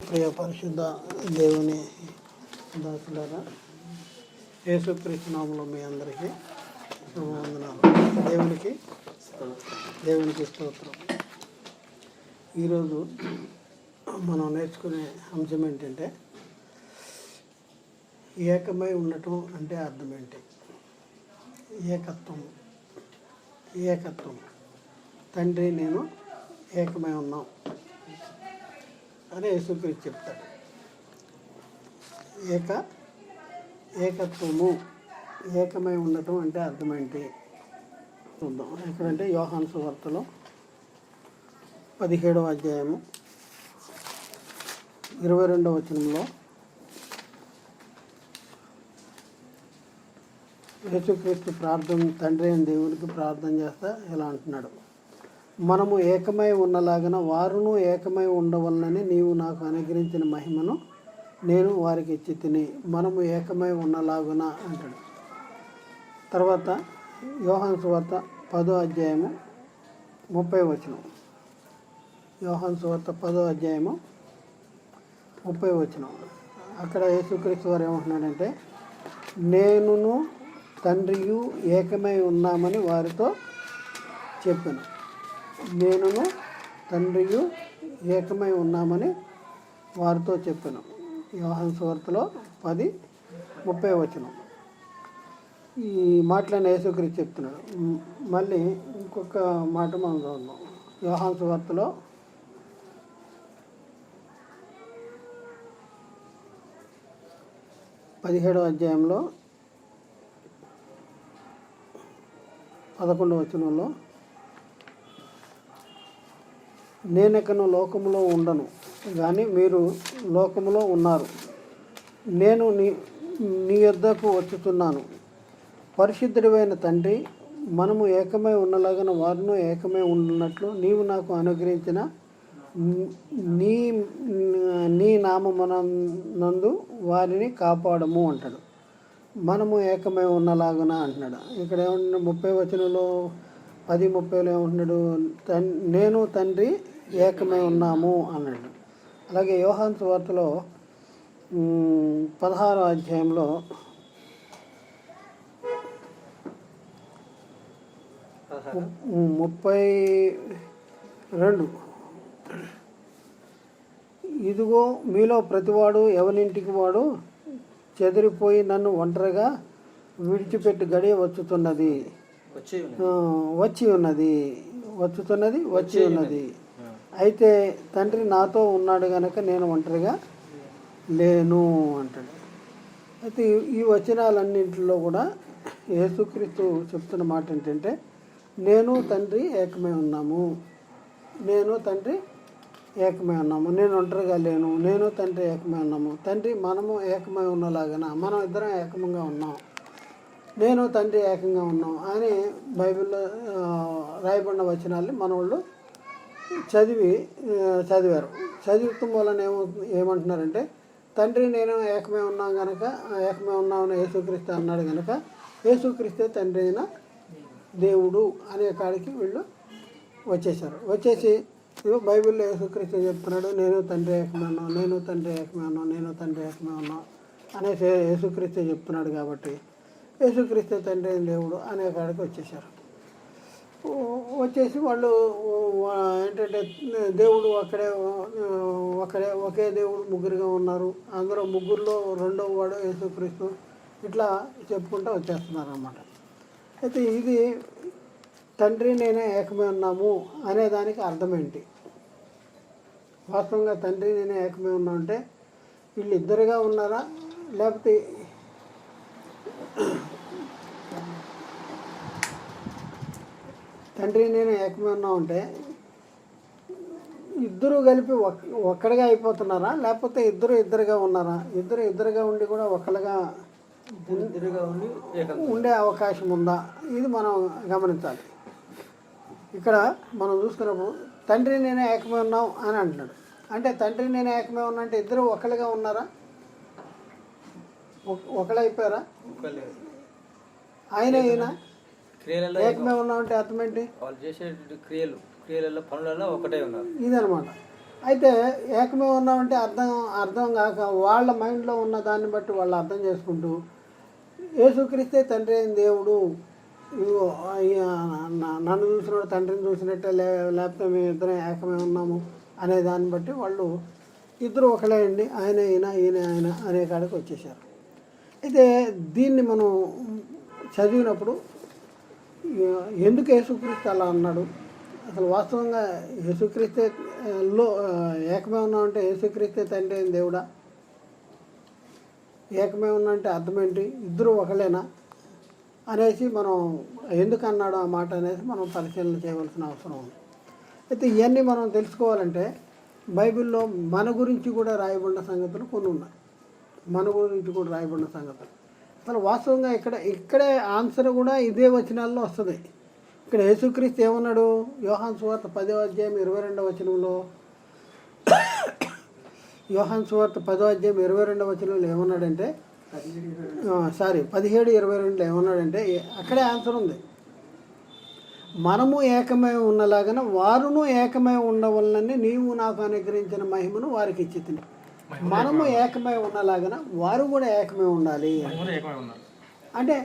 ప్రియ పరిశుద్ధ దేవుని దాసులారా, యేసుక్రీస్తు నామములో మీ అందరికీ వందనాలు. దేవునికి స్తోత్రం. ఈరోజు మనం నేర్చుకునే అంశం ఏంటంటే, ఏకమై ఉండటం అంటే అర్థం ఏంటి? ఏకత్వం. తండ్రి నేను ఏకమై ఉన్నాం అని యేసుక్రీస్తు చెప్తాడు. ఏకత్వము, ఏకమై ఉండటం అంటే అర్థం ఏంటి చూద్దాం. ఎక్కడంటే యోహాను సువార్తలో 17వ అధ్యాయము 22వ వచనంలో యేసుక్రీస్తు తండ్రి అయిన దేవునికి ప్రార్థన చేస్తా ఇలా అంటున్నాడు: మనము ఏకమై ఉన్నలాగన వారును ఏకమై ఉండవలనని నీవు నాకు అనుగ్రహించిన మహిమను నేను వారికి ఇచ్చి తిని. మనము ఏకమై ఉన్నలాగున అంటాడు. తర్వాత యోహాను సువార్త 10వ అధ్యాయము 30వ వచనం. యోహాను సువార్త 10వ అధ్యాయము 30వ వచనం. అక్కడ యేసుక్రీస్తు వారు ఏమంటున్నాడంటే, నేనును తండ్రియు ఏకమై ఉన్నామని వారితో చెప్పాను. నేనును తండ్రియు ఏకమై ఉన్నామని వారితో చెప్పాను. యోహాను సువార్తలో 10:30 వచనం. ఈ మాటలను యేసుక్రీస్తు చెప్తున్నాడు. మళ్ళీ ఇంకొక మాట మనం చూద్దాం. యోహాను సువార్తలో 17వ అధ్యాయంలో 11వ వచనంలో, నేనెక్కను లోకములో ఉండను కానీ మీరు లోకములో ఉన్నారు. నేను నీ యొద్దకు వచ్చుతున్నాను. పరిశుద్ధుడైన తండ్రి, మనము ఏకమై ఉన్నలాగా వారిను ఏకమై ఉన్నట్లు నీవు నాకు అనుగ్రహించిన నీ నామమునందు వారిని కాపాడము అంటాడు. మనము ఏకమై ఉన్నలాగున అంటున్నాడు. ఇక్కడ ఏమంటున్నాడు? 30వ వచనంలో 10:30లో ఏమంటున్నాడు? నేను తండ్రి ఏకమై ఉన్నాము అన్నాడు. అలాగే యోహాను సువార్తలో 16వ అధ్యాయంలో 32, ఇదిగో మీలో ప్రతివాడు ఎవరింటికి వాడు చెదిరిపోయి నన్ను ఒంటరిగా విడిచిపెట్టి గడియ వచ్చి ఉన్నది. అయితే తండ్రి నాతో ఉన్నాడు గనక నేను ఒంటరిగా లేను అంటాడు. అయితే ఈ వచనాలన్నింటిలో కూడా యేసుక్రీస్తు చెప్తున్న మాట ఏంటంటే, నేను తండ్రి ఏకమై ఉన్నాము. నేను ఒంటరిగా లేను. నేను తండ్రి ఏకమై ఉన్నాము. తండ్రి మనము ఏకమై ఉన్నలాగా మనం ఇద్దరం ఏకమంగా ఉన్నాం. నేను తండ్రి ఏకంగా ఉన్నాం అని బైబిల్లో రాయబడిన వచనాల్ని మనవాళ్ళు చదివారు. చదివితం వలన ఏమంటున్నారంటే, తండ్రి నేను ఏకమై ఉన్నామని యేసుక్రీస్తు అన్నాడు కనుక యేసుక్రీస్తే తండ్రి అయిన దేవుడు అనే కాడికి వీళ్ళు వచ్చేసి బైబిల్లో యేసుక్రీస్తు చెప్తున్నాడు, నేను తండ్రి ఏకమై ఉన్నాం అనేసి యేసుక్రీస్తు చెప్తున్నాడు. కాబట్టి యేసుక్రీస్తు తండ్రి అయిన దేవుడు అనే కాడికి వచ్చేసి వాళ్ళు ఏంటంటే, దేవుడు ఒకే దేవుడు ముగ్గురుగా ఉన్నారు. అందులో ముగ్గురులో రెండవ వాడు యేసుక్రీస్తు. ఇట్లా చెప్పుకుంటూ వచ్చేస్తున్నారు అన్నమాట. అయితే ఇది తండ్రి నేనే ఏకమై ఉన్నాము అనే దానికి అర్థం ఏంటి? వాస్తవంగా తండ్రి నేనే ఏకమై ఉన్నా అంటే వీళ్ళు ఇద్దరుగా ఉన్నారా, లేకపోతే తండ్రి నేను ఏకమై ఉన్నాం అంటే ఇద్దరు కలిపి ఒక్కడిగా అయిపోతున్నారా, లేకపోతే ఇద్దరుగా ఉన్నారా? ఇద్దరుగా ఉండి కూడా ఒకళ్ళగా ఉండే అవకాశం ఉందా? ఇది మనం గమనించాలి. ఇక్కడ మనం చూసుకున్నప్పుడు తండ్రి నేనే ఏకమై ఉన్నాం అని అంటున్నాడు. అంటే తండ్రి నేనే ఏకమై ఉన్నా అంటే ఇద్దరు ఒకళ్ళుగా ఉన్నారా? ఒకళ్ళైపోయారా? ఆయన ఏకమై ఉన్నాం అంటే అర్థం ఏంటి? వాళ్ళు చేసే క్రియలలో పనులలో ఒకటే ఉన్నారు. ఇదనమాట. అయితే ఏకమే ఉన్నామంటే అర్థం కాక వాళ్ళ మైండ్లో ఉన్న దాన్ని బట్టి వాళ్ళు అర్థం చేసుకుంటూ యేసుక్రీస్తే తండ్రి అయిన దేవుడు, ఇదిగో నన్ను చూసినప్పుడు తండ్రిని చూసినట్టే, లేకపోతే మేము ఇద్దరం ఏకమే ఉన్నాము అనే దాన్ని బట్టి వాళ్ళు ఇద్దరు ఒకలే అండి, ఆయన ఈయన ఆయన అనే కాడికి వచ్చేసారు. అయితే దీన్ని మనం చదివినప్పుడు ఎందుకు యేసుక్రీస్తు అలా అన్నాడు, అసలు వాస్తవంగా యేసుక్రీస్తే ఏకమే ఉన్నామంటే యేసుక్రీస్తే తండ్రి అయిన దేవుడా, ఏకమే ఉన్నామంటే అర్థం ఏంటి, ఇద్దరు ఒకలేనా అనేసి మనం ఎందుకు అన్నాడు ఆ మాట అనేసి మనం పరిశీలన చేయవలసిన అవసరం ఉంది. అయితే ఇవన్నీ మనం తెలుసుకోవాలంటే బైబిల్లో మన గురించి కూడా రాయబడిన సంగతులు కొన్ని ఉన్నాయి. మన గురించి కూడా రాయబడిన సంగతులు అసలు వాస్తవంగా ఇక్కడే ఆన్సర్ కూడా ఇదే వచనాల్లో వస్తుంది. ఇక్కడ యేసుక్రీస్తు ఏమన్నాడు, యోహాను సువార్త 10వ అధ్యాయం 22వ వచనంలో, యోహాను సువార్త 10వ అధ్యాయం 22వ వచనంలో ఏమన్నాడంటే 17:22 ఏమన్నాడంటే అక్కడే ఆన్సర్ ఉంది. మనము ఏకమై ఉన్నలాగన వారును ఏకమై ఉండవలనని నీవు నాకు అనుగ్రహించిన మహిమను వారికి ఇచ్చితిని. మనము ఏకమై ఉన్నలాగన వారు కూడా ఏకమై ఉండాలి. అంటే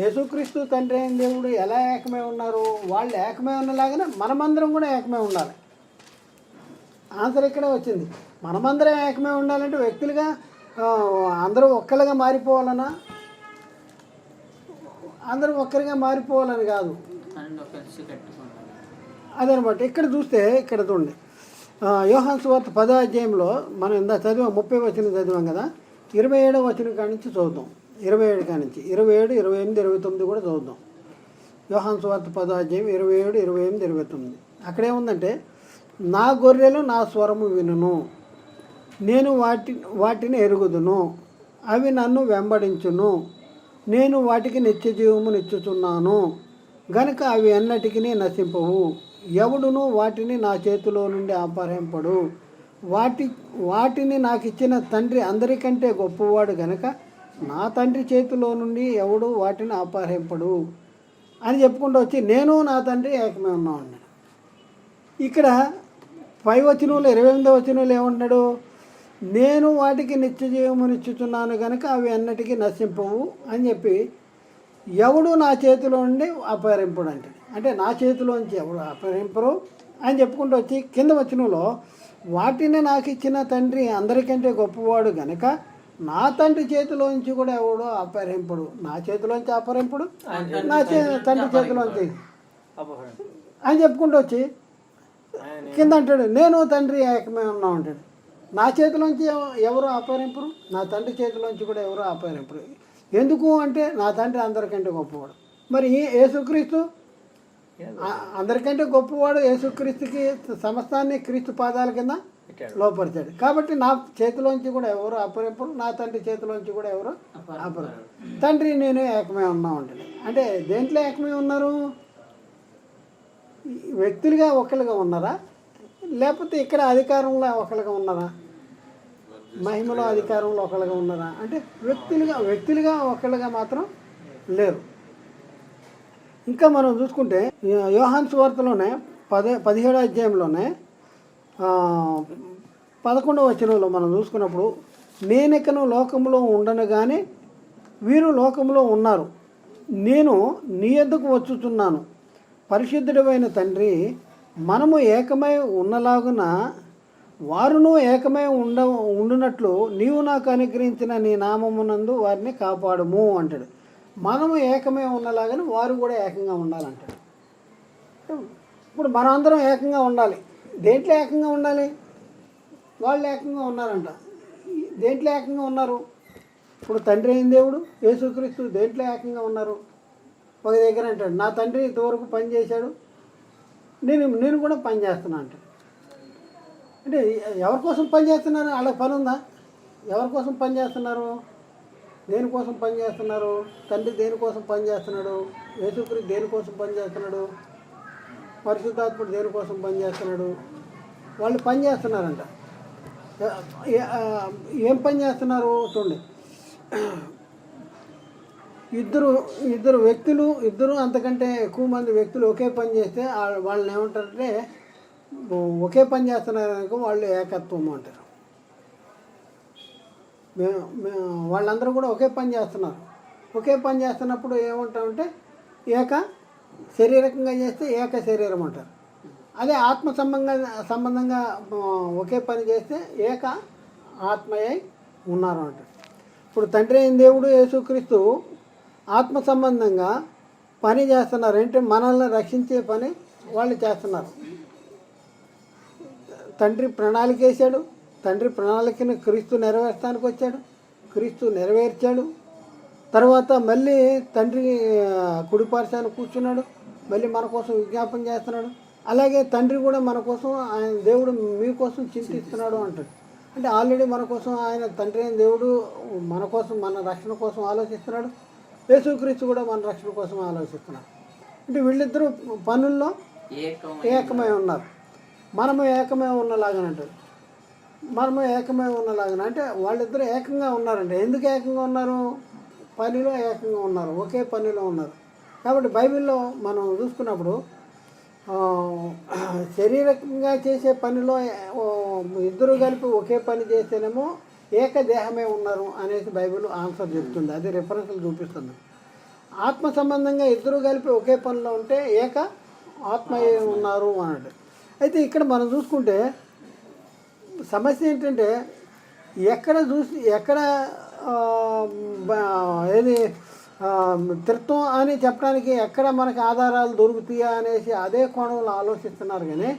యేసుక్రీస్తు తండ్రి అయిన దేవుడు ఎలా ఏకమై ఉన్నారు, వాళ్ళు ఏకమై ఉన్నలాగన మనమందరం కూడా ఏకమై ఉండాలి. ఆన్సర్ ఇక్కడే వచ్చింది. మనమందరం ఏకమై ఉండాలంటే వ్యక్తులుగా అందరూ ఒక్కరిగా మారిపోవాలనా, అందరూ ఒక్కరిగా మారిపోవాలని కాదు. అదనమాట. ఇక్కడ చూస్తే ఇక్కడ చూడండి, యోహాను సువార్త 10వ అధ్యాయంలో మనం ఇందా చదివాం, 30 వచనం చదివాం కదా, 27వ వచనం కాడి నుంచి చదువుదాం. 27 కాడి నుంచి 27, 28, 29 కూడా చదువుదాం. యోహాను సువార్త 10వ అధ్యాయం 27, 28, 29 అక్కడేముందంటే, నా గొర్రెలు నా స్వరము వినును, నేను వాటిని ఎరుగుదును, అవి నన్ను వెంబడించును, నేను వాటికి నిత్య జీవమునిచ్చుచున్నాను గనుక అవి ఎన్నటికీ నశింపవు, ఎవడును వాటిని నా చేతిలో నుండి అపహరింపడు, వాటిని నాకు ఇచ్చిన తండ్రి అందరికంటే గొప్పవాడు గనుక నా తండ్రి చేతిలో నుండి ఎవడు వాటిని అపహరింపడు అని చెప్పుకుంటూ వచ్చి నేను నా తండ్రి ఏకమే ఉన్నామన్నాడు. ఇక్కడ 5వ వచనంలో 28వ వచనంలో ఏమంటున్నాడు, నేను వాటికి నిత్య జీవమునిచ్చుచున్నాను కనుక అవి అన్నిటికీ నశింపవు అని చెప్పి, ఎవడు నా చేతిలో నుండి అపహరింపడు అంటే నా చేతిలోంచి ఎవడు అపహరింపరు అని చెప్పుకుంటూ వచ్చి కింద వచనంలో వాటిని నాకు ఇచ్చిన తండ్రి అందరికంటే గొప్పవాడు కనుక నా తండ్రి చేతిలోంచి కూడా ఎవడో అపహరింపడు, నా చేతిలోంచి అపహరింపడు, నా తండ్రి చేతిలోంచి అని చెప్పుకుంటూ వచ్చి కింద అంటాడు నేను తండ్రి ఏకమే ఉన్నాం అంటాడు. నా చేతిలోంచి ఎవరు అపహరింపరు, నా తండ్రి చేతిలోంచి కూడా ఎవరు అపహరింపరు. ఎందుకు అంటే నా తండ్రి అందరికంటే గొప్పవాడు. మరి యేసుక్రీస్తు అందరికంటే గొప్పవాడు. యేసుక్రీస్తుకి సమస్తాన్ని క్రీస్తు పాదాల కింద లోపరిచాడు. కాబట్టి నా చేతిలోంచి కూడా ఎవరు అపహరింపరు, నా తండ్రి చేతిలోంచి కూడా ఎవరు అపహరింపరు. తండ్రి నేను ఏకమే ఉన్నాం అంటాడు. అంటే దేంట్లో ఏకమే ఉన్నారు, వ్యక్తులుగా ఒకళ్ళుగా ఉన్నారా, లేకపోతే ఇక్కడ అధికారంలో ఒకళ్ళుగా ఉన్నారా, మహిమలో అధికారంలో ఒకళ్ళుగా ఉన్నారా అంటే వ్యక్తులుగా ఒకళ్ళుగా మాత్రం లేరు. ఇంకా మనం చూసుకుంటే యోహాను సువార్తలోనే 17వ అధ్యాయంలోనే 11వ వచనంలో మనం చూసుకున్నప్పుడు, నేనికను లోకంలో ఉండను కానీ వీరు లోకంలో ఉన్నారు, నేను నీ యొద్దకు వచ్చుచున్నాను, పరిశుద్ధుడైన తండ్రి, మనము ఏకమై ఉన్నలాగున వారును ఏకమై ఉండునట్లు నీవు నాకు అనుగ్రహించిన నీ నామమునందు వారిని కాపాడుము అంటాడు. మనము ఏకమై ఉన్నలాగానే వారు కూడా ఏకంగా ఉండాలంటాడు. ఇప్పుడు మనం అందరం ఏకంగా ఉండాలి. దేంట్లో ఏకంగా ఉండాలి, వాళ్ళు ఏకంగా ఉన్నారంట. దేంట్లో ఏకంగా ఉన్నారు, ఇప్పుడు తండ్రి అయిన దేవుడు యేసుక్రీస్తు దేంట్లో ఏకంగా ఉన్నారు. ఒక దగ్గర అంటాడు నా తండ్రి ఇంతవరకు పని చేశాడు, నేను కూడా పని చేస్తున్నా అంటాడు. అంటే ఎవరి కోసం పని చేస్తున్నారు, వాళ్ళకి పని ఉందా, ఎవరి కోసం పని చేస్తున్నారు, దేనికోసం పని చేస్తున్నారు, తండ్రి దేనికోసం పని చేస్తున్నాడు, యేసుక్రీస్తు దేనికోసం పని చేస్తున్నాడు, పరిశుద్ధాత్ముడు దేనికోసం పని చేస్తున్నాడు, వాళ్ళు పని చేస్తున్నారంట. ఏం పని చేస్తున్నారు చూడండి, ఇద్దరు వ్యక్తులు, అంతకంటే ఎక్కువ మంది వ్యక్తులు ఒకే పని చేస్తే వాళ్ళని ఏమంటారంటే ఒకే పని చేస్తున్నారనుకో వాళ్ళు ఏకత్వం అంటారు. వాళ్ళందరూ కూడా ఒకే పని చేస్తున్నారు. ఒకే పని చేస్తున్నప్పుడు ఏమంటామంటే ఏక శారీరకంగా చేస్తే ఏక శరీరం అంటారు. అదే ఆత్మ సంబంధంగా ఒకే పని చేస్తే ఏక ఆత్మయై ఉన్నారు అంటారు. ఇప్పుడు తండ్రి అయిన దేవుడు యేసుక్రీస్తు ఆత్మ సంబంధంగా పని చేస్తున్నారు. అంటే మనల్ని రక్షించే పని వాళ్ళు చేస్తున్నారు. తండ్రి ప్రణాళిక వేశాడు. తండ్రి ప్రణాళికను క్రీస్తు నెరవేర్చడానికి వచ్చాడు. క్రీస్తు నెరవేర్చాడు. తర్వాత మళ్ళీ తండ్రి కుడిపార్శ్వాన కూర్చున్నాడు. మళ్ళీ మన కోసం విజ్ఞాపన చేస్తున్నాడు. అలాగే తండ్రి కూడా మన కోసం, ఆయన దేవుడు మీకోసం చింతిస్తున్నాడు అంటాడు. అంటే ఆల్రెడీ మన కోసం ఆయన తండ్రి అయిన దేవుడు మన కోసం, మన రక్షణ కోసం ఆలోచిస్తున్నాడు. యేసుక్రీస్తు కూడా మన రక్షణ కోసం ఆలోచిస్తున్నాడు. అంటే వీళ్ళిద్దరూ పనుల్లో ఏకమై ఉన్నారు. మనము ఏకమై ఉన్నలాగనంటారు. మనము ఏకమై ఉన్నలాగన అంటే వాళ్ళిద్దరూ ఏకంగా ఉన్నారంటే ఎందుకు ఏకంగా ఉన్నారు? పనిలో ఏకంగా ఉన్నారు. ఒకే పనిలో ఉన్నారు. కాబట్టి బైబిల్లో మనం చూసుకున్నప్పుడు శారీరకంగా చేసే పనిలో ఇద్దరు కలిపి ఒకే పని చేస్తేనేమో ఏకదేహమే ఉన్నారు అనేసి బైబిల్ ఆన్సర్ చెప్తుంది. అది రిఫరెన్స్లు చూపిస్తుంది. ఆత్మ సంబంధంగా ఇద్దరు కలిపి ఒకే పనిలో ఉంటే ఏక ఆత్మయే ఉన్నారు అన్నట్టు. అయితే ఇక్కడ మనం చూసుకుంటే సమస్య ఏంటంటే ఎక్కడ ఏది త్రిత్వం అని చెప్పడానికి ఎక్కడ మనకి ఆధారాలు దొరుకుతాయా అనేసి అదే కోణంలో ఆలోచిస్తున్నారు. కానీ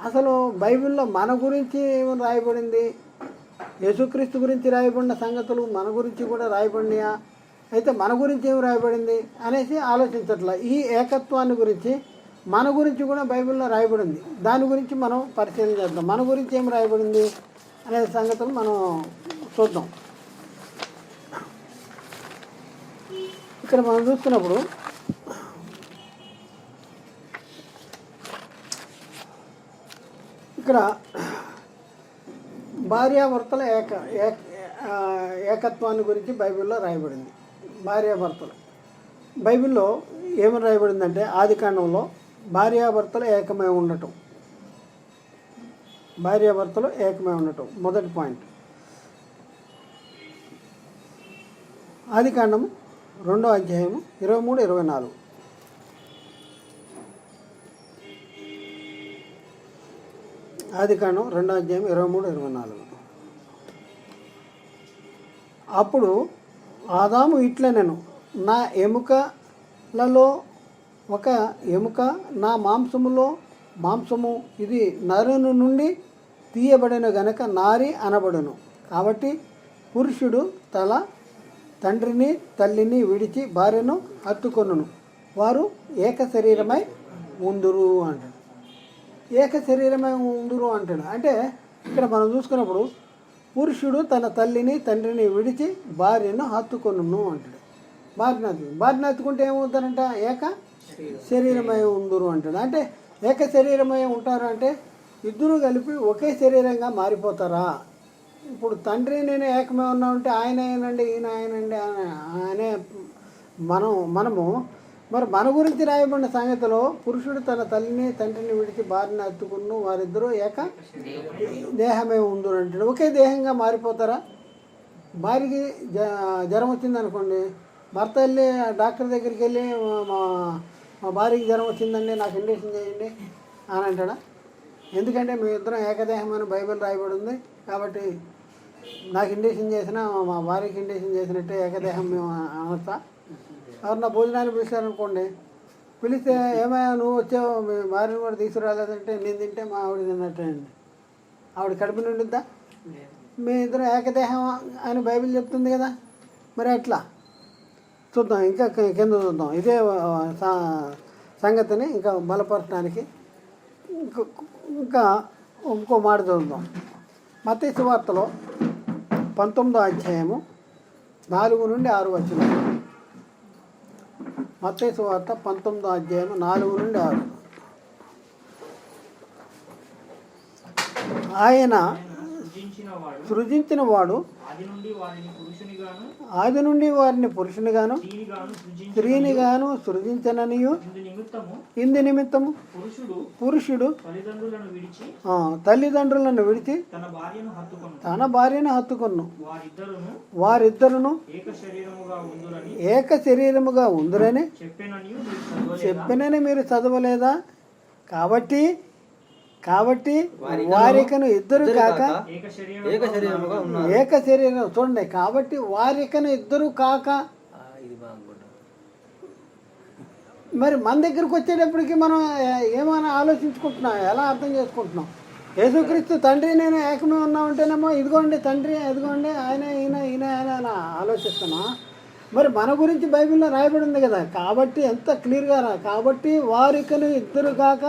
అసలు బైబిల్లో మన గురించి ఏమైనా రాయబడింది, యేసుక్రీస్తు గురించి రాయబడిన సంగతులు మన గురించి కూడా రాయబడినాయా, అయితే మన గురించి ఏమి రాయబడింది అనేసి ఆలోచించట్లా. ఈ ఏకత్వాన్ని గురించి మన గురించి కూడా బైబిల్లో రాయబడింది. దాని గురించి మనం పరిశీలన చేద్దాం. మన గురించి ఏమి రాయబడింది అనే సంగతులు మనం చూద్దాం. ఇక్కడ మనం చూస్తున్నప్పుడు ఇక్కడ భార్యాభర్తల ఏకత్వాన్ని గురించి బైబిల్లో రాయబడింది. భార్యాభర్తలు బైబిల్లో ఏమని రాయబడిందంటే ఆదికాండంలో భార్యాభర్తలు ఏకమై ఉండటం. భార్యాభర్తలు ఏకమై ఉండటం మొదటి పాయింట్. ఆదికాండం 2వ అధ్యాయము 23-24. ఆదికాండం 2వ అధ్యాయం 23-24. అప్పుడు ఆదాము ఇట్లనెను, నా ఎముకలలో ఒక ఎముక, నా మాంసములో మాంసము, ఇది నరుని నుండి తీయబడిన గనక నారి అనబడును. కాబట్టి పురుషుడు తల తండ్రిని తల్లిని విడిచి భార్యను హత్తుకొనును, వారు ఏక శరీరమై ఉందురు అంటాడు. ఏక శరీరమై ఉందురు అంటాడు. అంటే ఇక్కడ మనం చూసుకున్నప్పుడు పురుషుడు తన తల్లిని తండ్రిని విడిచి భార్యను హత్తుకొనును అంటాడు. భార్యను హత్తుకుంటే ఏమవుతారంట? ఏక శరీరమై ఉందురు అంటాడు. అంటే ఏక శరీరమై ఉంటారు అంటే ఇద్దరు కలిపి ఒకే శరీరంగా మారిపోతారా? ఇప్పుడు తండ్రి నేను ఏకమై ఉన్నామంటే ఆయన ఆయనండి ఈయన ఆయనండి అనే మనము మరి మన గురించి రాయబడిన సంగతిలో పురుషుడు తన తల్లిని తండ్రిని విడిచి భార్యని హత్తుకును, వారిద్దరూ ఏక దేహమే ఉందురు అంటాడు. ఒకే దేహంగా మారిపోతారా? భార్యకి జ్వరం వచ్చిందనుకోండి, భర్త వెళ్ళి డాక్టర్ దగ్గరికి వెళ్ళి మా భార్యకి జ్వరం వచ్చిందండి, నాకు ఇంజెక్షన్ చేయండి అని అంటాడా? ఎందుకంటే మీ ఇద్దరం ఏకదేహం అని బైబిల్ రాయబడి ఉంది కాబట్టి నాకు ఇంజెక్షన్ చేసినా మా భార్యకి ఇంజెక్షన్ చేసినట్టే ఏకదేహం మేము అనొచ్చా? ఎవరన్నా భోజనాన్ని పిలిచారనుకోండి, పిలిస్తే ఏమైనా నువ్వు వచ్చావు మీ భార్యను కూడా తీసుకురాలేదంటే నేను తింటే మా ఆవిడ తిన్నట్టే అండి. ఆవిడ కడుపు నిండుద్దా? మీ ఇద్దరం ఏకదేహం అని బైబిల్ చెప్తుంది కదా. మరి ఎట్లా చూద్దాం, ఇంకా కింద చూద్దాం. ఇదే సంగతిని ఇంకా బలపరచడానికి ఇంకా ఇంకో మాట చదువుదాం. మత్తయి సువార్తలో 19వ అధ్యాయము 4-6 వచనం. మత్తయి సువార్త 19వ అధ్యాయము 4-6. ఆయన సృజించిన వాడు ఆది నుండి వారిని పురుషునిగాను స్త్రీనిగాను సృజించననియు ఇందు నిమిత్తము పురుషుడు తల్లిదండ్రులను విడిచి తన భార్యను హత్తుకొను వారిద్దరును ఏక శరీరముగా ఉందురని చెప్పినని మీరు చదవలేదా? కాబట్టి వారికను ఇద్దరు కాక ఏక శరీరం చూడండి. కాబట్టి వారికను ఇద్దరు కాక మరి మన దగ్గరికి వచ్చేటప్పటికి మనం ఏమైనా ఆలోచించుకుంటున్నాం, ఎలా అర్థం చేసుకుంటున్నాం? యేసుక్రీస్తు తండ్రి నేను ఏకమే ఉన్నామంటేనేమో ఇదిగోండి తండ్రి, ఇదిగోండి ఆయన ఈయన ఆయన ఆలోచిస్తున్నా. మరి మన గురించి బైబిల్లో రాయబడి ఉంది కదా. కాబట్టి ఎంత క్లియర్గా కాబట్టి వారికను ఇద్దరు కాక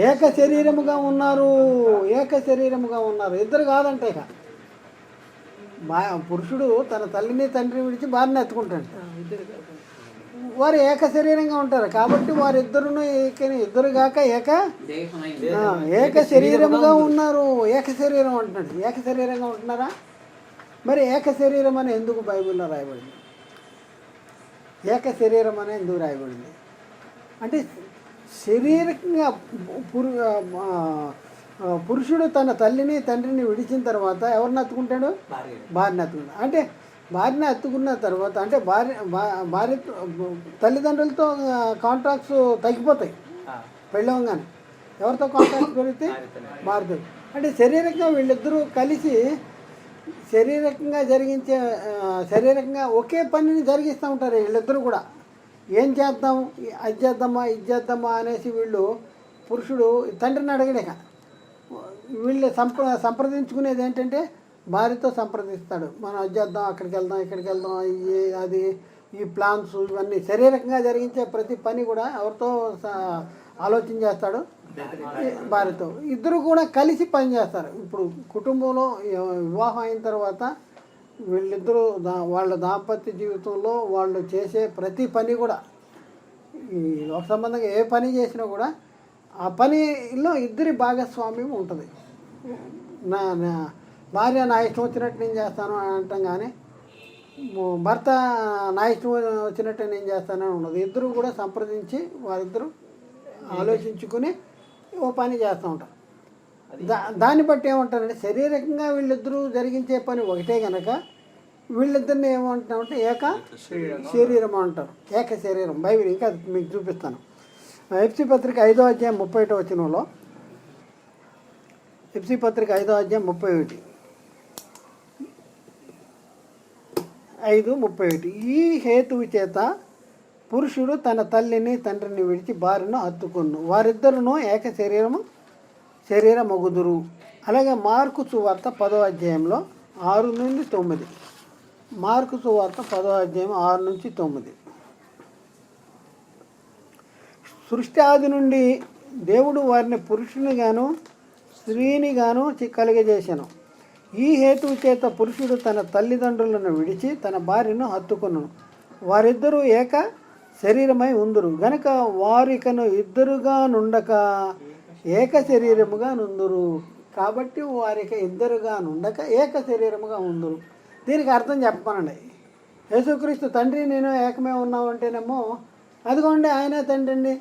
ఏక శరీరముగా ఉన్నారు, ఏక శరీరముగా ఉన్నారు. ఇద్దరు కాదంటే ఇక పురుషుడు తన తల్లిని తండ్రిని విడిచి భార్యని ఎత్తుకుంటాడు, వారు ఏక శరీరంగా ఉంటారు. కాబట్టి వారిద్దరును ఇద్దరు కాక ఏక శరీరముగా ఉన్నారు. ఏక శరీరం అంటున్నాడు. ఏక శరీరంగా ఉంటున్నారా? మరి ఏక శరీరం అని ఎందుకు బైబిల్లో రాయబడింది? ఏక శరీరం అని ఎందుకు రాయబడింది అంటే శారీరకంగా పురుషుడు తన తల్లిని తండ్రిని విడిచిన తర్వాత ఎవరిని హత్తుకుంటాడు? భార్యని హత్తుకుంటాడు. అంటే భార్యని హత్తుకున్న తర్వాత అంటే భార్య తల్లిదండ్రులతో కాంట్రాక్ట్స్ తగ్గిపోతాయి పెళ్ళవగానే. ఎవరితో కాంట్రాక్ట్స్ పెరిగితే భార్యతో. అంటే శారీరకంగా వీళ్ళిద్దరూ కలిసి శారీరకంగా ఒకే పనిని జరిగిస్తూ ఉంటారు వీళ్ళిద్దరూ కూడా. ఏం చేద్దాం, అది చేద్దామా ఇది చేద్దామా అనేసి వీళ్ళు పురుషుడు తండ్రిని అడగలేక వీళ్ళు సంప్రదించుకునేది ఏంటంటే భార్యతో సంప్రదిస్తాడు. మనం అది చేద్దాం, అక్కడికి వెళ్దాం, ఇక్కడికి వెళ్దాం, అది ఈ ప్లాన్స్ ఇవన్నీ శారీరకంగా జరిగించే ప్రతి పని కూడా ఎవరితో ఆలోచన చేస్తాడు? భార్యతో. ఇద్దరు కూడా కలిసి పని చేస్తారు. ఇప్పుడు కుటుంబంలో వివాహం అయిన తర్వాత వీళ్ళిద్దరూ వాళ్ళ దాంపత్య జీవితంలో వాళ్ళు చేసే ప్రతి పని కూడా ఈ లోక సంబంధంగా ఏ పని చేసినా కూడా ఆ పనిలో ఇద్దరి భాగస్వామ్యం ఉంటుంది. భార్య నా ఇష్టం వచ్చినట్టు నేను చేస్తాను అని అంటాం, కానీ భర్త నా ఇష్టం వచ్చినట్టు నేను చేస్తానని ఉండదు. ఇద్దరు కూడా సంప్రదించి వారిద్దరూ ఆలోచించుకుని ఓ పని చేస్తూ ఉంటారు. దాన్ని బట్టి ఏమంటారంటే శారీరకంగా వీళ్ళిద్దరూ జరిగించే పని ఒకటే కనుక వీళ్ళిద్దరిని ఏమంటున్నామంటే ఏక శరీరం అంటారు. ఏక శరీరం బైబిల్ ఇంకా మీకు చూపిస్తాను. ఎఫ్సీ పత్రిక 5వ అధ్యాయం 31వ వచనంలో, ఎఫ్సీ పత్రిక 5వ అధ్యాయం 31 ఈ హేతువు చేత పురుషుడు తన తల్లిని తండ్రిని విడిచి భార్యను హత్తుకొను, వారిద్దరును ఏక శరీరమగుదురు. అలాగే మార్కు సువార్త 10వ అధ్యాయంలో 6 నుండి 9. మార్కు సువార్త 10వ అధ్యాయం 6 నుంచి 9. సృష్టి ఆది నుండి దేవుడు వారిని పురుషునిగాను స్త్రీనిగాను కలుగజేశాను. ఈ హేతువు చేత పురుషుడు తన తల్లిదండ్రులను విడిచి తన భార్యను హత్తుకొను, వారిద్దరూ ఏక శరీరమై ఉందురు గనుక వారికను ఇద్దరుగా నుండక ఏక శరీరముగా నుందురు. కాబట్టి వారికి ఇద్దరుగా నుండక ఏక శరీరముగా ఉందురు. దీనికి అర్థం చెప్పమనండి. యేసుక్రీస్తు తండ్రి నేను ఏకమే ఉన్నావు అంటేనేమో అదిగోండి ఆయనే తండ్రి అండి.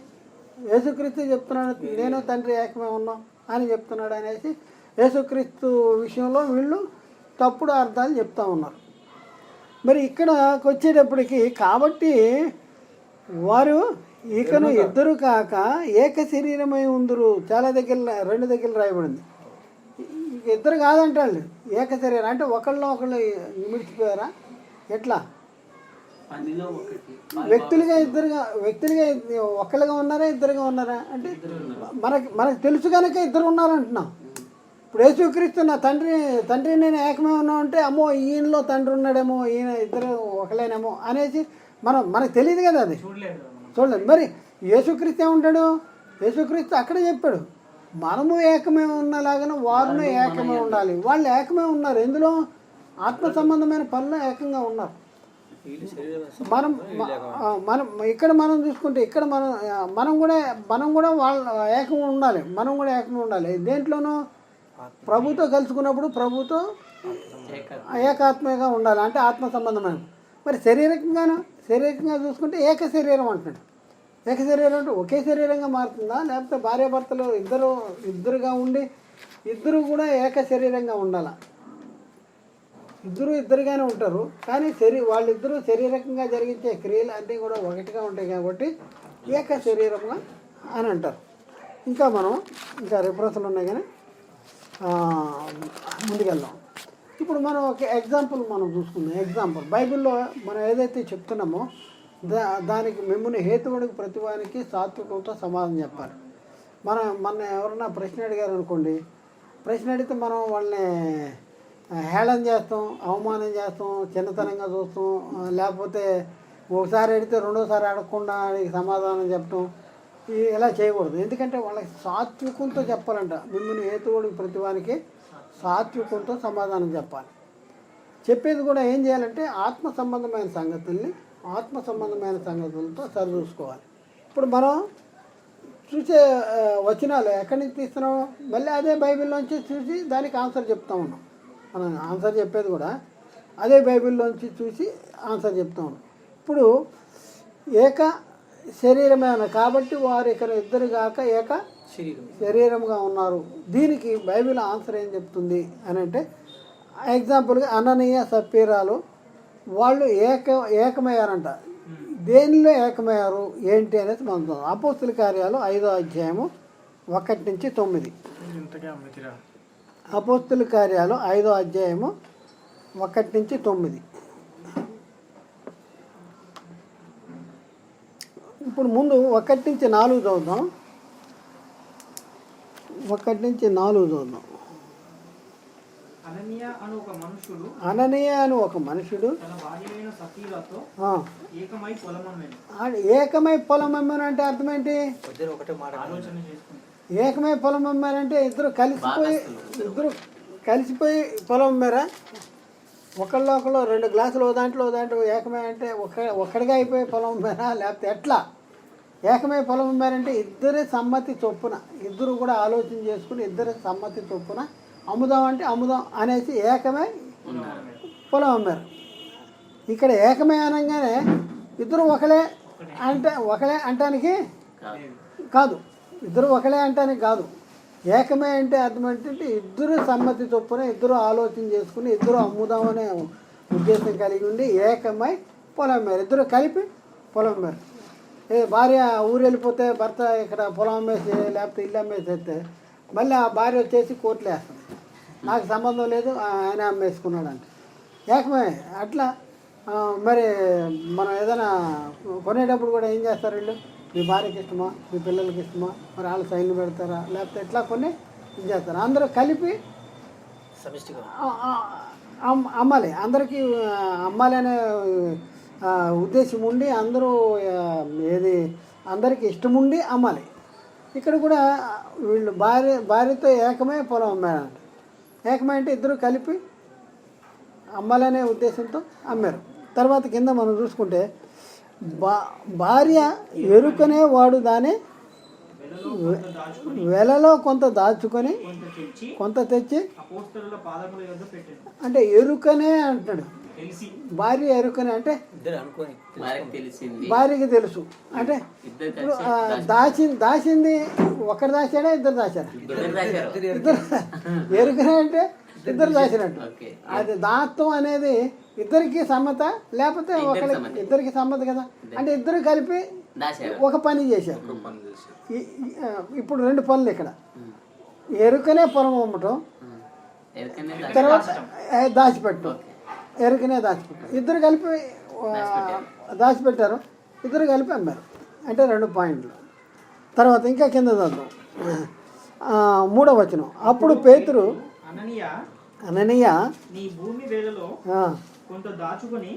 యేసుక్రీస్తు చెప్తున్నాడు నేను తండ్రి ఏకమే ఉన్నాం అని చెప్తున్నాడు అనేసి యేసుక్రీస్తు విషయంలో వీళ్ళు తప్పుడు అర్థాలు చెప్తూ ఉన్నారు. మరి ఇక్కడికి వచ్చేటప్పటికి కాబట్టి వారు ఇకను ఇద్దరు కాక ఏక శరీరమై ఉందరు. చాలా దగ్గర 2 దగ్గర రాయబడింది. ఇద్దరు కాదంటాళ్ళు ఏక శరీరం అంటే ఒకళ్ళు మిడిచిపోయారా? ఎట్లా వ్యక్తులుగా ఒకళ్ళుగా ఉన్నారా ఇద్దరుగా ఉన్నారా అంటే మనకు తెలుసు కనుక ఇద్దరు ఉన్నారంటున్నాం. ఇప్పుడు యేసుక్రీస్తు నా తండ్రి నేను ఏకమే ఉన్నాం అంటే అమ్మో ఈయనలో తండ్రి ఉన్నాడేమో, ఈయన ఇద్దరు ఒకలేనేమో అనేసి మనకు తెలియదు కదా, అది చూడలేదు. మరి యేసుక్రీస్తు ఏముంటాడు? యేసుక్రీస్తు అక్కడే చెప్పాడు మనము ఏకమే ఉన్నలాగానే వారును ఏకమే ఉండాలి. వాళ్ళు ఏకమే ఉన్నారు. ఎందులో? ఆత్మ సంబంధమైన పనులు ఏకంగా ఉన్నారు. మనం ఇక్కడ మనం చూసుకుంటే ఇక్కడ మనం కూడా వాళ్ళ ఏకంగా ఉండాలి. మనం కూడా ఏకంగా ఉండాలి. దేంట్లోనూ ప్రభుతో కలుసుకున్నప్పుడు ప్రభుతో ఏకాత్మగా ఉండాలి అంటే ఆత్మ సంబంధమైన. మరి శారీరకంగా చూసుకుంటే ఏక శరీరం అంటున్నాడు. ఏక శరీరం అంటే ఒకే శరీరంగా మారుతుందా, లేకపోతే భార్యాభర్తలు ఇద్దరుగా ఉండి ఇద్దరు కూడా ఏక శరీరంగా ఉండాలా? ఇద్దరుగానే ఉంటారు, కానీ వాళ్ళిద్దరూ శారీరకంగా జరిగించే క్రియలు అన్నీ కూడా ఒకటిగా ఉంటాయి కాబట్టి ఏక శరీరంగా అని అంటారు. ఇంకా రిఫరెన్స్లు ఉన్నాయి కానీ ముందుకెళ్దాం. ఇప్పుడు మనం ఒక ఎగ్జాంపుల్ చూసుకుందాం. బైబిల్లో మనం ఏదైతే చెప్తున్నామో దానికి మిమ్మల్ని హేతువుడికి ప్రతివానికి సాత్వికంతో సమాధానం చెప్పాలి. మన ఎవరన్నా ప్రశ్న అడిగారు అనుకోండి, ప్రశ్న అడిగితే మనం వాళ్ళని హేళన చేస్తాం, అవమానం చేస్తాం, చిన్నతనంగా చూస్తాం, లేకపోతే ఒకసారి అడిగితే రెండోసారి అడగకుండా సమాధానం చెప్పడం ఇలా చేయకూడదు. ఎందుకంటే వాళ్ళకి సాత్వికంతో చెప్పాలంట. మిమ్మల్ని హేతువుడికి ప్రతివానికి సాత్వికంతో సమాధానం చెప్పాలి. చెప్పేది కూడా ఏం చేయాలంటే ఆత్మ సంబంధమైన సంగతులతో సరిచూసుకోవాలి. ఇప్పుడు మనం చూసే వచనాలు ఎక్కడి నుంచి తీస్తున్నాం, మళ్ళీ అదే బైబిల్లోంచి చూసి దానికి ఆన్సర్ చెప్తా ఉన్నాం. మనం ఆన్సర్ చెప్పేది కూడా అదే బైబిల్లోంచి చూసి ఆన్సర్ చెప్తా ఉన్నాం. ఇప్పుడు ఏక శరీరమే కాబట్టి వారు ఇక్కడ ఇద్దరు కాక ఏక శరీరంగా ఉన్నారు. దీనికి బైబిల్ ఆన్సర్ ఏం చెప్తుంది అని అంటే, ఎగ్జాంపుల్గా అననీయ సప్పీరాలు వాళ్ళు ఏకమయ్యారంట. దేనిలో ఏకమయ్యారు ఏంటి అనేది మనం చూద్దాం. అపోస్తుల కార్యాలు 5వ అధ్యాయము 1-9. అపోస్తుల కార్యాలు 5వ అధ్యాయము 1-9. ఇప్పుడు ముందు 1-4 చదువుదాం. 1-4 చదువుదాం. అననీయ అని ఒక మనుషుడు ఏకమై పొలం అమ్మాను అంటే అర్థం ఏంటి? ఏకమై పొలం అమ్మారంటే ఇద్దరు కలిసిపోయి పొలం అమ్మారా? ఒకళ్ళు 2 గ్లాసులు ఓ దాంట్లో ఏకమై అంటే ఒక్కడిగా అయిపోయి పొలం అమ్మారా, లేకపోతే ఎట్లా? ఏకమై పొలం అమ్మారంటే ఇద్దరి సమ్మతి చొప్పున, ఇద్దరు కూడా ఆలోచన చేసుకుని ఇద్దరి సమ్మతి చొప్పున అమ్ముదాం అంటే అమ్ముదాం అనేసి ఏకమై పొలం అమ్మారు. ఇక్కడ ఏకమై అనగానే ఇద్దరు ఒకలే అంటానికి కాదు, ఏకమే అంటే అర్థం ఏంటంటే ఇద్దరు సమ్మతి చొప్పున ఇద్దరు ఆలోచన చేసుకుని ఇద్దరు అమ్ముదామనే ఉద్దేశం కలిగి ఉండి ఏకమై పొలం అమ్మారు. ఇద్దరు కలిపి పొలం అమ్మారు. భార్య ఊరు వెళ్ళిపోతే భర్త ఇక్కడ పొలం అమ్మేసి లేకపోతే ఇల్లు అమ్మేసేస్తే మళ్ళీ ఆ భార్య వచ్చేసి కోర్టులో వేస్తుంది, నాకు సంబంధం లేదు ఆయన అమ్మేసుకున్నాడు అంటే. ఏకమే అట్లా మరి మనం ఏదైనా కొనేటప్పుడు కూడా ఏం చేస్తారు వీళ్ళు? మీ భార్యకి ఇష్టమా, మీ పిల్లలకి ఇష్టమా, మరి వాళ్ళు సైన్లు పెడతారా, లేకపోతే ఎట్లా కొన్ని ఏం చేస్తారు? అందరూ కలిపి అమ్మాలి, అందరికీ అమ్మాలి అనే ఉద్దేశం ఉండి అందరూ అందరికీ ఇష్టం ఉండి అమ్మాలి. ఇక్కడ కూడా వీళ్ళు భార్యతో ఏకమై పొలం అమ్మారంట. ఏకమై అంటే ఇద్దరు కలిపి అమ్మాలనే ఉద్దేశంతో అమ్మారు. తర్వాత కింద మనం చూసుకుంటే భార్య ఎరుకనే వాడు దాని వెలలో కొంత దాచుకొని కొంత తెచ్చి అంటే ఎరుకనే అంటాడు. భార్య ఎరుకనే అంటే భార్యకి తెలుసు అంటే దాచింది ఒకరు దాచాడా ఇద్దరు దాచారా? ఇద్దరు ఎరుకనే అంటే ఇద్దరు దాచినట్టు. అది దాత్వం అనేది ఇద్దరికి సమ్మత లేకపోతే ఇద్దరికి సమ్మత కదా, అంటే ఇద్దరు కలిపి ఒక పని చేశారు. ఇప్పుడు 2 పనులు ఇక్కడ, ఎరుకనే పొలం అమ్మటం, తర్వాత దాచిపెట్టడం. ఎరుకనే దాచిపెట్టారు, ఇద్దరు కలిపి దాచిపెట్టారు, ఇద్దరు కలిపి అమ్మారు. అంటే 2 పాయింట్లు. తర్వాత ఇంకా కింద చదువు 3వ వచనం. అప్పుడు పేతురు అననీయ నీ భూమి వేళలో కొంత దాచుకొని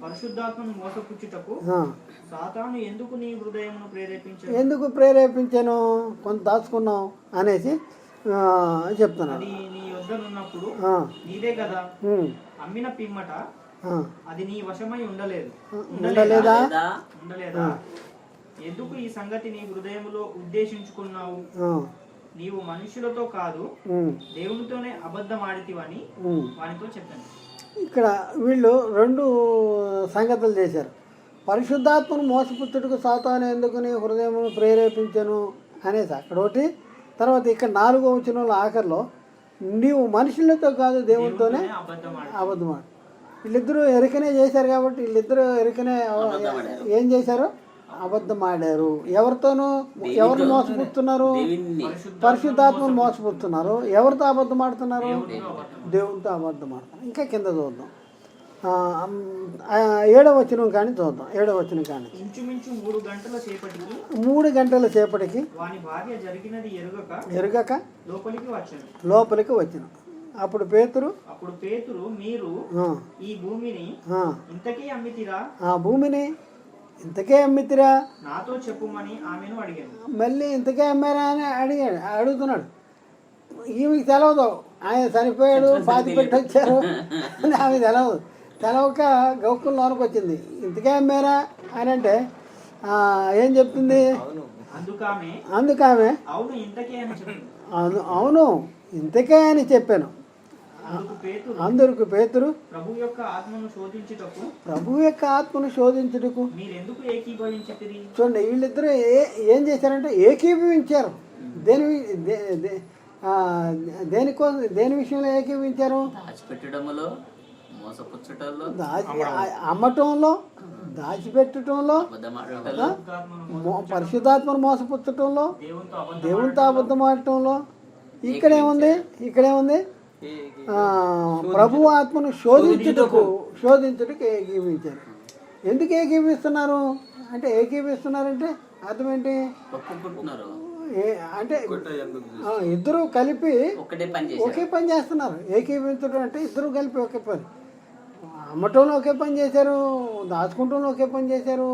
పరిశుద్ధాత్మను మోసపుచ్చుటకు సాతాను ఎందుకు నీ హృదయమును ప్రేరేపించాను? కొంత దాచుకున్నావు అనేసి చెప్తున్నాను. నీ యొద్దనున్నప్పుడు నీదే కదా అమ్మిన పిమ్మట అది నీ వశమై ఉండలేదా? ఎందుకు ఈ సంగతి నీ హృదయములో ఉద్దేశించుకున్నావు? నీవు మనుషులతో కాదు దేవునితోనే అబద్ధం ఆడితివని వానితో చెప్పాను. ఇక్కడ వీళ్ళు రెండు సంగతులు చేశారు. పరిశుద్ధాత్మను మోసపుచ్చుటకు సాతాను ఎందుకు నీ హృదయమును ప్రేరేపించను అనేసి అక్కడ ఒకటి. తర్వాత ఇక్కడ 4వ వచనంలో ఆఖరిలో నీవు మనుషులతో కాదు దేవునితోనే అబద్ధం ఆడు. వీళ్ళిద్దరూ ఎరికనే చేశారు కాబట్టి వీళ్ళిద్దరూ ఎరికనే ఏం చేశారు? అబద్ధం ఆడారు. ఎవరితోనూ ఎవరిని మోసపుచ్చుతున్నారు? పరిశుద్ధాత్మను మోసపుచ్చుతున్నారు. ఎవరితో అబద్ధం ఆడుతున్నారు? దేవునితో అబద్ధం ఆడుతున్నారు. ఇంకా కింద చూద్దాం, 7వ వచనం కానీ చూద్దాం. 7వ వచనం కానీ ఇంచుమించు 3 గంటల సేపటికి 3 గంటల సేపటికి వాని భార్య జరిగినది ఎరుగక లోపలికి వచ్చెను. అప్పుడు పేతురు మీరు ఈ భూమిని ఇంతకీ అమ్మితిరా? ఆ భూమిని ఇంతకే అమ్మితిరా నాతో చెప్పుమని ఆమెను అడిగాను. మళ్ళీ ఇంతకే అమ్మారా అని అడుగుతున్నాడు. ఈమెకి తెలవదు, ఆయన చనిపోయాడు, పాతి పెట్టి వచ్చారు అని ఆమె తెలవక గౌక్కుల లోనికి వచ్చింది. ఇంతకే అమ్మారా అని అంటే ఏం చెప్తుంది? అందుకామె అవును ఇంతకే అని చెప్పాను. అందరికి పేతురు ప్రభు యొక్క ఆత్మను శోధించుటకు చూడండి, వీళ్ళిద్దరూ ఏం చేశారంటే ఏకీభవించారు. దేని విషయంలో ఏకీభవించారు? అమ్మటంలో, దాచిపెట్టడంలో, పరిశుద్ధాత్మను మోసపుచ్చటంలో, దేవునితో అబద్ధం ఆడటంలో. ఇక్కడేముంది? ప్రభు ఆత్మను శోధించుటకు ఏకీభవించారు. ఎందుకు ఏకీభవిస్తున్నారు అంటే అర్థం ఏంటి? అంటే ఇద్దరు కలిపి ఒకే పని చేస్తున్నారు. ఏకీభవించడం అంటే ఇద్దరు కలిపి ఒకే పని. అమ్మటంలో ఒకే పని చేశారు, దాచుకుంటంలో ఒకే పని చేశారు,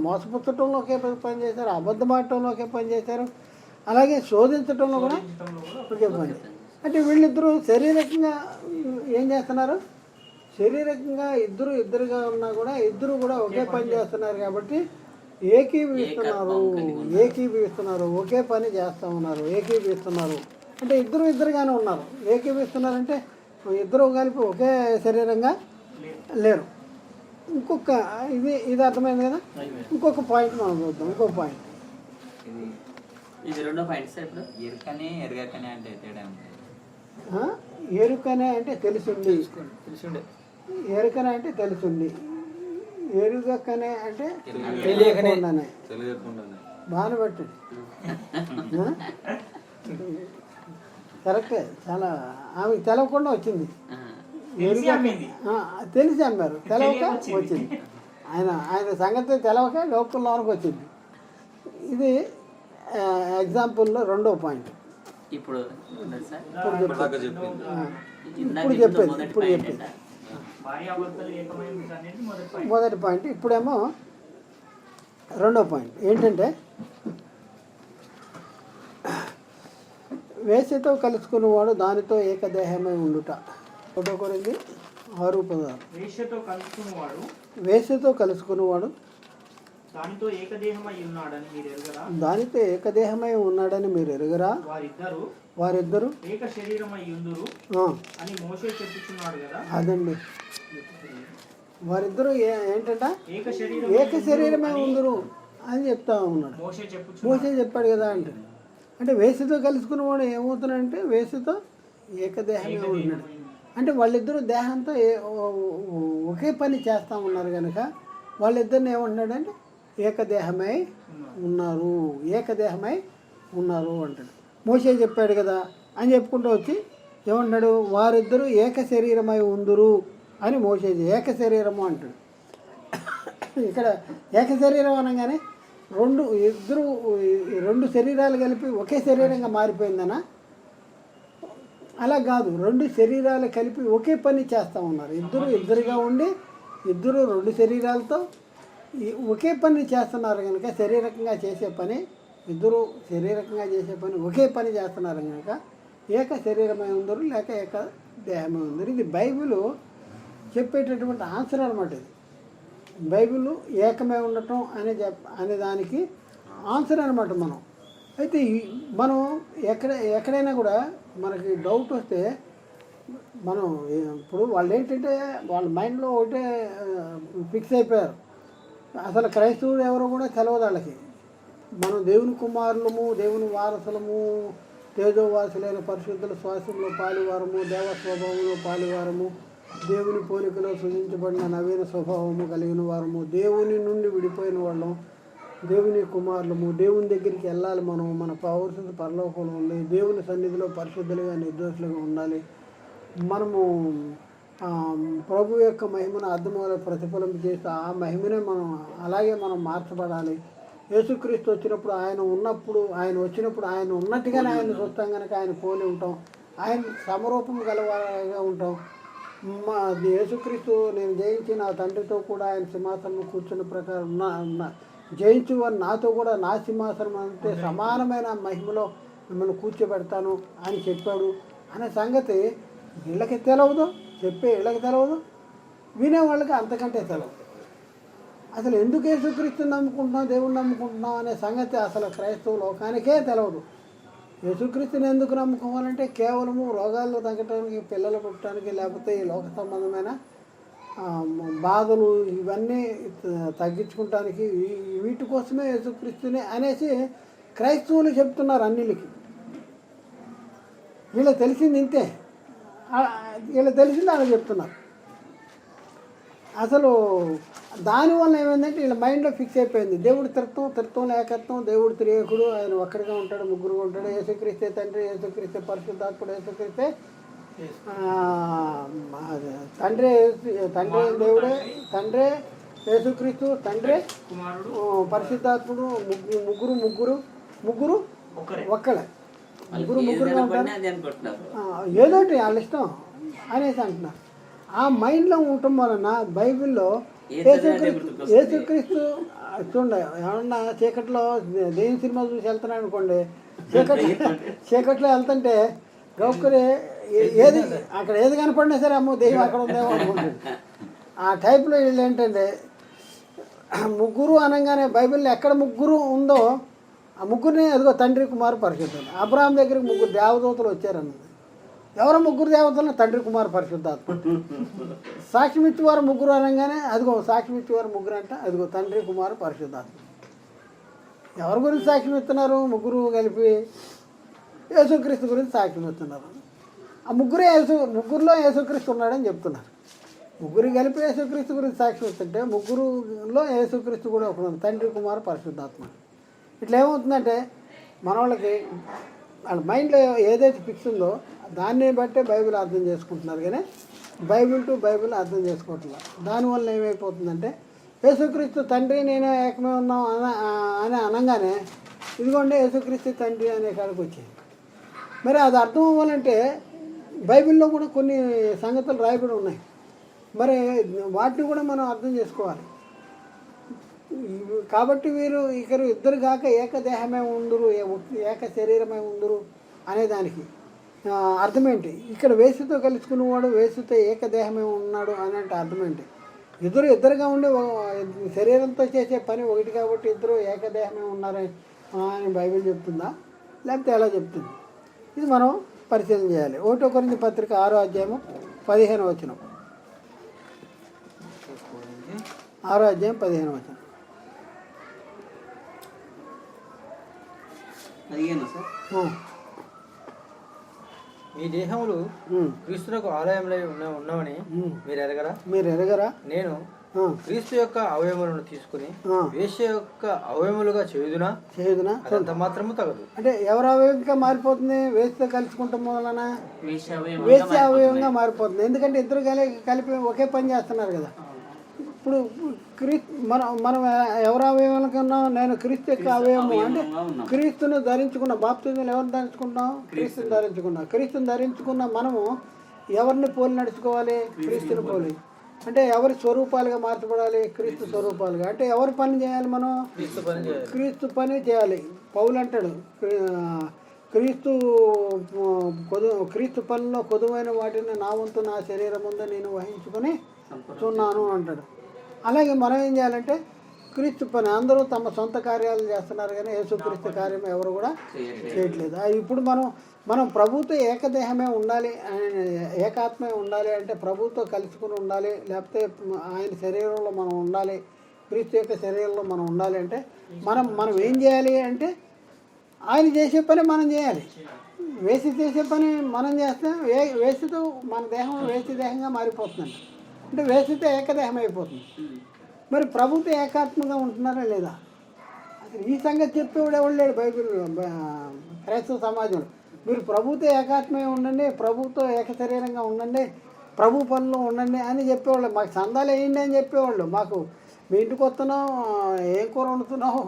మోసపుచ్చటంలో ఒకే పని చేశారు, అబద్ధం ఆడటంలో ఒకే పని చేశారు, అలాగే శోధించటంలో కూడా ఒకే పని. అంటే వీళ్ళిద్దరూ శారీరకంగా ఏం చేస్తున్నారు? శారీరకంగా ఇద్దరుగా ఉన్నా కూడా ఇద్దరు కూడా ఒకే పని చేస్తున్నారు కాబట్టి ఏకీభవిస్తున్నారు, ఒకే పని చేస్తూ ఉన్నారు, ఏకీభవిస్తున్నారు. అంటే ఇద్దరుగానే ఉన్నారు. ఏకీభవిస్తున్నారంటే ఇద్దరు కలిపి ఒకే శరీరంగా లేరు. ఇంకొక ఇది అర్థమైంది కదా. ఇంకొక పాయింట్ మనం చూద్దాం. ఇంకొక పాయింట్, ఇది రెండో పాయింట్ సార్. ఇప్పుడు ఎరుకనే అంటే తేడా ఉంది. ఎరుకనే అంటే తెలిసింది, ఎరుకనే అంటే తెలిసింది, ఎరుగకనే అంటే తెలియకుండానే. బాగా పెట్టండి, కరెక్టే. చాలా ఆమెకు తెలవకుండా వచ్చింది. తెలిసి అమ్మారు, తెలవక వచ్చింది. ఆయన సంగతి తెలవక లోపలకి వచ్చింది. ఇది ఎగ్జాంపుల్లో రెండో పాయింట్. ఇప్పుడు చెప్పేది మొదటి పాయింట్. ఇప్పుడేమో రెండో పాయింట్ ఏంటంటే వేశ్యతో కలుసుకున్నవాడు దానితో ఏకదేహమై ఉండుట. 1 కొరింథీ 6:16. వేశ్యతో కలుసుకున్నవాడు దానితో ఏకదేహమై ఉన్నాడని మీరు ఎరుగరా? వారిద్దరు ఏక శరీరమై యుందురు అని మోషే చెప్పుచున్నాడు కదా. అదండి, వారిద్దరు ఏంటంట? ఏక శరీరమై ఉందురు అని చెప్తా ఉన్నాడు. మోషే చెప్పాడు కదా. అంటే వేసుతో కలుసుకున్నవాడు ఏమవుతున్నాడంటే వేసుతో ఏకదేహమే ఉన్నాడు. అంటే వాళ్ళిద్దరూ దేహంతో ఒకే పని చేస్తూ ఉన్నారు కనుక వాళ్ళిద్దరిని ఏమంటున్నాడంటే ఏకదేహమై ఉన్నారు అంటాడు. మోషే చెప్పాడు కదా అని చెప్పుకుంటూ వచ్చి ఏమంటాడు? వారిద్దరూ ఏక శరీరమై ఉందురు అని మోషే ఏక శరీరము అంటాడు. ఇక్కడ ఏక శరీరం అనగానే రెండు శరీరాలు కలిపి ఒకే శరీరంగా మారిపోయిందనా? అలా కాదు, 2 శరీరాలు కలిపి ఒకే పని చేస్తూ ఉన్నారు. ఇద్దరుగా ఉండి 2 శరీరాలతో ఒకే పని చేస్తున్నారు కనుక శారీరకంగా చేసే పని ఒకే పని చేస్తున్నారు కనుక ఏక శరీరమై ఉందరు లేక ఏక దేహమై ఉందరు. ఇది బైబిల్ చెప్పేటటువంటి ఆన్సర్ అనమాట. ఇది బైబిల్ ఏకమై ఉండటం అనే దానికి ఆన్సర్ అనమాట. మనం అయితే మనం ఎక్కడైనా కూడా మనకి డౌట్ వస్తే మనం ఇప్పుడు వాళ్ళు ఏంటంటే వాళ్ళ మైండ్లో ఒకటే ఫిక్స్ అయిపోయారు. అసలు క్రైస్తవుడు ఎవరో కూడా తెలియదు వాళ్ళకి. మనం దేవుని కుమారులము, దేవుని వారసులము, తేజోవాసులైన పరిశుద్ధుల శ్వాసంలో పాలువారము, దేవ స్వభావంలో పాలువారము, దేవుని పోలికలో సృజించబడిన నవీన స్వభావము కలిగిన వారము, దేవుని నుండి విడిపోయిన వాళ్ళం, దేవుని కుమారులము, దేవుని దగ్గరికి వెళ్ళాలి. మనం మన పౌరుషత పరలోకంలో ఉంది. దేవుని సన్నిధిలో పరిశుద్ధులుగా నిర్దోషులుగా ఉండాలి. మనము ప్రభు యొక్క మహిమను అర్థమవులో ప్రతిఫలం చేస్తే ఆ మహిమనే మనం అలాగే మనం మార్చబడాలి. యేసుక్రీస్తు వచ్చినప్పుడు ఆయన వచ్చినప్పుడు ఆయన ఉన్నట్టుగానే ఆయన చూస్తాం కనుక ఆయన పోలి ఉంటాం. ఆయన సమరూపం గలవాగా ఉంటాం. యేసుక్రీస్తు నేను జయించి నా తండ్రితో కూడా ఆయన సింహాసనం కూర్చున్న ప్రకారం జయించు అని నాతో కూడా నా సింహాసనం అంటే సమానమైన మహిమలో మిమ్మల్ని కూర్చోబెడతాను అని చెప్పాడు అనే సంగతి వీళ్ళకి తెలవదు, చెప్పే వీళ్ళకి తెలవదు, వినేవాళ్ళకి అంతకంటే తెలవదు. అసలు ఎందుకు యేసుక్రీస్తుని నమ్ముకుంటున్నాం, దేవుణ్ణి నమ్ముకుంటున్నాం అనే సంగతి అసలు క్రైస్తవ లోకానికే తెలవదు. యేసుక్రీస్తుని ఎందుకు నమ్ముకోవాలంటే కేవలము రోగాలు తగ్గటానికి, పిల్లలు పుట్టడానికి, లేకపోతే ఈ లోక సంబంధమైన బాధలు ఇవన్నీ తగ్గించుకోవటానికి, వీటి కోసమే యేసుక్రీస్తుని అనేసి క్రైస్తవులు చెప్తున్నారు అన్నిటికి. వీళ్ళకి తెలిసింది ఇంతే, వీళ్ళకి తెలిసింది అలా చెప్తున్నారు. అసలు దానివల్ల ఏమైందంటే వీళ్ళ మైండ్లో ఫిక్స్ అయిపోయింది. దేవుడు త్రిత్వం ఏకత్వం, దేవుడు త్రియేకుడు, ఆయన ఒక్కడిగా ఉంటాడు, ముగ్గురుగా ఉంటాడు. యేసుక్రీస్తే తండ్రి, యేసుక్రీస్తే పరిశుద్ధాత్ముడు, యేసుక్రీస్తే తండ్రి దేవుడే, తండ్రే యేసుక్రీస్తు, తండ్రే పరిశుద్ధాత్ముడు, ముగ్గురు ఒక్కడే, ముగ్గురుగా ఉంటారు. ఏదోటి వాళ్ళ ఇష్టం అనేసి అంటున్నారు. ఆ మైండ్లో ఉండటం వలన బైబిల్లో యేసుక్రీస్తు చూడండి, ఏమన్నా చీకట్లో దేవుని సినిమా చూసి వెళ్తున్నాను అనుకోండి, చీకట్లో వెళ్తుంటే గౌకరే ఏది అక్కడ ఏది కనపడినా సరే అమ్మో దెయ్యం అక్కడ ఉందేమో అనుకుంటుంది. ఆ టైప్లో వీళ్ళు ఏంటంటే ముగ్గురు అనగానే బైబిల్లో ఎక్కడ ముగ్గురు ఉందో ఆ ముగ్గురిని అదిగో తండ్రి కుమారు పరిశుద్ధులు. అబ్రహాం దగ్గరికి ముగ్గురు దేవదూతలు వచ్చారన్నది. ఎవరో ముగ్గురు దేవతలను తండ్రి కుమారు పరిశుద్ధాత్మ. సాక్షిమిచ్చేవారు ముగ్గురు అనగానే అదిగో సాక్షిమిచ్చేవారు ముగ్గురు అంటే అదిగో తండ్రి కుమారు పరిశుద్ధాత్మ. ఎవరి గురించి సాక్ష్యం ఇస్తున్నారు? ముగ్గురు కలిపి యేసుక్రీస్తు గురించి సాక్ష్యం ఇస్తున్నారు. ఆ ముగ్గురులో యేసుక్రీస్తు ఉన్నాడని చెప్తున్నారు. ముగ్గురు కలిపి యేసుక్రీస్తు గురించి సాక్ష్యం ఇస్తుంటే ముగ్గురులో యేసుక్రీస్తు కూడా ఒక తండ్రి కుమారు పరిశుద్ధాత్మ. ఇట్లా ఏమవుతుందంటే మన వాళ్ళకి వాళ్ళ మైండ్లో ఏదైతే ఫిక్స్ ఉందో దాన్ని బట్టే బైబిల్ అర్థం చేసుకుంటున్నారు, కానీ బైబిల్ టు బైబిల్ అర్థం చేసుకోవట్లేదు. దానివల్ల ఏమైపోతుందంటే యేసుక్రీస్తు తండ్రి నేను ఏకమే ఉన్నాం అని అనగానే ఇదిగోండి యేసుక్రీస్తు తండ్రి అనే కాడికి వచ్చేది. మరి అది అర్థం అవ్వాలంటే బైబిల్లో కూడా కొన్ని సంగతులు రాయబడి ఉన్నాయి. మరి వాటిని కూడా మనం అర్థం చేసుకోవాలి. కాబట్టి వీరు ఇద్దరు కాక ఏకదేహమే ఉందురు, ఏక శరీరమే ఉందురు అనేదానికి అర్థమేంటి? ఇక్కడ వేసుతో కలుసుకున్నవాడు వేసుతో ఏకదేహమే ఉన్నాడు అని అంటే అర్థమేంటి? ఇద్దరుగా ఉండి శరీరంతో చేసే పని ఒకటి కాబట్టి ఇద్దరు ఏకదేహమే ఉన్నారని అని బైబిల్ చెప్తుందా, లేకపోతే ఎలా చెప్తుంది? ఇది మనం పరిశీలన చేయాలి. 1 కొరింథీ పత్రిక 6వ అధ్యాయము 15వ వచనం. 6వ అధ్యాయం 15వ వచనం. మీ దేహములు క్రీస్తునకు ఆలయంలో ఉన్నవని మీరు ఎరగరా? నేను క్రీస్తు యొక్క అవయములను తీసుకుని వేశ్య యొక్క అవయములుగా చేయుదునా అంత మాత్రము తగదు. అంటే ఎవరు అవయవంగా మారిపోతుంది? వేశ్యతో కలుసుకుంటాం వలన వేశ్య అవయవంగా మారిపోతుంది. ఎందుకంటే ఇద్దరు కలిపి ఒకే పని చేస్తున్నారు కదా. ఇప్పుడు మనం ఎవరు అవయవాలకు ఉన్నాం? నేను క్రీస్తు యొక్క అవయవము అంటే క్రీస్తును ధరించుకున్న బాప్తిజంలో ఎవరిని ధరించుకుంటాం? క్రీస్తుని ధరించుకున్నాం. క్రీస్తుని ధరించుకున్న మనము ఎవరిని పోలి నడుచుకోవాలి? క్రీస్తుని పోలి. అంటే ఎవరి స్వరూపాలుగా మార్చబడాలి? క్రీస్తు స్వరూపాలుగా. అంటే ఎవరి పని చేయాలి? మనం క్రీస్తు పని చేయాలి. పౌలు అంటాడు క్రీస్తు పనిలో కొదువైన వాటిని నా వంతు నా శరీరం ముందు నేను వహించుకొని చున్నాను అంటాడు. అలాగే మనం ఏం చేయాలంటే క్రీస్తు పని. అందరూ తమ సొంత కార్యాలు చేస్తున్నారు కానీ యేసుక్రీస్తు కార్యం ఎవరు కూడా చేయట్లేదు. ఇప్పుడు మనం ప్రభుతో ఏకదేహమే ఉండాలి, ఏకాత్మే ఉండాలి అంటే ప్రభుతో కలుసుకుని ఉండాలి, లేకపోతే ఆయన శరీరంలో మనం ఉండాలి, క్రీస్తు యొక్క శరీరంలో మనం ఉండాలి అంటే మనం ఏం చేయాలి అంటే ఆయన చేసే పని మనం చేయాలి. వేసి చేసే పని మనం చేస్తే వేసితో మన దేహం వేసి దేహంగా మారిపోతుందండి. అంటే వేసితో ఏకదేహం అయిపోతుంది. మరి ప్రభుతో ఏకాత్మగా ఉంటున్నారా లేదా? అసలు ఈ సంగతి చెప్పేవాడు ఎవడు లేడు బైబిల్ క్రైస్తవ సమాజంలో. మీరు ప్రభుతో ఏకాత్మగా ఉండండి, ప్రభుతో ఏకశరీరంగా ఉండండి, ప్రభు పనులు ఉండండి అని చెప్పేవాళ్ళు. మాకు సందాలు వేయండి అని చెప్పేవాళ్ళు. మాకు మీ ఇంటికి వస్తున్నాం, ఏం కూర వండుతున్నావు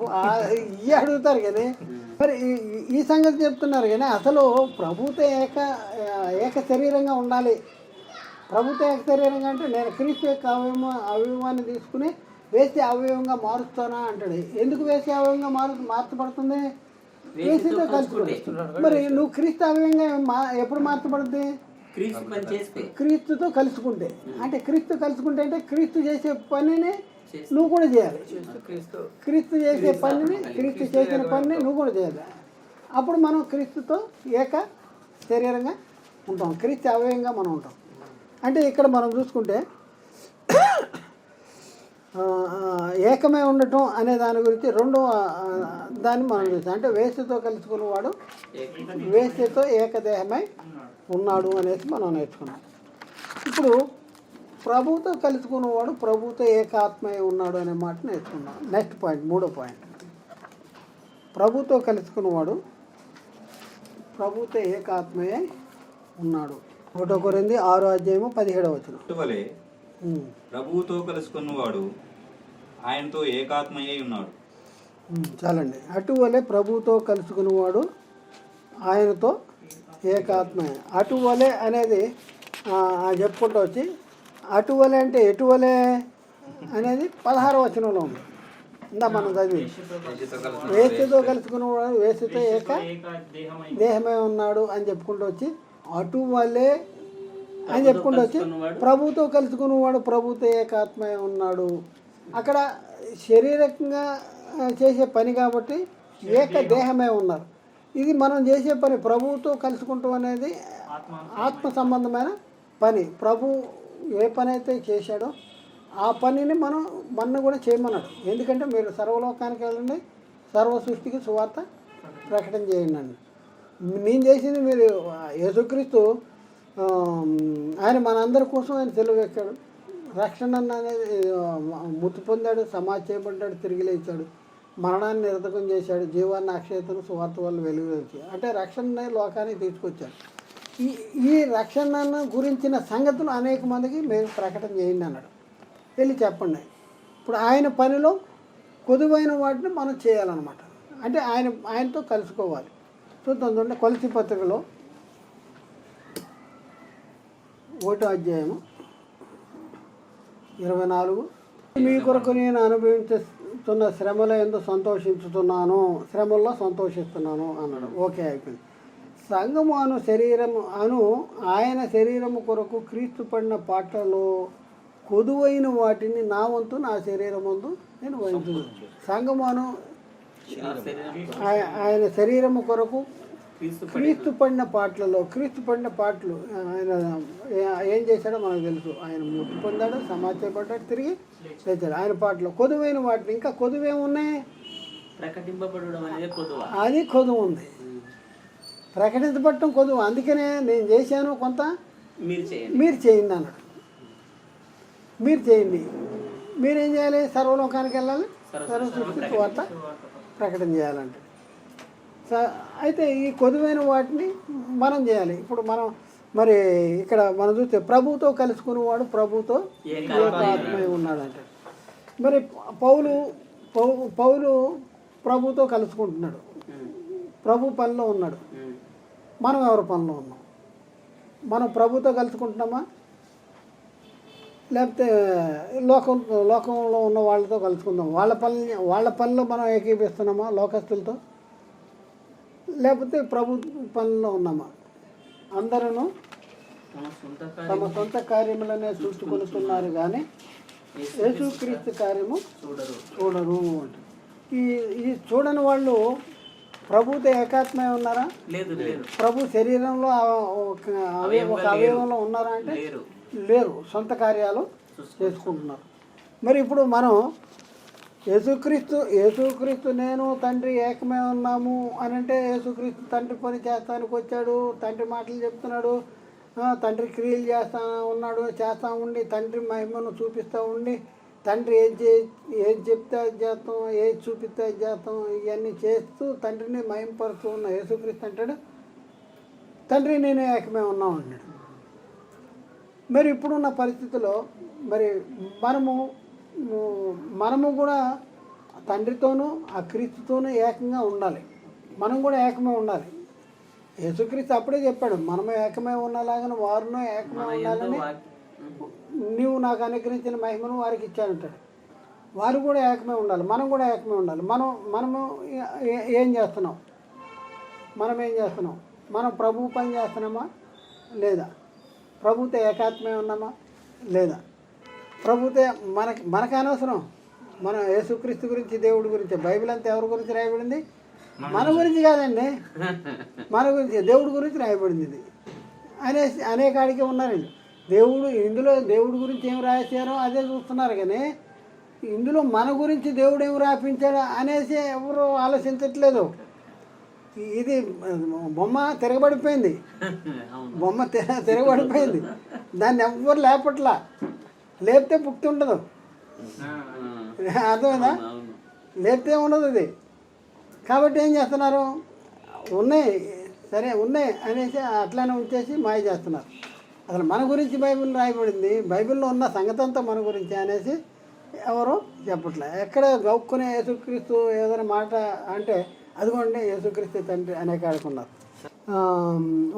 ఇవి అడుగుతారు కానీ మరి ఈ సంగతి చెప్తున్నారు కానీ అసలు ప్రభుతో ఏక శరీరంగా ఉండాలి. ప్రభుతో ఏక శరీరంగా అంటే నేను క్రీస్తు యొక్క అవయవాన్ని తీసుకుని వేసి అవయవంగా మారుస్తానా అంటాడు. ఎందుకు వేసి అవయవంగా మార్చబడుతుంది? వేసితో కలుసుకుంటే. మరి నువ్వు క్రీస్తు అవయవంగా ఎప్పుడు మార్చబడుతుంది? క్రీస్తుతో కలుసుకుంటే. అంటే క్రీస్తు కలుసుకుంటే అంటే క్రీస్తు చేసే పనిని నువ్వు కూడా చేయాలి. క్రీస్తు చేసే పనిని, క్రీస్తు చేసిన పనిని నువ్వు కూడా చేయాలి. అప్పుడు మనం క్రీస్తుతో ఏక శరీరంగా ఉంటాం, క్రీస్తు అవయవంగా మనం ఉంటాం. అంటే ఇక్కడ మనం చూసుకుంటే ఏకమే ఉండటం అనే దాని గురించి రెండో దాన్ని మనం చూస్తాం. అంటే వేసితో కలుసుకున్నవాడు వేసితో ఏకదేహమై ఉన్నాడు అనేసి మనం నేర్చుకున్నాం. ఇప్పుడు ప్రభుతో కలుసుకున్నవాడు ప్రభుతో ఏకాత్మై ఉన్నాడు అనే మాట నేర్చుకున్నాం. నెక్స్ట్ పాయింట్, మూడో పాయింట్, ప్రభుతో కలుసుకున్నవాడు ప్రభుతో ఏకాత్మయే ఉన్నాడు. 1 కొరింథీ 6:17. ప్రభువుతో కలుసుకున్నవాడు ఆయనతో ఏకాత్మయే ఉన్నాడు. చాలండి. అటువలే ప్రభువుతో కలుసుకున్నవాడు ఆయనతో ఏకాత్మయే. అటువలే అనేది చెప్పుకుంటూ వచ్చి అటువలే అంటే ఎటువలే అనేది 16వ వచనంలో ఉంది. ఇందా మనం చదివి వేసితో కలుసుకున్నవాడు వేసితో ఏక దేహమే ఉన్నాడు అని చెప్పుకుంటూ వచ్చి అటువలే అని చెప్పుకుంటూ వచ్చి ప్రభుతో కలుసుకున్నవాడు ప్రభుతో ఏకాత్మయ ఉన్నాడు. అక్కడ శారీరకంగా చేసే పని కాబట్టి ఏకదేహమే ఉన్నారు. ఇది మనం చేసే పని ప్రభువుతో కలుసుకుంటాం అనేది ఆత్మ సంబంధమైన పని. ప్రభు ఏ పని అయితే చేశాడో ఆ పనిని మన కూడా చేయమన్నాడు. ఎందుకంటే మీరు సర్వలోకానికి వెళ్ళండి, సర్వ సృష్టికి సువార్త ప్రకటన చేయండి అండి. నేను చేసింది మీరు యేసుక్రీస్తు ఆయన మనందరి కోసం ఆయన సెలవెక్కాడు. రక్షణ అనేది మృతి పొందాడు, సమాధి చేయబడ్డాడు, తిరిగి లేచాడు, మరణాన్ని నిరతకం చేశాడు, జీవాన్ని అక్షయతను సువార్త వల్ల వెలుగుచ్చాడు. అంటే రక్షణ లోకానికి తీసుకొచ్చాడు. ఈ రక్షణను గురించిన సంగతులు అనేక మందికి మీరు ప్రకటన చేయండి అన్నాడు. వెళ్ళి చెప్పండి. ఇప్పుడు ఆయన పనిలో కొదువైన వాటిని మనం చేయాలన్నమాట. అంటే ఆయనతో కలుసుకోవాలి. చూద్దాం. కొలసీ పత్రికలో 1:24 మీ కొరకు నేను అనుభవించుతున్న శ్రమల యందు సంతోషించుతున్నాను, శ్రమల్లో సంతోషిస్తున్నాను అన్నాడు. ఓకే, అయిపోయింది. సంఘము ఆయన శరీరము కొరకు క్రీస్తు పడిన పాటలలో కొదువైన వాటిని నా వంతు నా శరీరం ముందు నేను వహించున్నాను. సంఘము ఆయన శరీరము కొరకు క్రీస్తు పడిన పాటలలో, క్రీస్తు పడిన పాటలు ఆయన ఏం చేశాడో మనకు తెలుసు. ఆయన మృతి పొందాడు, సమాధి చేయబడ్డాడు, తిరిగి లేచాడు. ఆయన పాటలు కొదువైన వాటిని, ఇంకా కొదువేమున్నాయి? ప్రకటింపబడడం అనేది కొదువ. అది కొదువు ఉంది. ప్రకటించబడటం కొదువు. అందుకనే నేను చేశాను కొంత మీరు చేయండి అన్నాడు. మీరు చేయండి. మీరేం చేయాలి? సర్వలోకానికి వెళ్ళాలి, సర్వ సృష్టి వార్త ప్రకటన చేయాలంటే. అయితే ఈ కొదువైన వాటిని మనం చేయాలి. ఇప్పుడు మనం మరి ఇక్కడ మనం చూస్తే ప్రభుతో కలుసుకునేవాడు ప్రభుతో ఏకాత్మై ఉన్నాడు అంటే, మరి పౌలు ప్రభుతో కలుసుకుంటున్నాడు, ప్రభు పనిలో ఉన్నాడు. మనం ఎవరి పనిలో ఉన్నాం? మనం ప్రభుతో కలుసుకుంటున్నామా, లేకపోతే లోకంలో ఉన్న వాళ్ళతో కలుసుకుందాం? వాళ్ళ పనిలో మనం ఏకీపిస్తున్నామా లోకస్తులతో, లేకపోతే ప్రభు పనిలో ఉన్నామా? అందరూ తమ సొంత కార్యములనే చూసుకొనుతున్నారు కానీ యేసుక్రీస్తు కార్యము చూడరు. చూడరు అంట. ఈ చూడని వాళ్ళు ప్రభుతో ఏకాత్మై ఉన్నారా? లేదు లేదు. ప్రభు శరీరంలో ఒక అవయవంలో ఉన్నారా అంటే లేరు. సొంత కార్యాలు చేసుకుంటున్నారు. మరి ఇప్పుడు మనం యేసుక్రీస్తు నేను తండ్రి ఏకమై ఉన్నాము అని అంటే యేసుక్రీస్తు తండ్రి పని చేస్తానికి వచ్చాడు, తండ్రి మాటలు చెప్తున్నాడు, తండ్రి క్రియలు చేస్తూ ఉండి తండ్రి మహిమను చూపిస్తూ ఉండి తండ్రి ఏది చెప్తే అది చేస్తాం, ఏది చూపిస్తే అది చేస్తాం, ఇవన్నీ చేస్తూ తండ్రిని మహిమపరుస్తూ ఉన్న యేసుక్రీస్తు అంటాడు తండ్రి నేను ఏకమే ఉన్నాం అన్నాడు. మరి ఇప్పుడున్న పరిస్థితిలో మరి మనము కూడా తండ్రితోనూ ఆ క్రీస్తుతోనూ ఏకంగా ఉండాలి. మనం కూడా ఏకమే ఉండాలి. యేసుక్రీస్తు అప్పుడే చెప్పాడు మనము ఏకమే ఉన్నలాగా వారును ఏకమే ఉండాలని నీవు నాకు అనుగ్రహించిన మహిమను వారికి ఇచ్చానంటాడు. వారు కూడా ఏకమే ఉండాలి, మనం కూడా ఏకమే ఉండాలి. మనము ఏం చేస్తున్నాం? మనం ప్రభువు పని చేస్తున్నామా లేదా? ప్రభుతో ఏకాత్మే ఉన్నామా లేదా? ప్రభుతో మనకు అనవసరం. మనం యేసుక్రీస్తు గురించి దేవుడి గురించి బైబిల్ అంతా ఎవరి గురించి రాయబడింది? మన గురించి కాదండి, మన గురించి దేవుడి గురించి రాయబడింది. ఇది అనేకాడికి ఉన్నారండి. ఇందులో దేవుడి గురించి ఏం రాశారో అదే చూస్తున్నారు, కానీ ఇందులో మన గురించి దేవుడు ఏం రాపించాడో అనేసి ఎవరు ఆలోచించట్లేదు. ఇది బొమ్మ తిరగబడిపోయింది, తిరగబడిపోయింది. దాన్ని ఎవ్వరు లేపట్లా. లేపితే పుక్తి ఉండదు, అర్థమైందా? లేపితే ఉండదు అది. కాబట్టి ఏం చేస్తున్నారు? ఉన్నాయి అనేసి అట్లానే ఉంచేసి మాయ చేస్తున్నారు. అసలు మన గురించి బైబిల్ రాయబడింది, బైబిల్లో ఉన్న సంగతి అంతా మన గురించి అనేసి ఎవరు చెప్పట్లే. ఎక్కడ గౌక్కునే యేసుక్రీస్తు ఏదైనా మాట అంటే అదిగోండి యేసుక్రీస్తు తండ్రి అనే కాడుకున్నారు.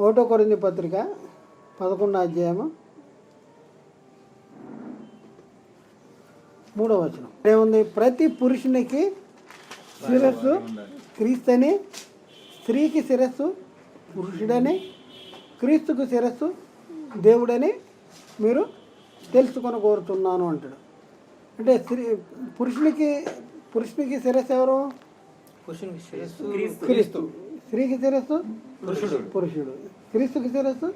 1 కొరింథీ పత్రిక 11వ అధ్యాయము 3వ వచనం ఏముంది? ప్రతి పురుషునికి శిరస్సు క్రీస్తుని, స్త్రీకి శిరస్సు పురుషుడని, క్రీస్తుకు శిరస్సు దేవుడని మీరు తెలుసుకొని కోరుతున్నాను అంటాడు. అంటే పురుషునికి శిరస్సు ఎవరు? క్రీస్తు. స్త్రీకి శిరస్సు పురుషుడు. క్రీస్తుకి శిరస్సు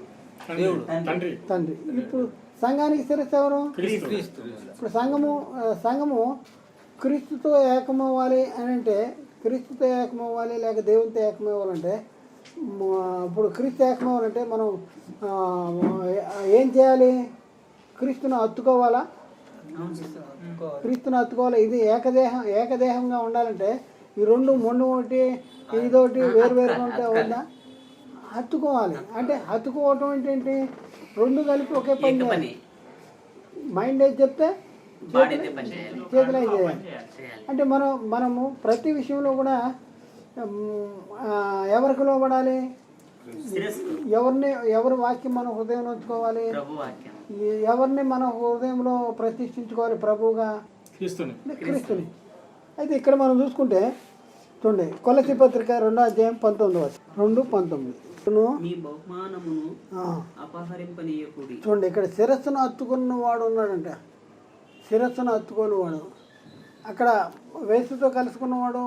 తండ్రి. ఇప్పుడు సంఘానికి శిరస్సు ఎవరు? ఇప్పుడు సంఘము క్రీస్తుతో ఏకమవ్వాలి అని అంటే, క్రీస్తుతో ఏకమవ్వాలి లేక దేవునితో ఏకమవ్వాలంటే, ఇప్పుడు క్రీస్తు ఏకమవ్వాలంటే మనం ఏం చేయాలి? క్రీస్తును హత్తుకోవాలా? క్రీస్తును హత్తుకోవాలి. ఇది ఏకదేహంగా ఉండాలంటే ఈ రెండు మొండు ఒకటి ఇదొకటి వేరువేరుగా ఉంటే అవుతుందా? హత్తుకోవాలి. అంటే హత్తుకోవటం అంటే ఏంటి? రెండు కలిపి ఒకే పని చేయాలి. మైండ్ ఏది చెప్తే చేతులు ఏం చేయాలి. అంటే మనము ప్రతి విషయంలో కూడా ఎవరికి లోబడాలి? ఎవరి వాక్యం మన హృదయంలో ఉంచుకోవాలి? ఎవరిని మన హృదయంలో ప్రతిష్ఠించుకోవాలి? ప్రభువుగా క్రీస్తుని. అయితే ఇక్కడ మనం చూసుకుంటే చూడండి, కొలసీ పత్రిక 2వ అధ్యాయం 19 చూడండి. ఇక్కడ శిరస్సును హత్తుకున్నవాడు ఉన్నాడంట. శిరస్సును హత్తుకున్నవాడు అక్కడ వేసుతో కలుసుకున్నవాడు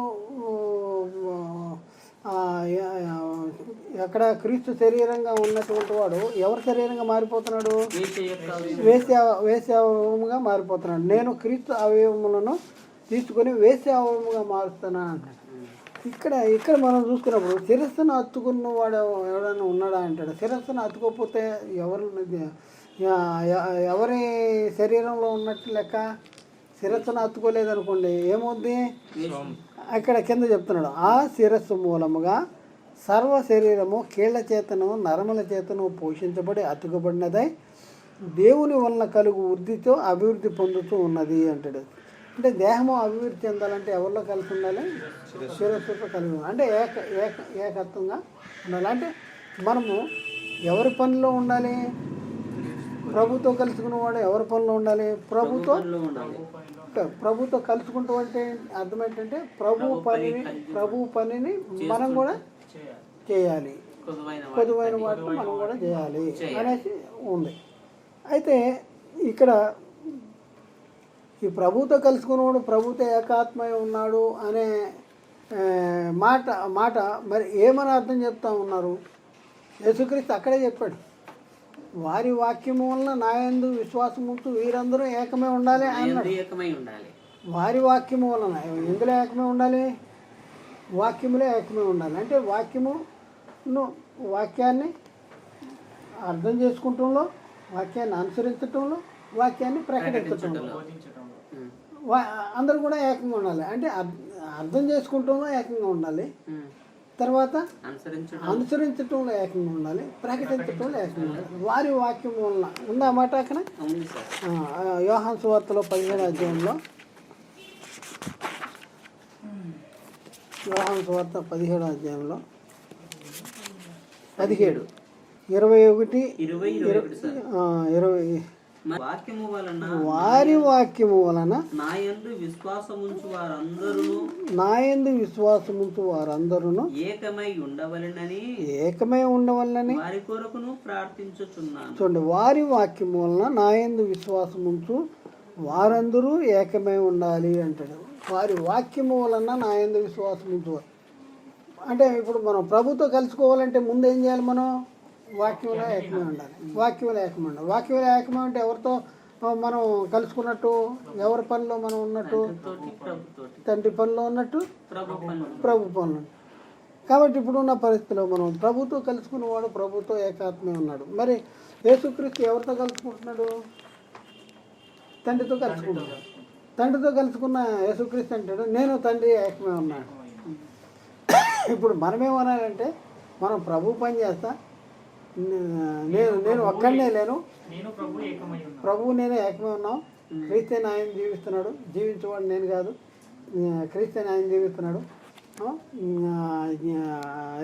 అక్కడ క్రీస్తు శరీరంగా ఉన్నటువంటి వాడు ఎవరి శరీరంగా మారిపోతున్నాడు? వేసే అవయవముగా మారిపోతున్నాడు. నేను క్రీస్తు అవయవములను తీసుకొని వేసే అవయవముగా మారుస్తున్నాను అంటాడు. ఇక్కడ మనం చూసుకున్నప్పుడు శిరస్సును హత్తుకున్నవాడు ఎవడైనా ఉన్నాడా అంటాడు. శిరస్సును హత్తుకోకపోతే ఎవరి శరీరంలో ఉన్నట్టు లెక్క. శిరస్సును హత్తుకోలేదనుకోండి ఏమవుద్ది? అక్కడ కింద చెప్తున్నాడు, ఆ శిరస్సు మూలముగా సర్వ శరీరము కీళ్ల చేతను నరముల చేతను పోషించబడి అతుకబడినదై దేవుని వలన కలుగు వృద్ధితో అభివృద్ధి పొందుతూ ఉన్నది అంటాడు. అంటే దేహము అభివృద్ధి చెందాలంటే ఎవరిలో కలిసి ఉండాలి? శిరస్సుతో కలిగి ఉండాలి. అంటే ఏకత్వంగా ఉండాలి. అంటే మనము ఎవరి పనిలో ఉండాలి? ప్రభుతో కలుసుకున్నవాడు ఎవరి పనిలో ఉండాలి? ప్రభుతో కలుసుకుంటూ అంటే అర్థం ఏంటంటే ప్రభు పనిని మనం కూడా చేయాలి, కొద్దువైన వాటిని మనం కూడా చేయాలి అనేసి ఉంది. అయితే ఇక్కడ ఈ ప్రభుతో కలుసుకున్నవాడు ప్రభుతో ఏకాత్మై ఉన్నాడు అనే మాట మరి ఏమని అర్థం చెప్తా ఉన్నారు? యేసుక్రీస్తు అక్కడే చెప్పాడు, వారి వాక్యము వలన నా యందు విశ్వాసం ఉంటూ వీరందరూ ఏకమై ఉండాలి అన్నాడు. ఏకమై ఉండాలి. వారి వాక్యము వలన ఎందులో ఏకమై ఉండాలి? వాక్యములో ఏకమై ఉండాలి. అంటే వాక్యాన్ని అర్థం చేసుకుంటంలో, వాక్యాన్ని అనుసరించటంలో, వాక్యాన్ని ప్రకటించటంలో అందరూ కూడా ఏకంగా ఉండాలి. అంటే అర్థం చేసుకుంటంలో ఏకంగా ఉండాలి, తర్వాత అనుసరించటంలో ఏకంగా ఉండాలి, ప్రకటించటంలో ఏకంగా ఉండాలి. వారి వాక్యం వలన ఉందా మాట అక్కడ? యోహాను సువార్తలో 17వ అధ్యాయంలో, యోహాను సువార్త 17వ అధ్యాయంలో 17, 21, 20 వారి వాక్యము వలన నా యందు విశ్వాసముంచు వారందరూ ఏకమై ఉండవలెనని వారి కొరకును ప్రార్థించుచున్నాను. చూడండి, వారి వాక్యము వలన నా యందు విశ్వాసముంచు వారందరూ ఏకమై ఉండాలి అంటాడు. వారి వాక్యము వలన నా యందు విశ్వాసముంచు. అంటే ఇప్పుడు మనం ప్రభుతో కలుసుకోవాలంటే ముందు ఏం చేయాలి? మనం వాక్యంలో ఏకమై ఉండాలి. వాక్యంలో ఏకమై ఉంటే ఎవరితో మనం కలుసుకున్నట్టు? ఎవరి పనిలో మనం ఉన్నట్టు? తండ్రి పనిలో ఉన్నట్టు, ప్రభు పనిలో. కాబట్టి ఇప్పుడున్న పరిస్థితిలో మనం ప్రభుతో కలుసుకున్నవాడు ప్రభుతో ఏకాత్మే ఉన్నాడు. మరి యేసుక్రీస్తు ఎవరితో కలుసుకుంటున్నాడు? తండ్రితో కలుసుకుంటున్నాడు. తండ్రితో కలుసుకున్న యేసుక్రీస్తు అంటాడు, నేను తండ్రి ఏకమే ఉన్నాడు. ఇప్పుడు మనమేమనాలంటే, మనం ప్రభు పని చేస్తా, నేను ఒక్కడనే లేను, ప్రభువు నేనే ఏకమే ఉన్నాం. క్రీస్తే ఆయన జీవిస్తున్నాడు, జీవించేవాడు నేను కాదు, క్రీస్తే ఆయన జీవిస్తున్నాడు.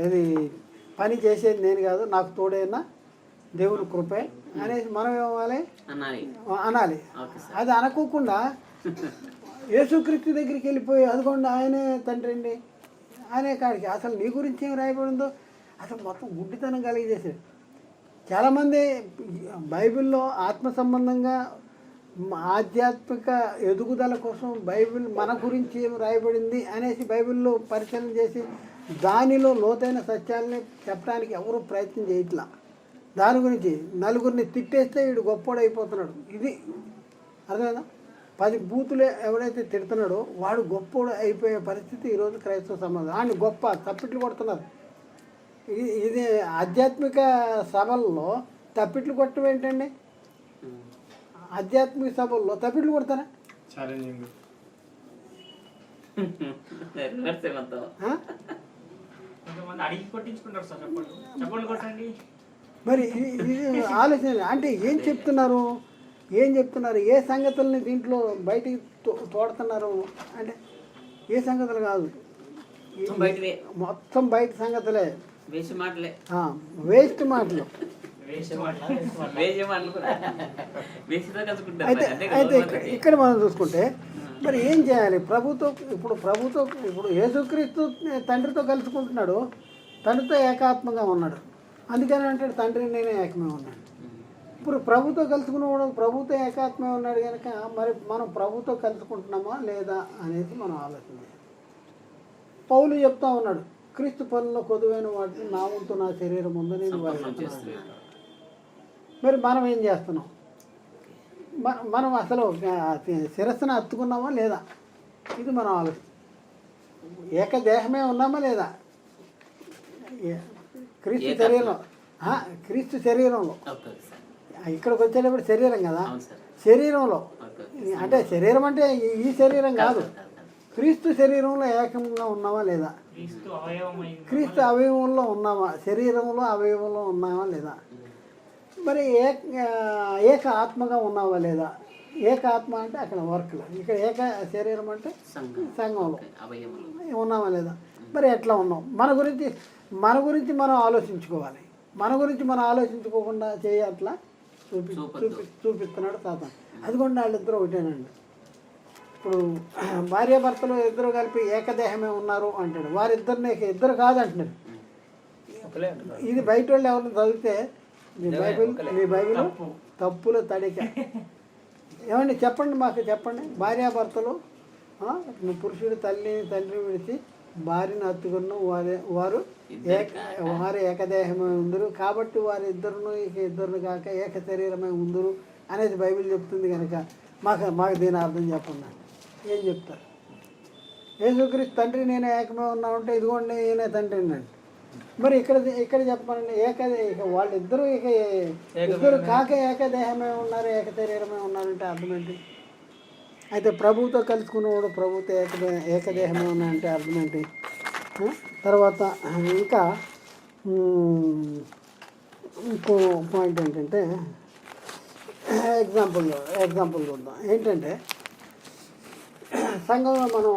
ఇది పని చేసేది నేను కాదు, నాకు తోడైనా దేవుని కృపే అనేసి మనం ఏమవ్వాలి? అనాలి. అది అనుకోకుండా యేసుక్రీస్తు దగ్గరికి వెళ్ళిపోయి అదిగోండి ఆయనే తండ్రి అండి అనే కాడికి అసలు నీ గురించి ఏం రాయబడిందో అసలు మొత్తం గుడ్డితనం కలిగజేసాడు. చాలామంది బైబిల్లో ఆత్మ సంబంధంగా ఆధ్యాత్మిక ఎదుగుదల కోసం బైబిల్ మన గురించి ఏం రాయబడింది అనేసి బైబిల్లో పరిశీలన చేసి దానిలో లోతైన సత్యాలని చెప్పడానికి ఎవరు ప్రయత్నం చేయట్లా. దాని గురించి నలుగురిని తిట్టేస్తే వీడు గొప్పోడు అయిపోతున్నాడు. ఇది అర్థమైందా? 10 బూతులు ఎవడైతే తిడుతున్నాడో వాడు గొప్పోడు అయిపోయే పరిస్థితి ఈరోజు క్రైస్తవ సమాజం. ఆయన గొప్ప తప్పిట్లు కొడుతున్నారు. ఇది ఆధ్యాత్మిక సభల్లో తప్పిట్లు కొట్టడం ఏంటండి? ఆధ్యాత్మిక సభల్లో తప్పిట్లు కొడతారా? మరి ఇది ఆలోచన అంటే ఏం చెప్తున్నారు? ఏ సంగతుల్ని దీంట్లో బయటికి తోడుతున్నారు అంటే ఏ సంగతులు కాదు, మొత్తం బయట సంగతులే, వేస్ట్ మాటలు. అయితే ఇక్కడ మనం చూసుకుంటే మరి ఏం చేయాలి? ఇప్పుడు యేసుక్రీస్తు తండ్రితో కలుసుకుంటున్నాడు, తండ్రితో ఏకాత్మగా ఉన్నాడు. అందుకని అంటే తండ్రి నేనే ఏకమే ఉన్నాడు. ఇప్పుడు ప్రభుతో కలుసుకున్నవాడు ప్రభుతో ఏకాత్మే ఉన్నాడు కనుక మరి మనం ప్రభుతో కలుసుకుంటున్నామా లేదా అనేది మనం ఆలోచన. పౌలు చెప్తా ఉన్నాడు, క్రీస్తు పనుల్లో కొదువైన వాటిని నా వంతు నా శరీరం ముందు నేను వాడుతున్నాను. మరి మనం ఏం చేస్తున్నాం? మనం అసలు శిరస్సును అత్తుకున్నామా లేదా? ఇది మనం ఆలోచన. ఏకదేహమే ఉన్నామా లేదా? క్రీస్తు శరీరంలో ఇక్కడికి వచ్చేటప్పుడు శరీరం కదా, శరీరంలో అంటే శరీరం అంటే ఈ శరీరం కాదు, క్రీస్తు శరీరంలో ఏకంగా ఉన్నామా లేదా? క్రీస్తు అవయవంలో ఉన్నామా? శరీరంలో అవయవంలో ఉన్నామా లేదా? మరి ఏక ఆత్మగా ఉన్నావా లేదా? ఏక ఆత్మ అంటే అక్కడ వర్క్లు, ఇక్కడ ఏక శరీరం అంటే సంఘంలో ఉన్నామా లేదా? మరి ఎట్లా ఉన్నాం? మన గురించి మనం ఆలోచించుకోవాలి. మన గురించి మనం ఆలోచించుకోకుండా చేయట్లా చూపిస్తున్నాడు సాతాను. అదిగోండి వాళ్ళిద్దరూ ఒకటేనండి. ఇప్పుడు భార్యాభర్తలు ఇద్దరు కలిపి ఏకదేహమే ఉన్నారు అంటాడు. వారిద్దరిని ఇద్దరు కాదంటున్నారు. ఇది బయట వాళ్ళు ఎవరిని చదివితే మీ బైబిల్ తప్పుల తడిక. ఏమండి చెప్పండి, మాకు చెప్పండి. భార్యాభర్తలు పురుషుడు తండ్రి విడిచి భార్యను హత్తుకున్న వారు ఏకదేహమై ఉందరు, కాబట్టి వారు ఇద్దరును కాక ఏక శరీరమై ఉందరు అనేది బైబిల్ చెప్తుంది కనుక మాకు దీని అర్థం చెప్పండి. ఏం చెప్తారు? యేసుక్రీస్తు తండ్రి నేను ఏకమై ఉన్నామంటే ఇదిగోండి ఈయన తండ్రి అండి. మరి ఇక్కడ చెప్పాలండి వాళ్ళిద్దరూ ఇద్దరు కాక ఏకదేహమై ఉన్నారు, ఏక శరీరమై ఉన్నారంటే అర్థం ఏంటి? అయితే ప్రభువుతో కలుసుకున్నవాడు ప్రభువుతో ఏకదేహమై ఉన్నాయంటే అర్థం ఏంటి? తర్వాత ఇంకా ఇంకో పాయింట్ ఏంటంటే ఎగ్జాంపుల్ చూద్దాం. ఏంటంటే సంఘంలో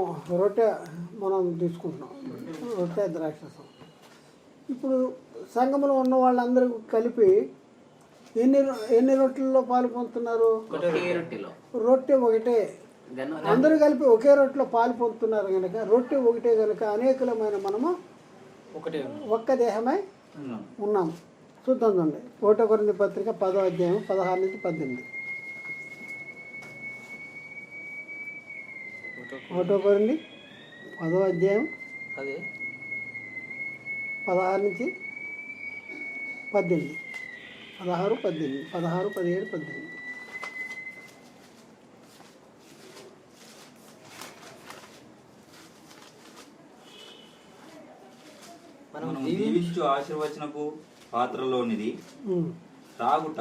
మనం తీసుకుంటున్నాం రొట్టె ద్రాక్షరసం. ఇప్పుడు సంఘంలో ఉన్న వాళ్ళందరూ కలిపి ఎన్ని రొట్టెల్లో పాలు పొందుతున్నారు? రొట్టె ఒకటే. అందరూ కలిపి ఒకే రొట్టెలో పాలు పొందుతున్నారు కనుక రొట్టె ఒకటే కనుక అనేకులమైన మనము ఒక్క దేహమై ఉన్నాము. చూద్దాం చూడండి. 1 కొరింథీ పత్రిక 10వ అధ్యాయం 16 నుంచి 18. 1 కొరింథీ 10వ అధ్యాయం 16 నుంచి 18. 16, 17, 17, 18. మనం దీవించు ఆశీర్వచనపు పాత్రలోనిది త్రాగుట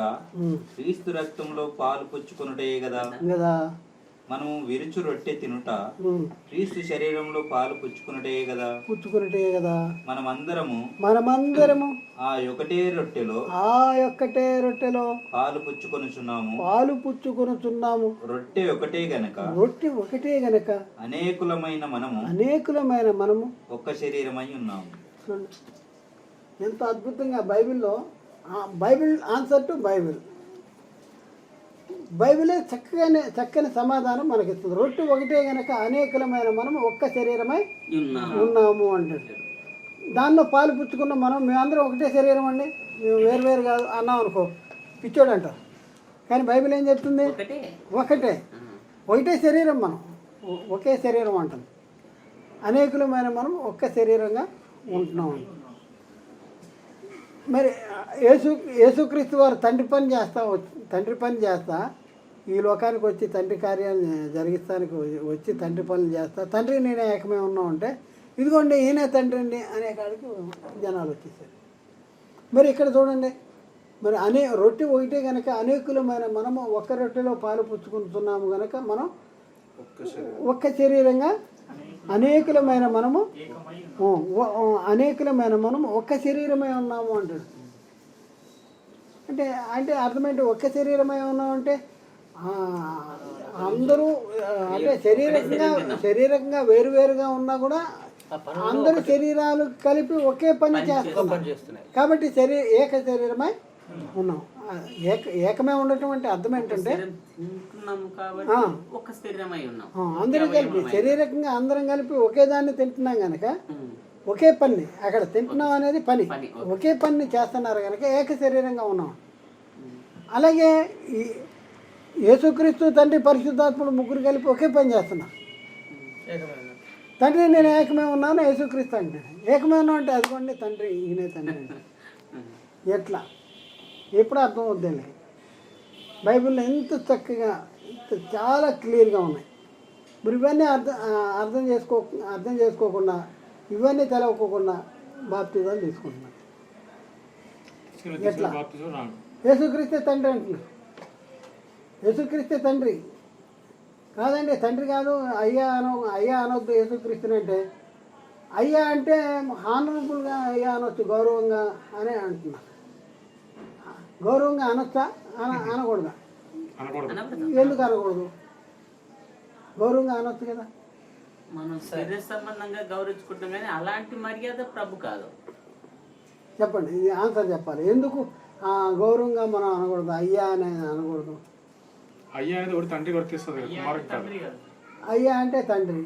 క్రీస్తు రక్తంలో పాలు పుచ్చుకొనుటే కదా. మనము విరుచు రొట్టె తినుట క్రీస్తు శరీరంలో పాలు పుచ్చుకున్నటే కదా. మనమందరము ఆ ఒక్కటే రొట్టెలో పాలు పుచ్చుకొనుచున్నాము. రొట్టె ఒకటే గనక అనేకులమైన మనము ఒక్క శరీరమై ఉన్నాము. ఎంత అద్భుతంగా బైబిల్ ఆన్సర్ టు బైబిలే చక్కని సమాధానం మనకి ఇస్తుంది. రొట్టె ఒకటే గనక అనేకులమైన మనం ఒక్క శరీరమై ఉన్నాము అంటాడు. దానిలో పాలు పుచ్చుకున్న మేమందరం ఒకటే శరీరం అండి, మేము వేరు కాదు అన్నాం అనుకో పిచ్చోడు అంటారు. కానీ బైబిల్ ఏం చెప్తుంది? ఒకటే శరీరం, మనం ఒకే శరీరం అంటాం. అనేకులమైన మనం ఒక్క శరీరంగా ఉంటున్నాం. మరి యేసుక్రీస్తు వారు తండ్రి పని చేస్తా ఈ లోకానికి వచ్చి తండ్రి కార్యాలను జరిగిస్తానికి వచ్చి తండ్రి పనులు చేస్తా తండ్రి నేనే ఏకమే ఉన్నాం అంటే ఇదిగోండి ఈయనే తండ్రిని అనే కాడికి జనాలు వచ్చేసారు. మరి ఇక్కడ చూడండి, మరి రొట్టె ఒకటే కనుక అనేకులమైన మనము ఒక్క రొట్టెలో పాలు పుచ్చుకుంటున్నాము కనుక మనం ఒక్క శరీరంగా అనేకులమైన మనము ఒక్క శరీరమై ఉన్నాము అంటాడు. అంటే అర్థమేంటి? ఒక్క శరీరమై ఉన్నాం అంటే అందరూ అంటే శరీరకంగా వేరువేరుగా ఉన్నా కూడా అందరూ శరీరాలు కలిపి ఒకే పని చేస్తున్నాయి కాబట్టి ఏక శరీరమై ఉన్నాం. ఏకమే ఉండటం అంటే అర్థం ఏంటంటే అందరూ కలిపి శరీరకంగా అందరం కలిపి ఒకే దాన్ని తింటున్నాం కనుక ఒకే పని అక్కడ తింటున్నాం అనేది పని ఒకే పని చేస్తున్నారు కనుక ఏక శరీరంగా ఉన్నాం. అలాగే యేసుక్రీస్తు తండ్రి పరిశుద్ధాత్ముడు ముగ్గురు కలిపి ఒకే పని చేస్తున్నారు. తండ్రి నేను ఏకమే ఉన్నాను, యేసుక్రీస్తు అంటే ఏకమే ఉన్నాం అంటే అదిగోండి తండ్రి ఈయనే తండ్రి అంటే ఎట్లా ఎప్పుడు అర్థం అవుద్దండి. బైబిల్లో ఎంత చక్కగా చాలా క్లియర్గా ఉన్నాయి. మరి ఇవన్నీ అర్థం చేసుకోకుండా ఇవన్నీ తెలవకోకుండా బాప్తిజాలు తీసుకుంటున్నారు. ఎట్లా? యేసుక్రీస్తే తండ్రి అంటున్నారు. యేసుక్రీస్తే తండ్రి కాదండి, తండ్రి కాదు. అయ్యా అనొద్దు యేసుక్రీస్తుని అంటే. అయ్యా అంటే హానరబుల్గా అయ్యా అనొచ్చు, గౌరవంగా అనే అంటున్నారు. గౌరవంగా అనొచ్చా? అనకూడదా? ఎందుకు అనకూడదు? గౌరవంగా అనొచ్చు కదా. మనం శరీర సంబంధంగా గౌరవించుకుంటాం కానీ అలాంటి మర్యాద ప్రభు కాదు. చెప్పండి, ఇది ఆన్సర్ చెప్పాలి. ఎందుకు గౌరవంగా మనం అనకూడదు? అయ్యా అనేది అనకూడదు. అయ్యా అనేది ఒకటి తండ్రి వర్తిస్తుంది. అయ్యా అంటే తండ్రి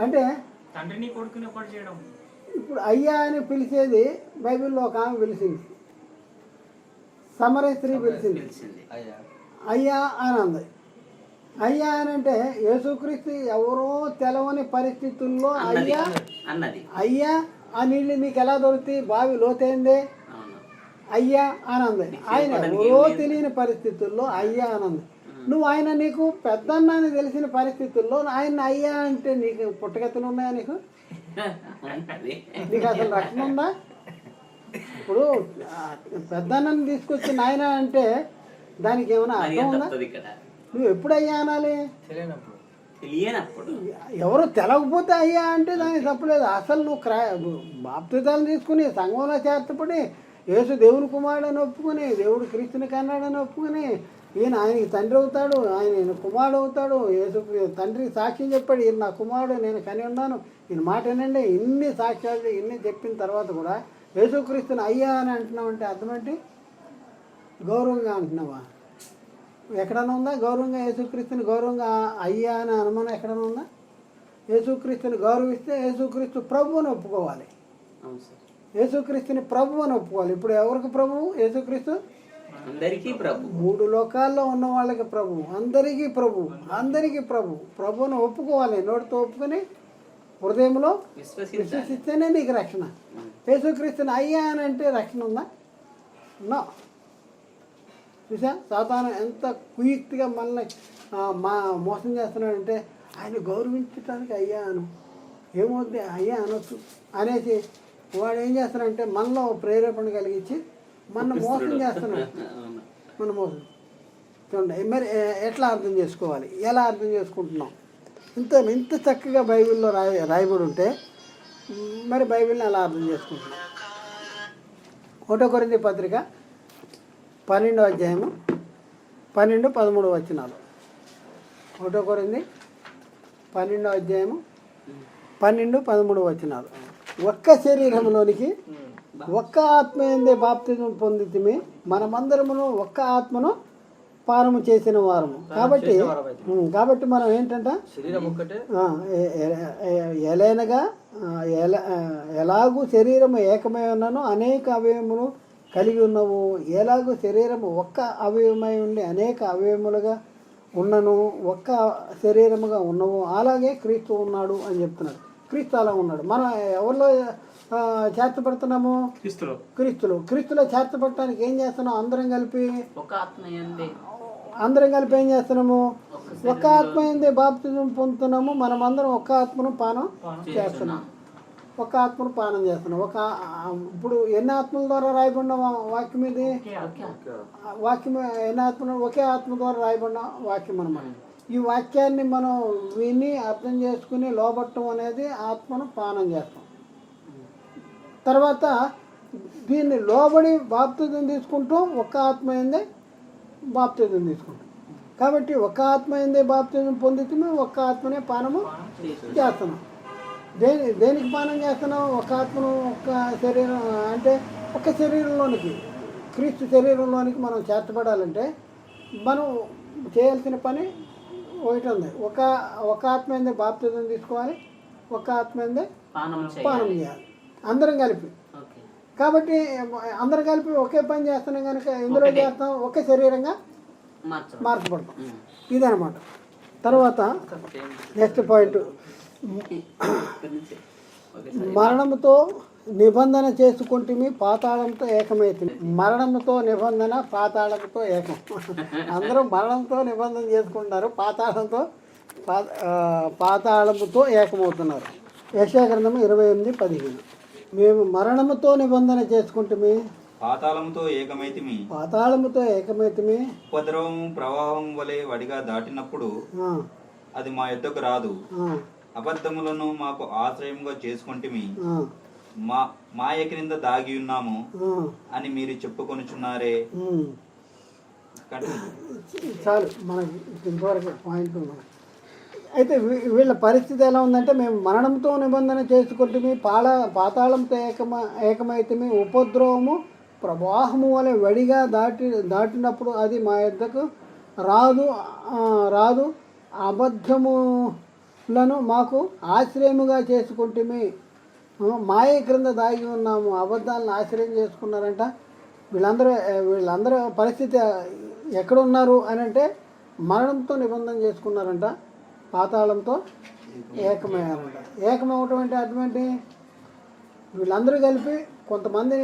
అంటే తండ్రిని కొడుకుని ఒకటి చేయడం. ఇప్పుడు అయ్యా అని పిలిచేది బైబిల్లో ఒక ఆమె పిలిచింది, సమరయ స్త్రీ పిలిచింది. అయ్యా అని అంది. అయ్యా అని అంటే యేసుక్రీస్తు ఎవరో తెలవని పరిస్థితుల్లో అయ్యా అన్నది. అయ్యా ఆ నీళ్ళు నీకు ఎలా దొరుకుతాయి, బావి లోతైందే అయ్యా ఆనంది. ఆయన ఎవరో తెలియని పరిస్థితుల్లో అయ్యా ఆనంది. నువ్వు ఆయన నీకు పెద్దన్నాన్ని తెలిసిన పరిస్థితుల్లో ఆయన అయ్యా అంటే నీకు పుట్టగతులు ఉన్నాయా? నీకు నీకు అసలు రక్షణ ఉందా? ఇప్పుడు పెద్దన్నని తీసుకొచ్చి నాయన అంటే దానికి ఏమైనా అర్థం ఉందా? నువ్వు ఎప్పుడు అయ్యా అనాలి? తెలియనప్పుడు. ఎవరు తెలవకపోతే అయ్యా అంటే దానికి తప్పలేదు. అసలు నువ్వు బాప్తిజాలు తీసుకుని సంఘంలో చేర్చబడి యేసు దేవుని కుమారుడని ఒప్పుకొని, దేవుడు క్రీస్తుని కన్నాడని ఒప్పుకొని, ఈయన ఆయనకి తండ్రి అవుతాడు, ఆయన కుమారుడు అవుతాడు, యేసు తండ్రికి సాక్ష్యం చెప్పాడు, ఈయన నా కుమారుడు, నేను కని ఉన్నాను, ఈయన మాట వినండి, ఇన్ని సాక్ష్యాలు ఇన్ని చెప్పిన తర్వాత కూడా యేసుక్రీస్తుని అయ్యా అని అంటున్నావంటే అర్థం ఏంటి? గౌరవంగా అంటున్నావా? ఎక్కడన్నా ఉందా గౌరవంగా? యేసుక్రీస్తుని గౌరవంగా అయ్యా అని అనుమానం ఎక్కడన్నా ఉందా? యేసుక్రీస్తుని గౌరవిస్తే యేసుక్రీస్తు ప్రభు అని ఒప్పుకోవాలి. యేసుక్రీస్తుని ప్రభు అని ఒప్పుకోవాలి. ఇప్పుడు ఎవరికి ప్రభువు? యేసుక్రీస్తు అందరికీ ప్రభు. 3 లోకాల్లో ఉన్న వాళ్ళకి ప్రభు, అందరికీ ప్రభు, అందరికీ ప్రభు. ప్రభువుని ఒప్పుకోవాలి, నోటితో ఒప్పుకొని హృదయంలో విశ్వసిస్తేనే నీకు రక్షణ. యేసుక్రీస్తుని అయ్యా అని అంటే రక్షణ ఉందా? నో. చూసా సాతాను ఎంత కుయుక్తిగా మనల్ని మోసం చేస్తున్నాడంటే, ఆయన గౌరవించడానికి అయ్యా అను, ఏమవుద్ది అయ్యా అనొచ్చు అనేసి వాడు ఏం చేస్తాడంటే మనలో ప్రేరేపణ కలిగించి మన మోసం చేస్తున్నాడు. మన మోసం చూడండి. మరి ఎట్లా అర్థం చేసుకోవాలి, ఎలా అర్థం చేసుకుంటున్నాం? ఇంత చక్కగా బైబిల్లో రాయబడి ఉంటే మరి బైబిల్ని ఎలా అర్థం చేసుకుంటున్నాం? 1 కొరింథీ పత్రిక 12వ అధ్యాయము 12-13 వచనాలు. 1 కొరింథీ 12వ అధ్యాయము 12-13 వచనాలు. ఒక్క శరీరంలోనికి ఒక్క ఆత్మ యందే బాప్తిజం పొందితిమి, మనమందరమును ఒక్క ఆత్మను పానము చేసిన వారము. కాబట్టి మనం ఏంటంటే ఎలాగూ శరీరము ఏకమై ఉన్నను అనేక అవయవములు కలిగి ఉన్నవు, ఎలాగూ శరీరము ఒక్క అవయవమై ఉండి అనేక అవయవములుగా ఉన్నను, ఒక్క శరీరముగా ఉన్నవు, అలాగే క్రీస్తు ఉన్నాడు అని చెప్తున్నాడు. క్రీస్తు అలా ఉన్నాడు. మనం ఎవరిలో చేర్చబడుతున్నాము? క్రీస్తులో చేర్చబడటానికి ఏం చేస్తున్నాం? అందరం కలిపి ఏం చేస్తున్నాము? ఒక్క ఆత్మ యందే బాప్తిజం పొందుతున్నాము, మనమందరం ఒక్క ఆత్మను పానం చేస్తున్నాం. ఒక్క ఆత్మను పానం చేస్తున్నాం. ఇప్పుడు ఎన్ని ఆత్మల ద్వారా రాయబడిన వాక్యం ఇది? వాక్యం ఎన్ని ఆత్మలు? ఒకే ఆత్మ ద్వారా రాయబడిన వాక్యం అన్నమాట. ఈ వాక్యాన్ని మనం విని అర్థం చేసుకుని లోబట్టడం అనేది ఆత్మను పానం చేస్తాం. తర్వాత దీన్ని లోబడి బాప్తిజం తీసుకుంటూ ఒక్క ఆత్మ యందే బాప్తిజం తీసుకుంటాం. కాబట్టి ఒక్క ఆత్మ యందే బాప్తిజం పొందితే ఒక్క ఆత్మనే పానము చేస్తున్నాం. దేనికి పానం చేస్తున్నాం? ఒక్క ఆత్మను ఒక్క శరీరం అంటే ఒక్క శరీరంలోనికి, క్రీస్తు శరీరంలోనికి మనం చేర్చబడాలంటే మనం చేయాల్సిన పని ఒకటి ఉంది. ఒక ఆత్మ యందే బాప్తిజం తీసుకోవాలి, ఒక్క ఆత్మ యందే పానం చేయాలి, అందరం కలిపి. కాబట్టి అందరం కలిపి ఒకే పని చేస్తున్నాం కనుక ఇందులో చేస్తాం, ఒకే శరీరంగా మార్చబడతాం. ఇదనమాట. తర్వాత నెక్స్ట్ పాయింట్, మరణముతో నిబంధన చేసుకుంటే పాతాళంతో ఏకమైతుంది. మరణముతో నిబంధన, పాతాళంతో ఏకం. అందరూ మరణంతో నిబంధన చేసుకుంటున్నారు, పాతాళముతో ఏకమవుతున్నారు. యెషయా గ్రంథము 28:15. మేము మరణముతో నిబంధన చేసుకుంటే పాతాళముతో ఏకమైతిమి, ఉపద్రవము ప్రవాహం వలె వడిగా దాటినప్పుడు అది మా యొద్దకు రాదు, అబద్ధములను మాకు ఆశ్రయముగా చేసుకుంటిమి, మాయ క్రింద దాగి ఉన్నాము అని మీరు చెప్పుకొనుచున్నారే. చాలు, మనకి ఇంతవరకు పాయింట్ ఉన్నాయి. అయితే వీళ్ళ పరిస్థితి ఎలా ఉందంటే, మేము మరణంతో నిబంధన చేసుకుంటే పాతాళంతో ఏకమైతే ఉపద్రవము ప్రవాహము వలె వడిగా దాటినప్పుడు అది మా యొద్దకు రాదు, అబద్ధములను మాకు ఆశ్రయముగా చేసుకుంటే మాయ క్రింద దాగి ఉన్నాము. అబద్ధాలను ఆశ్రయం చేసుకున్నారంట. వీళ్ళందరూ పరిస్థితి ఎక్కడ ఉన్నారు అని అంటే మరణంతో నిబంధన చేసుకున్నారంట, పాతాళంతో ఏకమయ్యారంట. ఏకమవటం అంటే అర్థం ఏంటి? వీళ్ళందరూ కలిపి కొంతమంది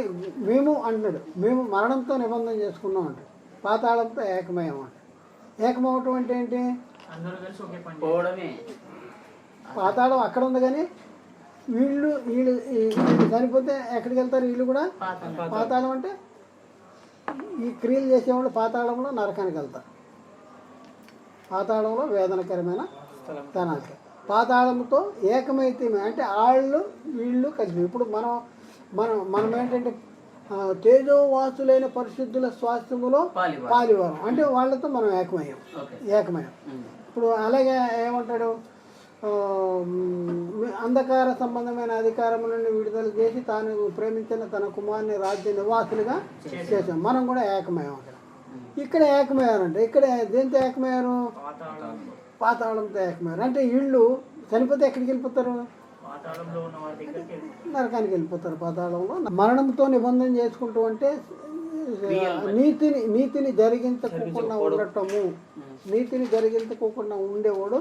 మేము అంటున్నాడు, మేము మరణంతో నిబంధన చేసుకున్నాం అంటే, పాతాళంతో ఏకమయ్యామంట. ఏకమవటం అంటే ఏంటి? అందరూ కలిసి ఒకే పని పోవడమే. పాతాళం అక్కడ ఉంది కానీ వీళ్ళు వీళ్ళు వీళ్ళు చనిపోతే ఎక్కడికి వెళ్తారు? వీళ్ళు కూడా పాతాళం అంటే ఈ క్రియలు చేసేవాళ్ళు పాతాళంలో నరకానికి వెళ్తారు. పాతాళంలో వేదనకరమైన స్థానానికి. పాతాళంతో ఏకమైతే అంటే వాళ్ళు వీళ్ళు కలిసి. ఇప్పుడు మనం మనం మనం ఏంటంటే తేజోవాసులైన పరిశుద్ధుల స్వాస్థ్యములో పాలివారం అంటే వాళ్ళతో మనం ఏకమయ్యాం. ఇప్పుడు అలాగే ఏమంటాడు, అంధకార సంబంధమైన అధికారం నుండి విడుదల చేసి తాను ప్రేమించిన తన కుమారుని రాజ్య నివాసులుగా చేశాం. మనం కూడా ఏకమయ్యాం. ఇక్కడ ఏకమయ్యారంటే ఇక్కడ దేంతో ఏకమయ్యారు? పాతాళంతో ఏకమయ్యారు. అంటే వీళ్ళు చనిపోతే ఎక్కడికి వెళ్ళిపోతారు? పాతాళంలో ఉన్న వారి దగ్గరికి నరకానికి వెళ్ళిపోతారు. పాతాళంలో మరణంతో నిబంధన చేసుకుంటూ అంటే నీతిని జరిగించకుండా ఉండటము. నీతిని జరిగించకుండా ఉండేవాడు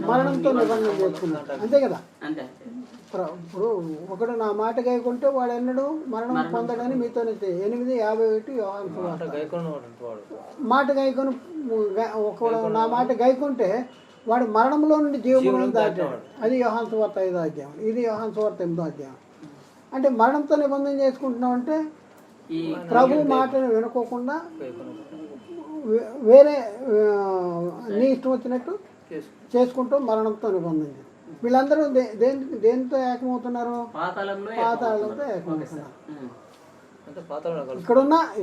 మరణంతో నిబంధన చేసుకున్నాడు, అంతే కదా. ఇప్పుడు ఒకడు నా మాట గాయకుంటే వాడు ఎన్నడు మరణం పొందడని మీతోనే 8:51 యోహాను సువార్త. మాట గాయకొని ఒకడు నా మాట గాయకుంటే వాడు మరణంలో నుండి జీవములను దాటాడు. అది యోహాను సువార్త 5వ అధ్యాయం, ఇది యోహాను సువార్త 8వ అధ్యాయం. అంటే మరణంతో నిబంధన చేసుకుంటున్నాం అంటే ప్రభు మాటను వినుకోకుండా వేరే నీ ఇష్టం వచ్చినట్టు చేసుకుంటూ మరణంతో నిబంధన. వీళ్ళందరూ దేనితో ఏకమవుతున్నారు? పాతాళంతో ఏకమవుతున్నారు.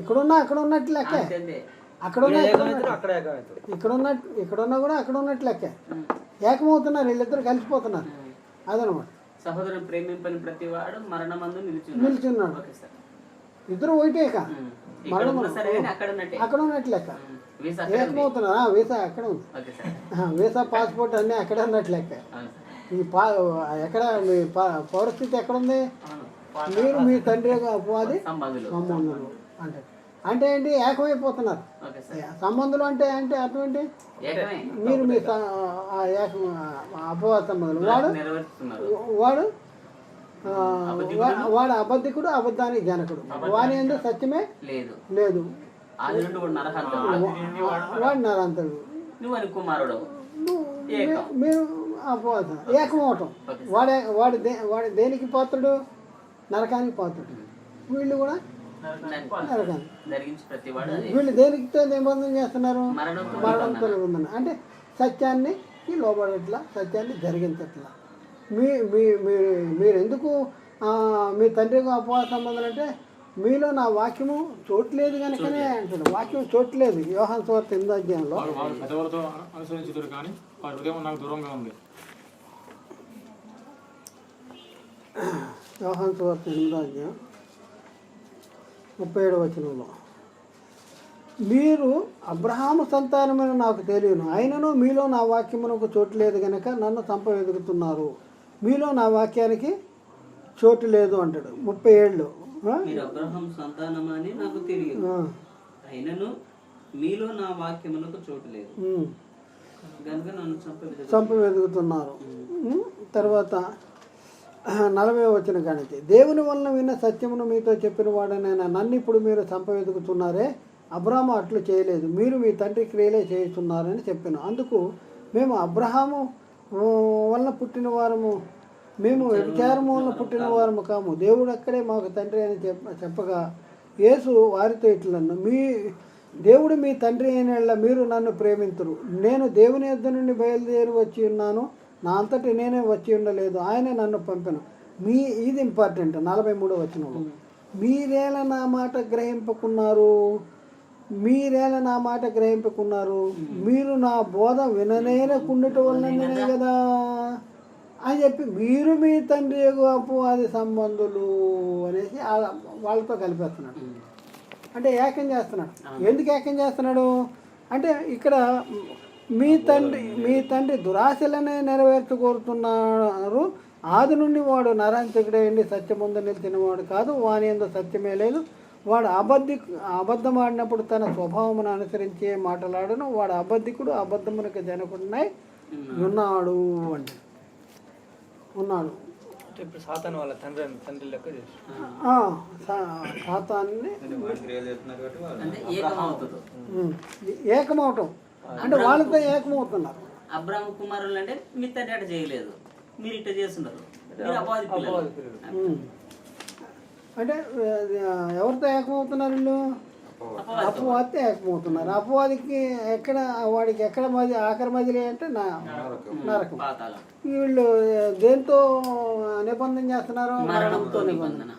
ఇక్కడున్నా అక్కడ ఉన్నట్లు లెక్క, ఇక్కడున్నా కూడా అక్కడ ఉన్నట్లు లెక్క. ఏకమవుతున్నారు, వీళ్ళిద్దరు కలిసిపోతున్నారు. అదనమాట. సహోదరుని ప్రేమింపని ప్రతి వాడు మరణమందు నిల్చున్నాడు. ఇద్దరు ఒకటేక మరణం అక్కడ ఉన్నట్లు లెక్క. ఏకమవుతున్నారు. వీసా అక్కడ ఉంది, వీసా పాస్పోర్ట్ అన్నీ అక్కడ ఉన్నట్లు లెక్క. ఈ ఎక్కడ మీ పౌరస్థితి ఎక్కడుంది? మీరు మీ తండ్రి అపవాది సంబంధులు అంటే అంటే ఏంటి? ఏకమైపోతున్నారు. సంబంధులు అంటే అంటే అర్థం ఏంటి? మీరు మీ అపవాద సంబంధులు. వాడు అబద్ధికుడు, అబద్ధానికి జనకుడు. వాని ఎందుకు సత్యమే లేదు. వాడు నరహంతకుడు, మీరు అపవాదం. ఏకమవటం. వాడు దేనికి పాత్రుడు? నరకానికి పాత్రుడు. వీళ్ళు కూడా నరకానికి. వీళ్ళు దేనికితో నిబంధన చేస్తున్నారు? మరణంతో నిబంధన. అంటే సత్యాన్ని లోబడట్లా, సత్యాన్ని జరిగించట్లా. మీరు ఎందుకు మీ తండ్రికి అపవాద సంబంధం అంటే మీలో నా వాక్యము చోట్లేదు కనుకనే అంటాడు. వాక్యం చోట్లేదు. యోహాను సువార్త 8వ అధ్యాయంలో అనుసరించుదురు కానీ వారి హృదయం నాకు దూరంగా ఉంది. యోహాను సువార్త 8వ అధ్యాయం 37వ వచనంలో, మీరు అబ్రహాము సంతానమైన నాకు తెలియను, అయినను మీలో నా వాక్యమునకు చోటు లేదు కనుక నన్ను చంపవెదుగుతున్నారు. మీలో నా వాక్యానికి చోటు లేదు అంటాడు. 37లో, అబ్రహాము సంతానమని నాకు తెలియదు, అయినను మీలో నా వాక్యమునకు చోటు లేదు కనుక నన్ను చంపవెదుగుతున్నారు. తర్వాత 40వ వచనం కానించి, దేవుని వలన విన్న సత్యమును మీతో చెప్పిన వాడనైనా నన్ను ఇప్పుడు మీరు చంపవెదుగుతున్నారే, అబ్రహాము అట్లు చేయలేదు, మీరు మీ తండ్రి క్రియలే చేస్తున్నారని చెప్పాను. అందుకు మేము అబ్రహాము వలన పుట్టిన వారము, మేము వ్యభిచారము వలన పుట్టిన వారము కాము, దేవుడు అక్కడే మాకు తండ్రి అని చెప్పగా యేసు వారితో ఇట్లన్నా, దేవుడు మీ తండ్రి అయిన మీరు నన్ను ప్రేమింతురు. నేను దేవుని యొద్ద నుండి బయలుదేరి వచ్చి ఉన్నాను, నా అంతటి నేనే వచ్చి ఉండలేదు, ఆయనే నన్ను పంపెను. ఇది ఇంపార్టెంట్. 43వ వచనంలో, మీరేలా నా మాట గ్రహింపకున్నారు, మీరు నా బోధ విననేరకుండటం వల్లనే కదా అని చెప్పి మీరు మీ తండ్రి అపవాది సంబంధులు అనేసి వాళ్ళతో కలిపేస్తున్నాడు. అంటే ఏకం చేస్తున్నాడు. ఎందుకు ఏకం చేస్తున్నాడు అంటే ఇక్కడ మీ తండ్రి దురాశలనే నెరవేర్చుకోరుతున్నారు. ఆది నుండి వాడు నరహంతకుడైండి సత్యముందు నిలిచినవాడు కాదు, వాని యందు సత్యమే లేదు, వాడు అబద్ధం ఆడినప్పుడు తన స్వభావమును అనుసరించే మాటలాడును, వాడు అబద్ధికుడు అబద్ధమునకు జనకుడినై ఉన్నాడు అంటే ఉన్నాడు. ఇప్పుడు సాతాను వాళ్ళ తండ్రి లెక్క చేసి సాతాన్ని వాడి క్రియలు చేస్తున్నారు కాబట్టి వాళ్ళు అంటే ఏకమవుతుంది. ఏకమవటం అంటే వాళ్ళతో ఏకమవుతున్నారు. అబ్రాహ్మ కుమారులు అంటే మీ తండ్రి అట్ట చేయలేదు, మీరు ఇట్ట చేస్తున్నారు, మీరు అపవాది పిల్లలు. అంటే ఎవరితో ఏకమవుతున్నారు వీళ్ళు? అపవాదితో ఏకమవుతున్నారు. అపవాదికి ఎక్కడ వాడికి ఎక్కడ మధ్య ఆఖరి మధ్యలో అంటే నరకం. పాతాళం. వీళ్ళు దేంతో నిబంధన చేస్తున్నారు? మరణంతో నిబంధన.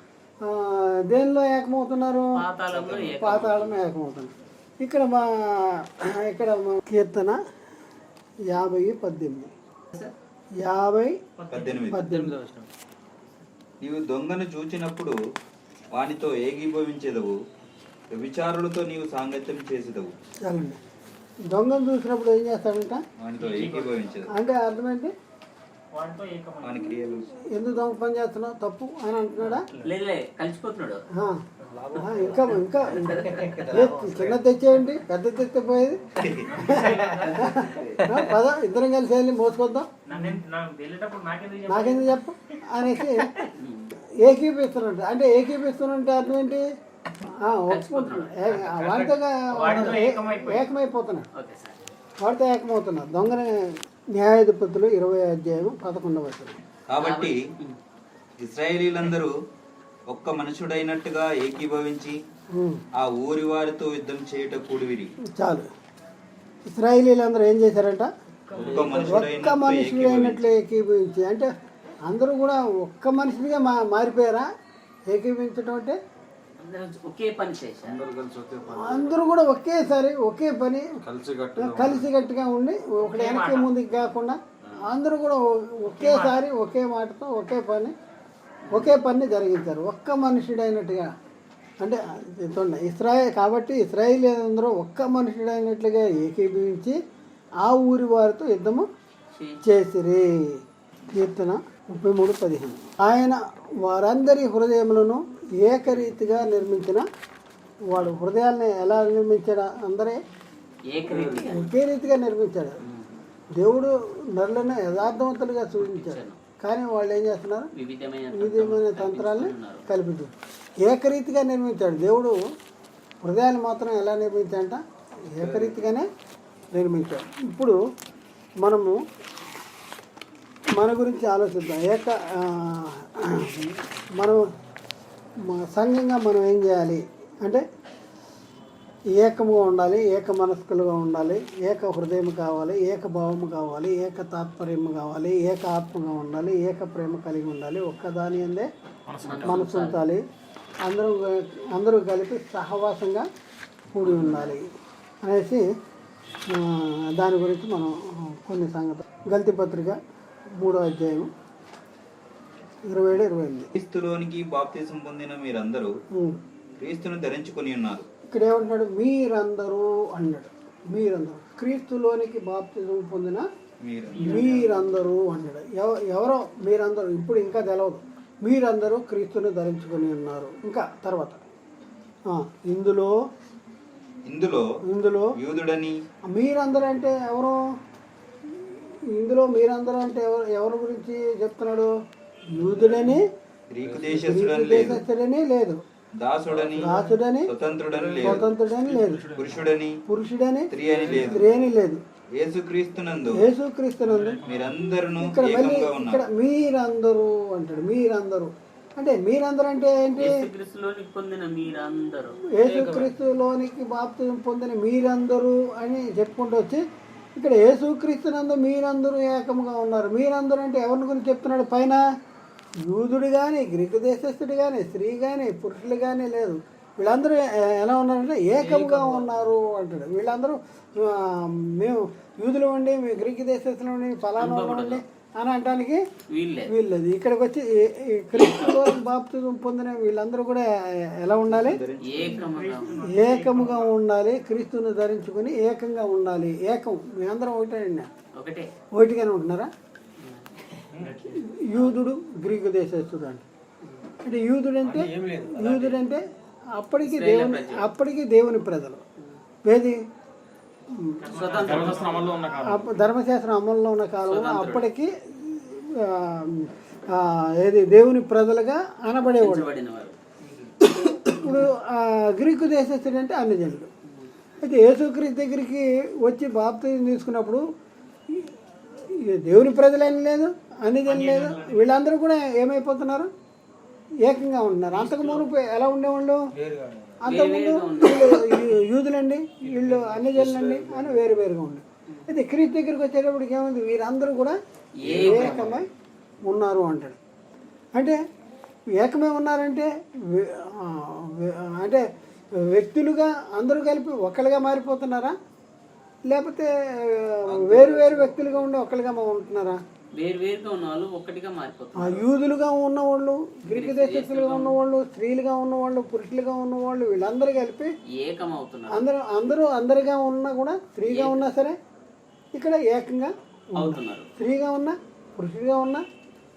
దేనిలో ఏకమవుతున్నారు? పాతాళంలో పాతాళం ఏకమవుతున్నారు. ఇక్కడ మా కీర్తన 50:18 18. నీవు దొంగను చూచినప్పుడు వానితో ఏకీభవించేదవు, విచారులతో నీవు సాంగత్యం చేసేదవు. చాలండి. దొంగను చూసినప్పుడు ఏం చేస్తాడంట? వానితో ఏకీభవించేదవు అంటే అర్థమేంటి? వాని క్రియలు ఎందుకు దొంగ పని చేస్తున్నావు తప్పు అని అంటున్నాడా? లేదులే కలిసిపోతున్నాడు. ఇంకా ఇంకా చిన్న తెచ్చేయండి, పెద్ద తెస్తే పోయేది. పద ఇద్దరం కలిసి వెళ్ళి మోసుకొద్దాం, నాకెందుకు చెప్పు అనేసి ఏకీపిస్తున్నట్టు. అంటే ఏకీపిస్తున్నట్టు అర్థం ఏంటి? ఒప్పుకుంటున్నాడు, వాడితో ఏకమైపోతున్నాడు, వాడితో ఏకమవుతున్నాడు. దొంగని న్యాయాధిపతులు 20:11. కాబట్టి ఇశ్రాయేలీలందరూ ఒక్క మనుషుడైనట్టుగా ఏకీభవించి ఆ ఊరి వారితో యుద్ధం చేయుట కూడివిరి. చాలు. ఇశ్రాయేలీలందరూ ఏం చేశారంట? ఒక్క మనుషుడైనట్లు ఏకీభవించి. అంటే అందరూ కూడా ఒక్క మనిషిగా మారిపోయారా? ఏకీభవించడం అంటే ఒకే పని చేశారు. అందరూ కూడా ఒకేసారి ఒకే పని కలిసికట్టుగా ఉండి ఒకటి వెనక్కి ముందుకు కాకుండా అందరూ కూడా ఒకేసారి ఒకే మాటతో ఒకే పని జరిగించారు. ఒక్క మనుషుడైనట్టుగా. అంటే కాబట్టి ఇశ్రాయేలీలందరూ ఒక్క మనుషుడైనట్లుగా ఏకీభవించి ఆ ఊరి వారితో యుద్ధము చేసిరి. కీర్తన 33:15. ఆయన వారందరి హృదయములను ఏకరీతిగా నిర్మించిన వాడు. హృదయాల్ని ఎలా నిర్మించాడు? అందరే ఒకే రీతిగా నిర్మించాడు. దేవుడు నరులను యథార్థవంతులుగా సూచించాడు, కానీ వాళ్ళు ఏం చేస్తున్నారు? వివిధమైన తంత్రాలని కల్పించారు. ఏకరీతిగా నిర్మించాడు దేవుడు. హృదయాన్ని మాత్రం ఎలా నిర్మించాడంట? ఏకరీతిగానే నిర్మించాడు. ఇప్పుడు మనము మన గురించి ఆలోచిద్దాం. మనం సంఘంగా మనం ఏం చేయాలి అంటే ఏకముగా ఉండాలి, ఏక మనస్కులుగా ఉండాలి, ఏక హృదయం కావాలి, ఏక భావము కావాలి, ఏక తాత్పర్యము కావాలి, ఏక ఆత్మగా ఉండాలి, ఏక ప్రేమ కలిగి ఉండాలి, ఒక్కదాని అందే మనసు ఉంచాలి, అందరూ కలిపి సహవాసంగా కూడి ఉండాలి అనేసి దాని గురించి మనం కొన్ని సంగతులు. గల్తీ పత్రిక 3:27-28. క్రీస్తులోనికి బాప్తిసం పొందిన మీరందరూ క్రీస్తును ధరించుకొని ఉన్నారు. ఇక్కడ ఏమంటున్నాడు? మీరందరూ అన్నాడు. మీరందరూ క్రీస్తులోనికి బాప్తిసం పొందిన మీరందరూ అన్నాడు. ఎవరో మీరందరూ ఇప్పుడు ఇంకా తెలవదు. మీరందరూ క్రీస్తుని ధరించుకొని ఉన్నారు. ఇంకా తర్వాత ఇందులో యూదుడని. మీరందరూ అంటే ఎవరు? ఇందులో మీరందరూ అంటే ఎవరి గురించి చెప్తున్నాడు? యూదుడని, గ్రీకు దేశస్థుడని లేదు, దాసుడని, స్వతంత్రుడని లేదు, పురుషుడని, స్త్రీ అని లేదు, యేసుక్రీస్తునందు మీరందరూ ఇక్కడ మీరందరూ అంటాడు. మీరందరూ అంటే మీరందరూ అంటే ఏంటి? యేసుక్రీస్తులోనికి బాప్తిసం పొందిన మీరందరూ అని చెప్పుకుంటూ వచ్చి ఇక్కడ యేసుక్రీస్తునందు మీరందరూ ఏకముగా ఉన్నారు. మీరందరూ అంటే ఎవరిని గురించి చెప్తున్నాడు? పైన యూదుడు కానీ, గ్రీకు దేశస్థుడు కానీ, స్త్రీ కానీ, పురుషులు కానీ లేదు. వీళ్ళందరూ ఎలా ఉన్నారంటే ఏకముగా ఉన్నారు అంటాడు. వీళ్ళందరూ మేము యూదులు ఉండి, మేము గ్రీకు దేశస్తులు ఉండి, ఫలానా ఉండి అని అనడానికి వీళ్ళది. ఇక్కడికి వచ్చి క్రీస్తులో బాప్తిసం పొందిన వీళ్ళందరూ కూడా ఎలా ఉండాలి? ఏకముగా ఉండాలి, క్రీస్తుని ధరించుకొని ఏకంగా ఉండాలి. ఏకం మీ అందరం ఒకటిగానే ఉంటున్నారా? యూదుడు, గ్రీకు దేశస్తుడు అంటే యూదుడంటే అప్పటికి దేవుని ప్రజలు ఏది ధర్మశాస్త్రం అమల్లో ఉన్న కాలం. ధర్మశాస్త్రం అమల్లో ఉన్న కాలంలో అప్పటికి ఏది దేవుని ప్రజలుగా అనబడేవాడు. పడినవారు. ఇప్పుడు గ్రీకు దేశస్థుడు అంటే అన్ని జనులు. అయితే యేసుక్రీస్తు దగ్గరికి వచ్చి బాప్తిజం తీసుకున్నప్పుడు దేవుని ప్రజలేం లేదు, అన్ని జనులు లేదు, వీళ్ళందరూ కూడా ఏమైపోతున్నారు, ఏకంగా ఉంటున్నారు. అంతకు మునుపు ఎలా ఉండేవాళ్ళు, అంతకుముందు వీళ్ళు యూదులండి, వీళ్ళు అన్ని జనులండి అని వేరు వేరుగా ఉండే. అయితే క్రీస్తు దగ్గరికి వచ్చేటప్పటికి ఏముంది, వీరందరూ కూడా ఏకమై ఉన్నారు అంటాడు. అంటే ఏకమై ఉన్నారంటే అంటే వ్యక్తులుగా అందరూ కలిపి ఒకళ్ళుగా మారిపోతున్నారా, లేకపోతే వేరు వేరు వ్యక్తులుగా ఉండి ఒకళ్ళుగా ఉంటున్నారా? వేరువేరుగా ఉన్న వాళ్ళు ఒక్కటిగా మారిపోతున్నారు. యూదులుగా ఉన్నవాళ్ళు, గ్రీకు దేశస్తులుగా ఉన్నవాళ్ళు, స్త్రీలుగా ఉన్నవాళ్ళు, పురుషులుగా ఉన్నవాళ్ళు, వీళ్ళందరూ కలిపి ఏకమవుతున్నారు. అందరిగా ఉన్నా కూడా, స్త్రీగా ఉన్నా సరే ఇక్కడ ఏకంగా అవుతున్నారు. స్త్రీగా ఉన్నా, పురుషుడిగా ఉన్నా,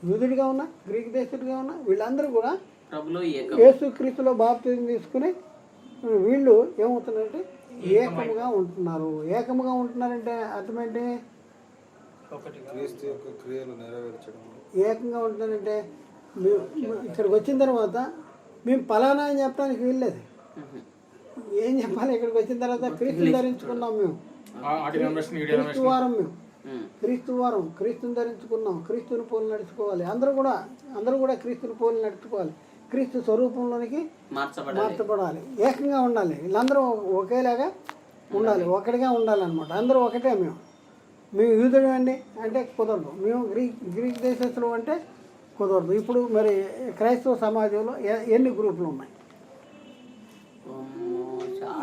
యూదుడిగా ఉన్నా, గ్రీకు దేశస్తుడిగా ఉన్నా, వీళ్ళందరూ కూడా ప్రభులో యేసుక్రీస్తులో బాప్తిజం తీసుకుని వీళ్ళు ఏమవుతున్నారంటే ఏకముగా ఉంటున్నారు. ఏకముగా ఉంటున్నారంటే అర్థమేంటి, ఏకంగా ఉంటున్నారంటే ఇక్కడికి వచ్చిన తర్వాత మేము ఫలానా అని చెప్పడానికి వీల్లేదు. ఏం చెప్పాలి, ఇక్కడికి వచ్చిన తర్వాత క్రీస్తుని ధరించుకున్నాం, మేము క్రీస్తు వారం, క్రీస్తుని ధరించుకున్నాం, క్రీస్తుని పోలు నడుచుకోవాలి. అందరూ కూడా క్రీస్తుని పోలు నడుచుకోవాలి, క్రీస్తు స్వరూపంలోనికి మార్చబడాలి, ఏకంగా ఉండాలి. వీళ్ళందరూ ఒకేలాగా ఉండాలి, ఒకటిగా ఉండాలన్నమాట. అందరూ ఒకటే. మేము యూదుడు అండి అంటే కుదరదు, మేము గ్రీక్ దేశస్తులు అంటే కుదరదు. ఇప్పుడు మరి క్రైస్తవ సమాజంలో ఎన్ని గ్రూపులు ఉన్నాయి,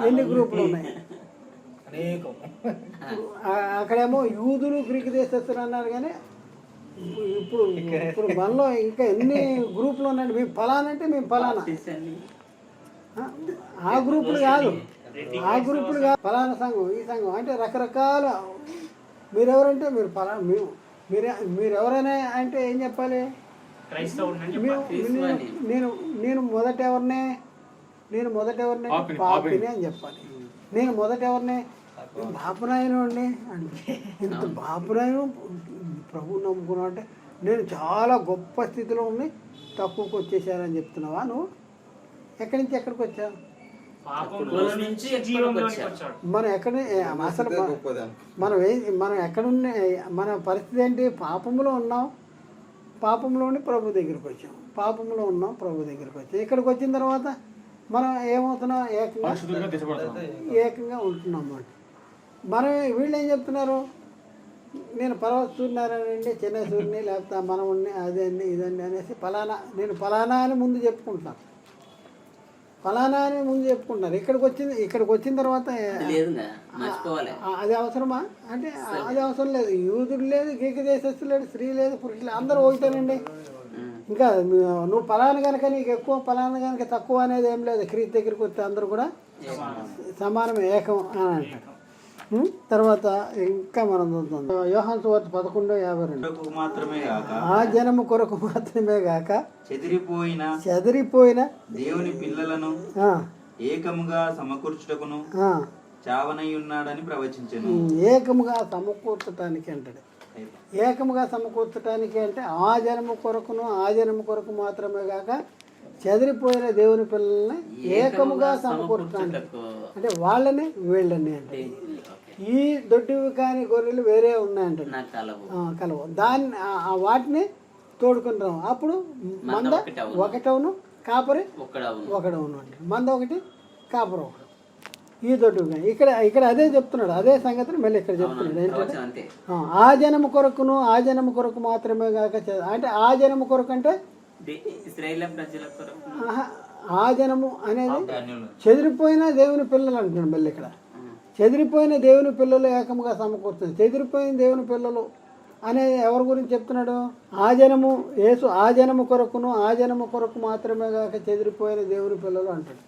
ఎన్ని గ్రూపులు ఉన్నాయి? అక్కడేమో యూదులు గ్రీకు దేశస్తులు అన్నారు, కానీ ఇప్పుడు మనలో ఇంకా ఎన్ని గ్రూపులు ఉన్నాయండి. మేము ఫలానా అంటే మేము ఫలానా, ఆ గ్రూపులు కాదు, ఫలానా సంఘం, ఈ సంఘం అంటే రకరకాల. మీరెవరంటే మీరు ఫలానా, మీరెవరైనా అంటే ఏం చెప్పాలి, నేను మొదట ఎవరినే పాపిని అని చెప్పాలి. నేను మొదట ఎవరినే బాపునాయను అండి అంటే, ఇంత బాపునాయను ప్రభువు నమ్ముకున్నా అంటే నేను చాలా గొప్ప స్థితిలో ఉండి తక్కువకి వచ్చేసానని చెప్తున్నావా నువ్వు? ఎక్కడి నుంచి ఎక్కడికి వచ్చావు? మనం ఎక్కడ అసలు మనం ఎక్కడున్న మన పరిస్థితి ఏంటి? పాపంలో ఉన్నాం, పాపంలోని ప్రభు దగ్గరికి వచ్చాం, పాపంలో ఉన్నాం, ప్రభు దగ్గరికి వచ్చాం. ఇక్కడికి వచ్చిన తర్వాత మనం ఏమవుతున్నాం, ఏకంగా ఉంటున్నాం అన్నమాట. మనం వీళ్ళు ఏం చెప్తున్నారు, నేను పర్వత సూర్యనారాయణ చెన్నై సూర్యుని, లేకపోతే మనవుడిని, అదండి ఇదండి అనేసి నేను ఫలానా అని ముందు చెప్పుకుంటున్నాను, ఫలానా అని ముందు చెప్పుకుంటున్నారు. ఇక్కడికి వచ్చిన తర్వాత అది అవసరమా అంటే అది అవసరం లేదు. యూదుడు లేదు, గ్రీకు దేశస్తులు లేదు, స్త్రీ లేదు, పురుషులు అందరూ ఒకటేనండి. ఇంకా నువ్వు ఫలానా కనుక నీకు ఎక్కువ, ఫలానా కనుక తక్కువ అనేది ఏం లేదు. క్రీస్తు దగ్గరికి వస్తే అందరూ కూడా సమానం, ఏకం అని అంటారు. తర్వాత ఇంకా మనం చూద్దాం యోహాను సువార్త 11:52. మాత్రమే గాక ఆ జనము కొరకు మాత్రమే గాక చెదిరిపోయిన దేవుని పిల్లలను ఏకముగా సమకూర్చుటకును చావనయ్యున్నాడని ప్రవచించెను. ఏకముగా సమకూర్చటానికి అంటాడు. ఏకముగా సమకూర్చటానికి అంటే ఆ జనము కొరకు మాత్రమే కాక చెదిరిపోయిన దేవుని పిల్లల్ని ఏకముగా సమకూర్చడానికి అంటే వాళ్ళని వీళ్ళని అంటే ఈ దొడ్డివి కాని గొర్రెలు వేరే ఉన్నాయంటే కలవు, దాన్ని వాటిని తోడుకుంటాం. అప్పుడు మంద ఒకటవును, కాపరి ఒకటవును అంటే మంద ఒకటి, కాపరి ఒకటి. ఈ దొడ్డివి కానీ ఇక్కడ అదే చెప్తున్నాడు, అదే సంగతిని మళ్ళీ ఇక్కడ చెప్తున్నాడు. ఏంటంటే ఆ జనము కొరకు మాత్రమే కాక అంటే ఆ జనము కొరకు అంటే ఆ జనము అనేది చెదిరిపోయిన దేవుని పిల్లలు అంటున్నాడు. మళ్ళీ ఇక్కడ చెదిరిపోయిన దేవుని పిల్లలు ఏకముగా సమకూర్చుంది. చెదిరిపోయిన దేవుని పిల్లలు అనేది ఎవరి గురించి చెప్తున్నాడు? ఆ జనము కొరకు మాత్రమే కాక చెదిరిపోయిన దేవుని పిల్లలు అంటాడు.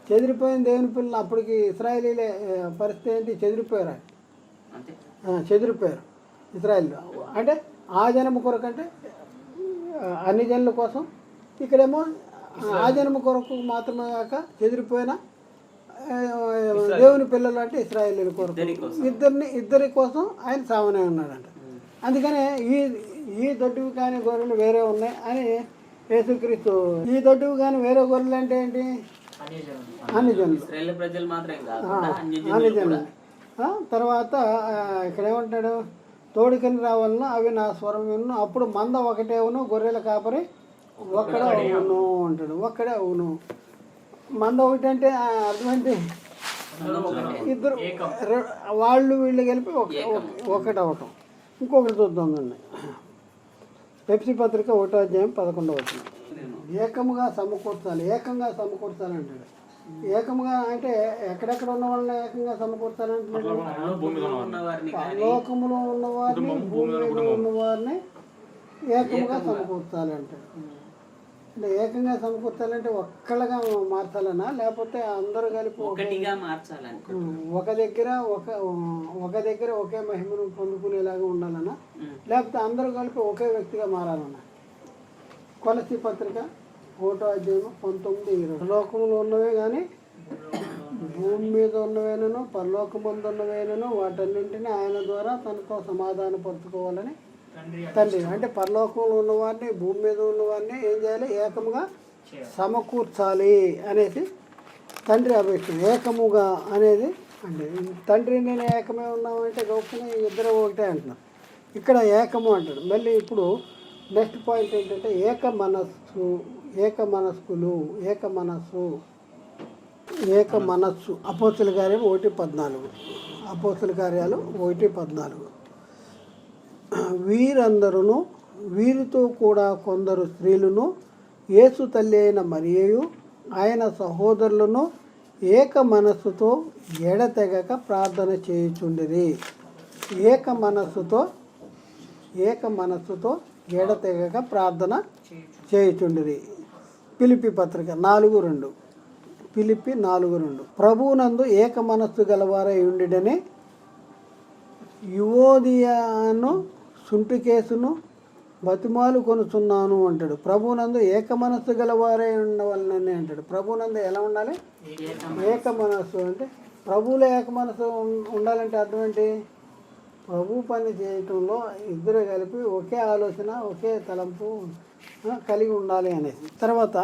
చెదిరిపోయిన దేవుని పిల్లలు అప్పటికి ఇశ్రాయేలీలే పరిస్థితి ఏంటి? చెదిరిపోయారు ఇశ్రాయేలు. అంటే ఆ జనము కొరకు అంటే అన్ని జనుల కోసం, ఇక్కడేమో ఆ జన్మ కొరకు మాత్రమే కాక చెదిరిపోయిన దేవుని పిల్లలు అంటే ఇశ్రాయేలీల కొరకు ఇద్దరి కోసం ఆయన సావనే ఉన్నాడంట. అందుకనే ఈ దొడ్డువి కాని గొర్రెలు వేరే ఉన్నాయి అని యేసుక్రీస్తు. ఈ దొడ్డువి కాని వేరే గొర్రెలు అంటే ఏంటి? అన్ని జనులు, ప్రజలు మాత్రమే అన్ని జనులు. తర్వాత ఇక్కడ ఏమంటాడు? తోడుకని రావాలను అవి నా స్వరం విన్ను, అప్పుడు మంద ఒకటే అవును, గొర్రెల కాపరి ఒక్కడే అవును అంటాడు. ఒక్కడే అవును. మంద ఒకటి అంటే అర్థమేంటి? ఇద్దరు వాళ్ళు వీళ్ళు కలిపి ఒకటి అవటం. ఇంకొకటి చూద్దాం అండి. పెప్సీ పత్రిక 1వ అధ్యాయం 11వ వచనం. ఏకముగా సమకూర్చాలి, ఏకంగా సమకూర్చాలి అంటాడు. ఏకముగా అంటే ఎక్కడెక్కడ ఉన్న వాళ్ళని ఏకంగా సమకూర్చాలంటున్నాడు. లోకములో ఉన్నవారిని, భూమి మీద ఉన్నవారిని ఏకముగా సమకూర్చాలి అంటాడు. అంటే ఏకంగా సమకూర్చాలంటే ఒక్కళ్ళగా మార్చాలనా, లేకపోతే అందరూ కలిపి ఒక దగ్గర ఒకే మహిమను పొందుకునేలాగా ఉండాలన్నా, లేకపోతే అందరూ కలిపి ఒకే వ్యక్తిగా మారాలన్నా? కొలసీ పత్రిక 1వ అధ్యాయం 19-20. లోకంలో ఉన్నవే కానీ భూమి మీద ఉన్నవేనను పరలోకమందు ఉన్నవేనను వాటన్నింటినీ ఆయన ద్వారా తనతో సమాధానపరుచుకోవాలని తండ్రి. అంటే పరలోకంలో ఉన్నవారిని, భూమి మీద ఉన్నవారిని ఏం చేయాలి? ఏకముగా సమకూర్చాలి అనేసి తండ్రి అభిష్టం. ఏకముగా అనేది అంటే తండ్రి నేను ఏకమే ఉన్నామంటే గొప్పని ఇద్దరు ఒకటే అంటున్నాం. ఇక్కడ ఏకము అంటాడు. మళ్ళీ ఇప్పుడు నెక్స్ట్ పాయింట్ ఏంటంటే ఏక మనస్సు. అపోస్తుల కార్యాలు 1:14. అపోస్తుల కార్యాలు 1:14. వీరందరూ వీరితో కూడా కొందరు స్త్రీలను యేసు తల్లి అయిన మరియయు ఆయన సహోదరులను ఏక మనస్సుతో ఎడతెగక ప్రార్థన చేయుచుండిరి. ఏక మనస్సుతో ఎడతెగక ప్రార్థన చేయుచుండిరి. ఫిలిప్పీ పత్రిక 4:2. ఫిలిప్పీ 4:2. ప్రభువునందు ఏక మనస్సు గలవారై ఉండిడని యువోదియాను సుంటికేసును బతిమాలు కొనుచున్నాను అంటాడు. ప్రభువునందు ఏక మనస్సు గలవారే ఉండవాలని అంటాడు. ప్రభువునందు ఎలా ఉండాలి? ఏక మనస్సు. అంటే ప్రభువులో ఏక మనస్సు ఉండాలంటే అర్థం ఏంటి? ప్రభు పని చేయటంలో ఇద్దరు కలిపి ఒకే ఆలోచన, ఒకే తలంపు కలిగి ఉండాలి అనేసి. తర్వాత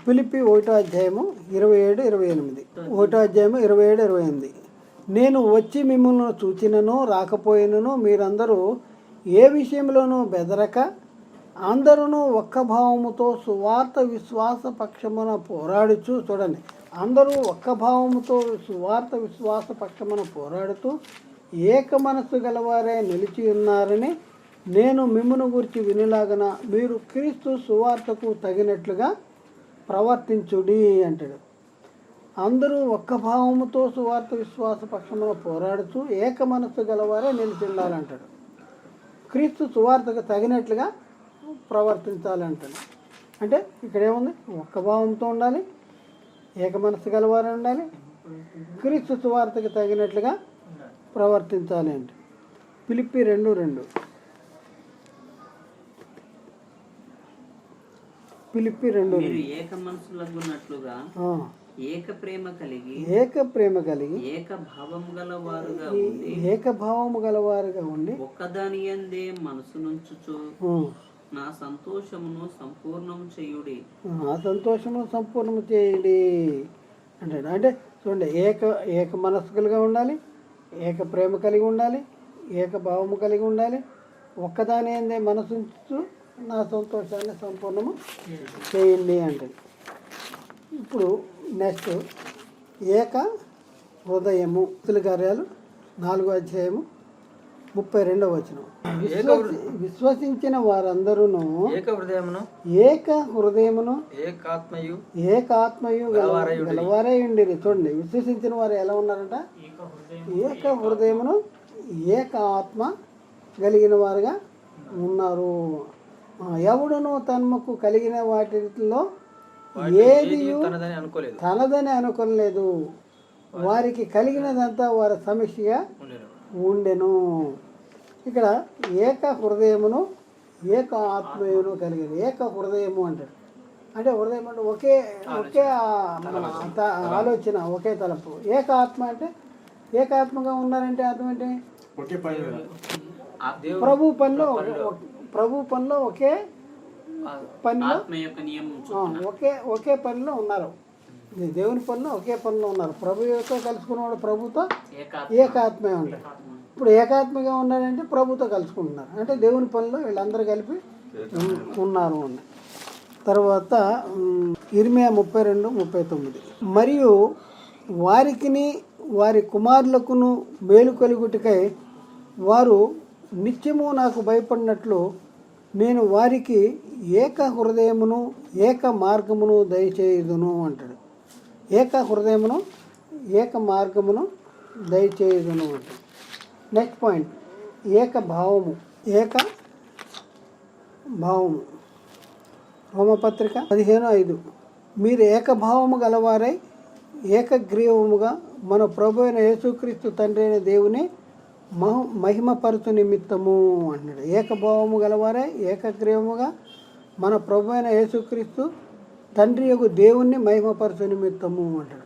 ఫిలిప్పీ 1వ అధ్యాయము 27-28. 1వ అధ్యాయము 27-28. నేను వచ్చి మిమ్మల్ని చూచినను రాకపోయినను మీరందరూ ఏ విషయంలోనూ బెదరక అందరూ ఒక్క భావముతో సువార్త విశ్వాస పక్షమున పోరాడుచు. చూడండి, అందరూ ఒక్క భావముతో సువార్త విశ్వాస పక్షమున పోరాడుతూ ఏక మనస్సు గలవారే నిలిచి ఉన్నారని నేను మిమ్మును గురించి వినిలాగన మీరు క్రీస్తు సువార్తకు తగినట్లుగా ప్రవర్తించుడి అంటాడు. అందరూ ఒక్క భావముతో సువార్త విశ్వాస పక్షమున పోరాడుతూ ఏక మనస్సు గలవారే నిలిచి ఉండాలంటాడు. క్రీస్తు సువార్తకు తగినట్లుగా ప్రవర్తించాలంటాడు. అంటే ఇక్కడ ఏముంది? ఒక్క భావంతో ఉండాలి, ఏక మనస్సు గలవారే ఉండాలి, క్రీస్తు సువార్తకు తగినట్లుగా ప్రవర్తించాలి అంటే. ఫిలిప్పీ 2:2. ఫిలిప్పీ 2:2. ఏక మనసులగున్నట్లుగా ఏక ప్రేమ కలిగి ఏక భావము గలవారుగా ఉండి ఒక్కదాని యందే మనసు నుంచుచు నా సంతోషమును సంపూర్ణము చేయుడి అంటాడు. అంటే చూడండి, ఏక మనస్కులుగా ఉండాలి, ఏక ప్రేమ కలిగి ఉండాలి, ఏక భావము కలిగి ఉండాలి, ఒక్కదాని యందే మనసు ఉంచుచు నా సంతోషాన్ని సంపూర్ణము చేయండి అంటే. ఇప్పుడు నెక్స్ట్ ఏక హృదయము. కార్యాలు 4వ అధ్యాయము 32వ వచనం. విశ్వసించిన వారందరూ ఏక హృదయమును ఏకాత్మయు గలవారై ఉండిరి. చూడండి, విశ్వసించిన వారు ఎలా ఉన్నారంట? ఏక హృదయమును ఏక ఆత్మ కలిగిన వారుగా ఉన్నారు. ఎవడును తనకు కలిగిన వాటిలో ఏది తనదని అనుకోలేదు, వారికి కలిగినదంతా వారి సమీక్షగా ఉండెను. ఇక్కడ ఏక హృదయమును ఏక ఆత్మయును కలిగింది. ఏక హృదయము అంటాడు. అంటే హృదయం అంటే ఒకే ఒకే మన ఆలోచన, ఒకే తలపు. ఏకాత్మ అంటే ఏకాత్మగా ఉన్నారంటే అర్థం ఏంటి? ఒకే పని మీద ప్రభు పనిలో ఒకే పనిలో ఆత్మ యొక్క నియమం ఒకే పనిలో ఉన్నారు. దేవుని పనిలో ఒకే పనిలో ఉన్నారు. ప్రభుతో కలుసుకున్నవాడు ప్రభుతో ఏకాత్మే ఉంటారు. ఇప్పుడు ఏకాత్మగా ఉన్నారంటే ప్రభుతో కలుసుకుంటున్నారు, అంటే దేవుని పనిలో వీళ్ళందరూ కలిపి ఉన్నారు అన్న. తర్వాత ఇర్మియా 32:39 మరియు వారికిని వారి కుమారులకును మేలు కలుగుటకై వారు నిత్యము నాకు భయపడినట్లు నేను వారికి ఏక హృదయమును ఏక మార్గమును దయచేయుదును అంటాడు. ఏక హృదయమును ఏక మార్గమును దయచేయుదును అంటాడు. నెక్స్ట్ పాయింట్ ఏక భావము. ఏక భావము రోమపత్రిక 15:5 మీరు ఏకభావము గలవారై ఏకగ్రీవముగా మన ప్రభు అయిన యేసుక్రీస్తు తండ్రి అయిన దేవుని మహిమపరచు నిమిత్తము అంటున్నాడు. ఏకభావము గలవారై ఏకగ్రీవముగా మన ప్రభు అయిన యేసుక్రీస్తు తండ్రి యొక్క దేవుణ్ణి మహిమపరచు నిమిత్తము అంటాడు.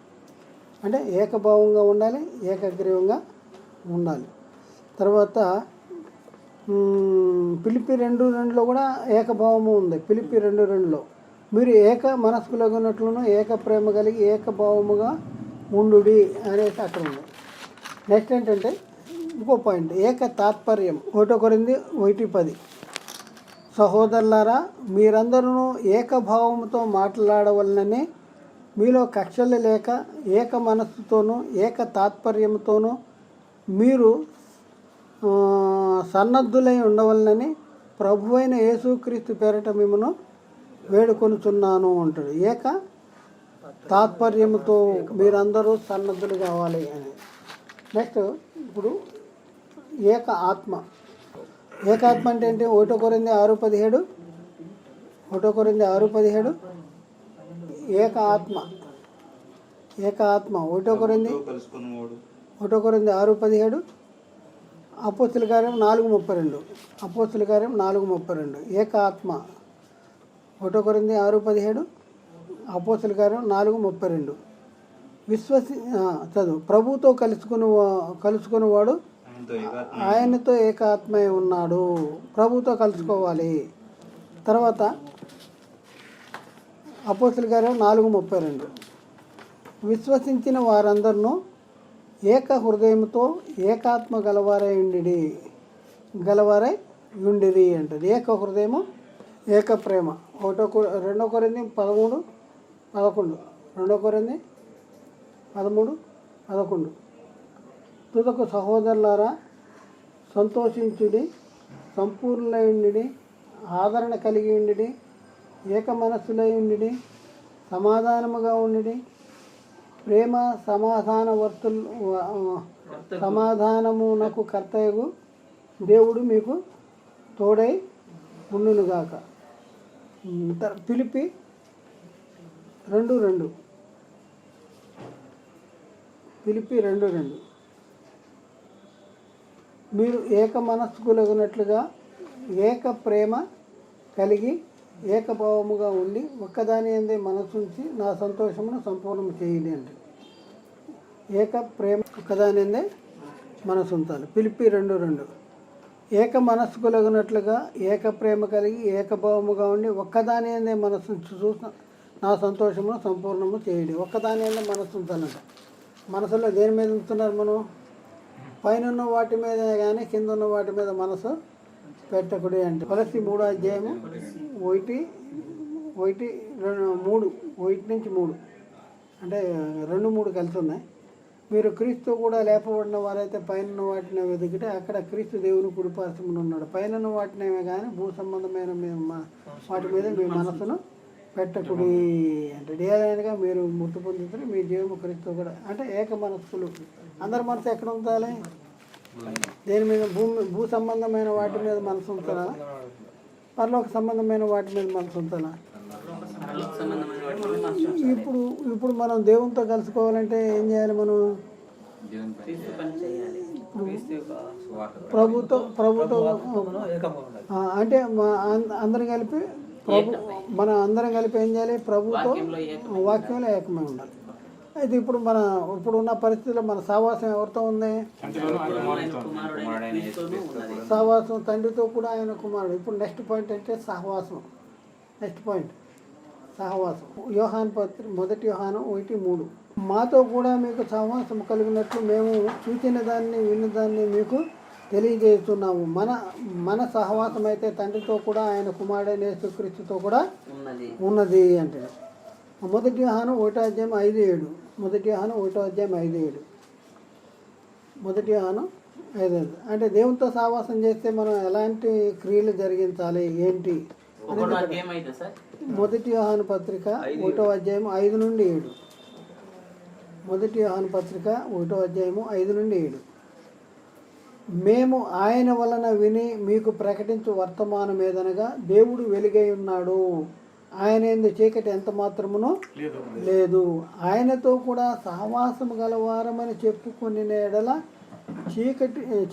అంటే ఏకభావంగా ఉండాలి, ఏకగ్రీవంగా ఉండాలి. తర్వాత ఫిలిప్పీ 2:2లో కూడా ఏకభావము ఉంది. ఫిలిప్పీ 2:2లో మీరు ఏక మనస్కులగునట్లును ఏక ప్రేమ కలిగి ఏకభావముగా ఉండుడి అనేసి అక్కడ ఉంది. నెక్స్ట్ ఏంటంటే ఇంకో పాయింట్ ఏక తాత్పర్యం. 1 కొరింథీ 1:10 సహోదరులారా మీరందరూ ఏకభావముతో మాట్లాడవలనని మీలో కక్షలు లేక ఏక మనస్సుతోనూ ఏక తాత్పర్యంతోనూ మీరు సన్నద్ధులై ఉండవలనని ప్రభువైన యేసుక్రీస్తు పేరట మిమ్మను వేడుకొనుచున్నాను అంటాడు. ఏక తాత్పర్యముతో మీరందరూ సన్నద్ధులు కావాలి అని. నెక్స్ట్ ఇప్పుడు ఏక ఆత్మ. ఏకాత్మ అంటే ఏంటి? 1 కొరింథీ 6:17 1 కొరింథీ 6:17 ఏక ఆత్మ. ఏక ఆత్మ 1 కొరింథీ 6:17 అపోస్తుల కార్యం 4:32 అపోస్తుల కార్యం 4:32 ఏక ఆత్మ. 1 కొరింథీ 6:17 అపోస్తుల కార్యం 4:32 చదువు ప్రభుతో కలుసుకునేవాడు ఆయనతో ఏకాత్మై ఉన్నాడు. ప్రభుతో కలుసుకోవాలి. తర్వాత అపోస్తుల కార్యం 4:32 విశ్వసించిన వారందరూ ఏక హృదయంతో ఏకాత్మ గలవారై ఉండిరి అంటది. ఏక హృదయము ఏక ప్రేమ. 2 కొరింథీ 13:11 2 కొరింథీ 13:11 తుదకు సహోదరులారా సంతోషించుడి, సంపూర్ణులై ఉండి, ఆదరణ కలిగి ఉండి, ఏక మనస్సులై ఉండి, సమాధానముగా ఉండి, ప్రేమ సమాధానమునకు కర్తయగు దేవుడు మీకు తోడై ఉండునుగాక. ఫిలిప్పీ 2:2 ఫిలిప్పీ 2:2 మీరు ఏక మనస్కులగునట్లుగా ఏక ప్రేమ కలిగి ఏకభావముగా ఉండి ఒక్కదాని యందే మనసుంచి నా సంతోషమును సంపూర్ణం చేయండి అంటే ఏక ప్రేమ ఒక్కదాని యందే మనసు ఉంచాలి. ఫిలిప్పీ 2:2 ఏక మనస్కులగునట్లుగా ఏక ప్రేమ కలిగి ఏకభావముగా ఉండి ఒక్కదాని యందే మనసు చూసిన నా సంతోషమును సంపూర్ణము చేయండి. ఒక్కదాని యందే మనసు ఉంచాలంట. మనసులో దేని మీద ఉంచుతున్నారు? మనం పైన ఉన్న వాటి మీద కానీ కింద ఉన్న వాటి మీద మనసు పెట్టకుడి అంటే కొలస్సీ 3:1-3 అంటే 2-3 కలిసి ఉన్నాయి. మీరు క్రీస్తు కూడా లేపబడిన వారైతే పైన వాటిని వెతికితే అక్కడ క్రీస్తు దేవుని కుడిపార్శ్వమున ఉన్నాడు. పైన వాటినేమే కానీ భూ సంబంధమైన వాటి మీద మీ మనసును పెట్టకుడి అంటే ఏదైనా మీరు మృతి పొందుతారు. మీ జీవము క్రీస్తు కూడా అంటే ఏక మనస్సులు. అందరి మనసు ఎక్కడ ఉంచాలి? దేని మీద? భూ సంబంధమైన వాటి మీద మనసు ఉంచాలా? పరలోక సంబంధమైన వాటి మీద మనసు ఉంచాలా? ఇప్పుడు మనం దేవునితో కలుసుకోవాలంటే ఏం చేయాలి? మనం ప్రభుతో అంటే అందరు కలిపి ప్రభు మనం అందరం కలిపి ఏం చేయాలి? ప్రభుతో వాక్యంలో ఏకమై వాక్యంలో ఏకమై ఉండాలి. అయితే ఇప్పుడు ఉన్న పరిస్థితిలో మన సహవాసం ఎవరితో ఉంది? ఆయన కుమారుడైన క్రీస్తును ఉన్నది. సహవాసం తండ్రితో కూడా ఆయన కుమారుడు. ఇప్పుడు నెక్స్ట్ పాయింట్ అంటే సహవాసం. నెక్స్ట్ పాయింట్ సహవాసం. యోహాను పత్రిక 1 యోహాను 1:3 మాతో కూడా మీకు సహవాసం కలిగినట్లు మేము చూచిన దాన్ని విన్న దాన్ని మీకు తెలియజేస్తున్నాము. మన సహవాసం అయితే తండ్రితో కూడా ఆయన కుమారుడైన యేసుక్రీస్తుతో కూడా ఉన్నది అంటే 1 యోహాను 1:5-7 1 యోహాను 1:5-7 1 యోహాను 5 అంటే దేవునితో సహవాసం చేస్తే మనం ఎలాంటి క్రియలు జరిగించాలి ఏంటి? 1 యోహాను పత్రిక 1:5-7 1 యోహాను పత్రిక 1:5-7 మేము ఆయన వలన విని మీకు ప్రకటించు వర్తమానం ఏదనగా దేవుడు వెలుగై ఉన్నాడు, ఆయన యందు చీకటి ఎంత మాత్రమునో లేదు, ఆయనతో కూడా సహవాసము గలవారమని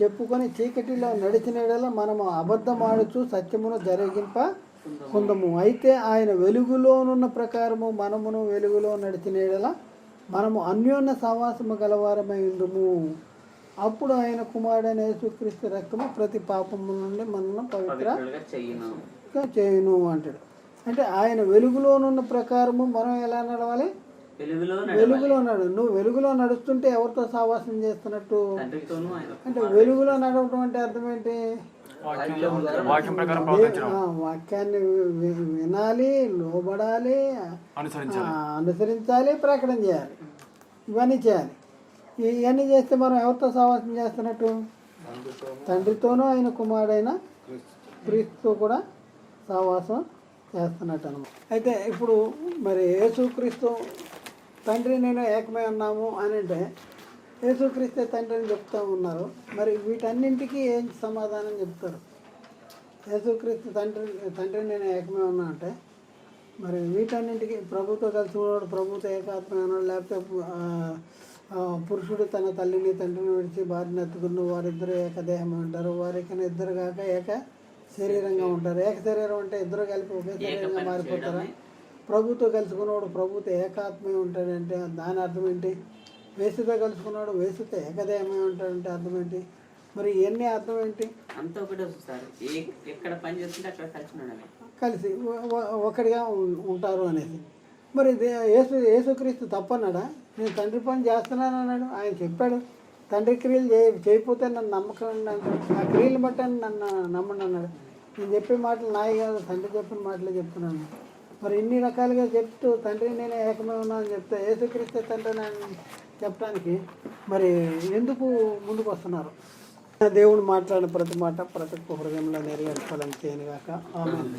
చెప్పుకొని చీకటిలో నడిచిన ఎడల మనము అబద్ధమాడుచు సత్యమును జరిగింపకుందము. అయితే ఆయన వెలుగులోనున్న ప్రకారము మనమును వెలుగులో నడిచిన ఎడల మనము అన్యోన్య సహవాసము గలవారమై ఉందుము. అప్పుడు ఆయన కుమారుడైన యేసుక్రీస్తు రక్తము ప్రతి పాపము నుండి మనల్ని పవిత్రంగా చేయును అంటాడు. అంటే ఆయన వెలుగులోనున్న ప్రకారము మనం ఎలా నడవాలి? వెలుగులో నడు. నువ్వు వెలుగులో నడుస్తుంటే ఎవరితో సహవాసం చేస్తున్నట్టు? అంటే వెలుగులో నడవటం అంటే అర్థం ఏంటి? వాక్యాన్ని వినాలి, లోబడాలి, అనుసరించాలి, ప్రకటన చేయాలి, ఇవన్నీ చేయాలి. ఇవన్నీ చేస్తే మనం ఎవరితో సహవాసం చేస్తున్నట్టు? తండ్రితోనూ ఆయన కుమారుడైన క్రీస్తుతో కూడా సహవాసం చేస్తున్నట్టు అనమాట. అయితే ఇప్పుడు మరి యేసుక్రీస్తు తండ్రి నేను ఏకమై ఉన్నాము అని అంటే యేసుక్రీస్తే తండ్రి అని చెప్తూ ఉన్నారు. మరి వీటన్నింటికి ఏం సమాధానం చెప్తారు? యేసుక్రీస్తు తండ్రి నేను ఏకమై ఉన్నా అంటే మరి వీటన్నింటికి ప్రభుతో కలిసి ఉన్నాడు, ప్రభుతో ఏకాత్మై ఉన్నాడు, లేకపోతే పురుషుడు తన తల్లిని తండ్రిని విడిచి భార్యను ఎత్తుకున్న వారిద్దరూ ఏకదేహమై ఉంటారు, వారికి ఇద్దరు కాక ఏక శరీరంగా ఉంటారు. ఏక శరీరం అంటే ఇద్దరు కలిపి ఒకే శరీరంగా మారిపోతారా? ప్రభుతో కలుసుకున్నాడు ప్రభుతో ఏకాత్మై ఉంటాడంటే దాని అర్థం ఏంటి? వేసుతో కలుసుకున్నాడు వేసుతో ఏకదేహమై ఉంటాడంటే అర్థం ఏంటి? మరి ఇవన్నీ అర్థం ఏంటి? కలిసి ఒకటిగా ఉంటారు అనేసి. మరి యేసుక్రీస్తు తప్పన్నాడా? నేను తండ్రి పని చేస్తున్నాను అన్నాడు. ఆయన చెప్పాడు తండ్రి క్రియలు చేయకపోతే నన్ను నమ్మకండి అన్నాడు. ఆ క్రియలు బట్టి నన్ను నమ్మండి అన్నాడు. నేను చెప్పే మాటలు నాయి కాదు, తండ్రి చెప్పిన మాటలే చెప్తున్నాను. మరి ఇన్ని రకాలుగా చెప్తూ తండ్రి నేనే ఏకమై ఉన్నా అని చెప్తే యేసుక్రీస్తు తండ్రి అని చెప్పడానికి మరి ఎందుకు ముందుకు వస్తున్నారు? దేవుడు మాట్లాడిన ప్రతి మాట ప్రతి ఒక్క హృదయంలో నెరవేర్చాలని చేయను గాక. ఆమేన్.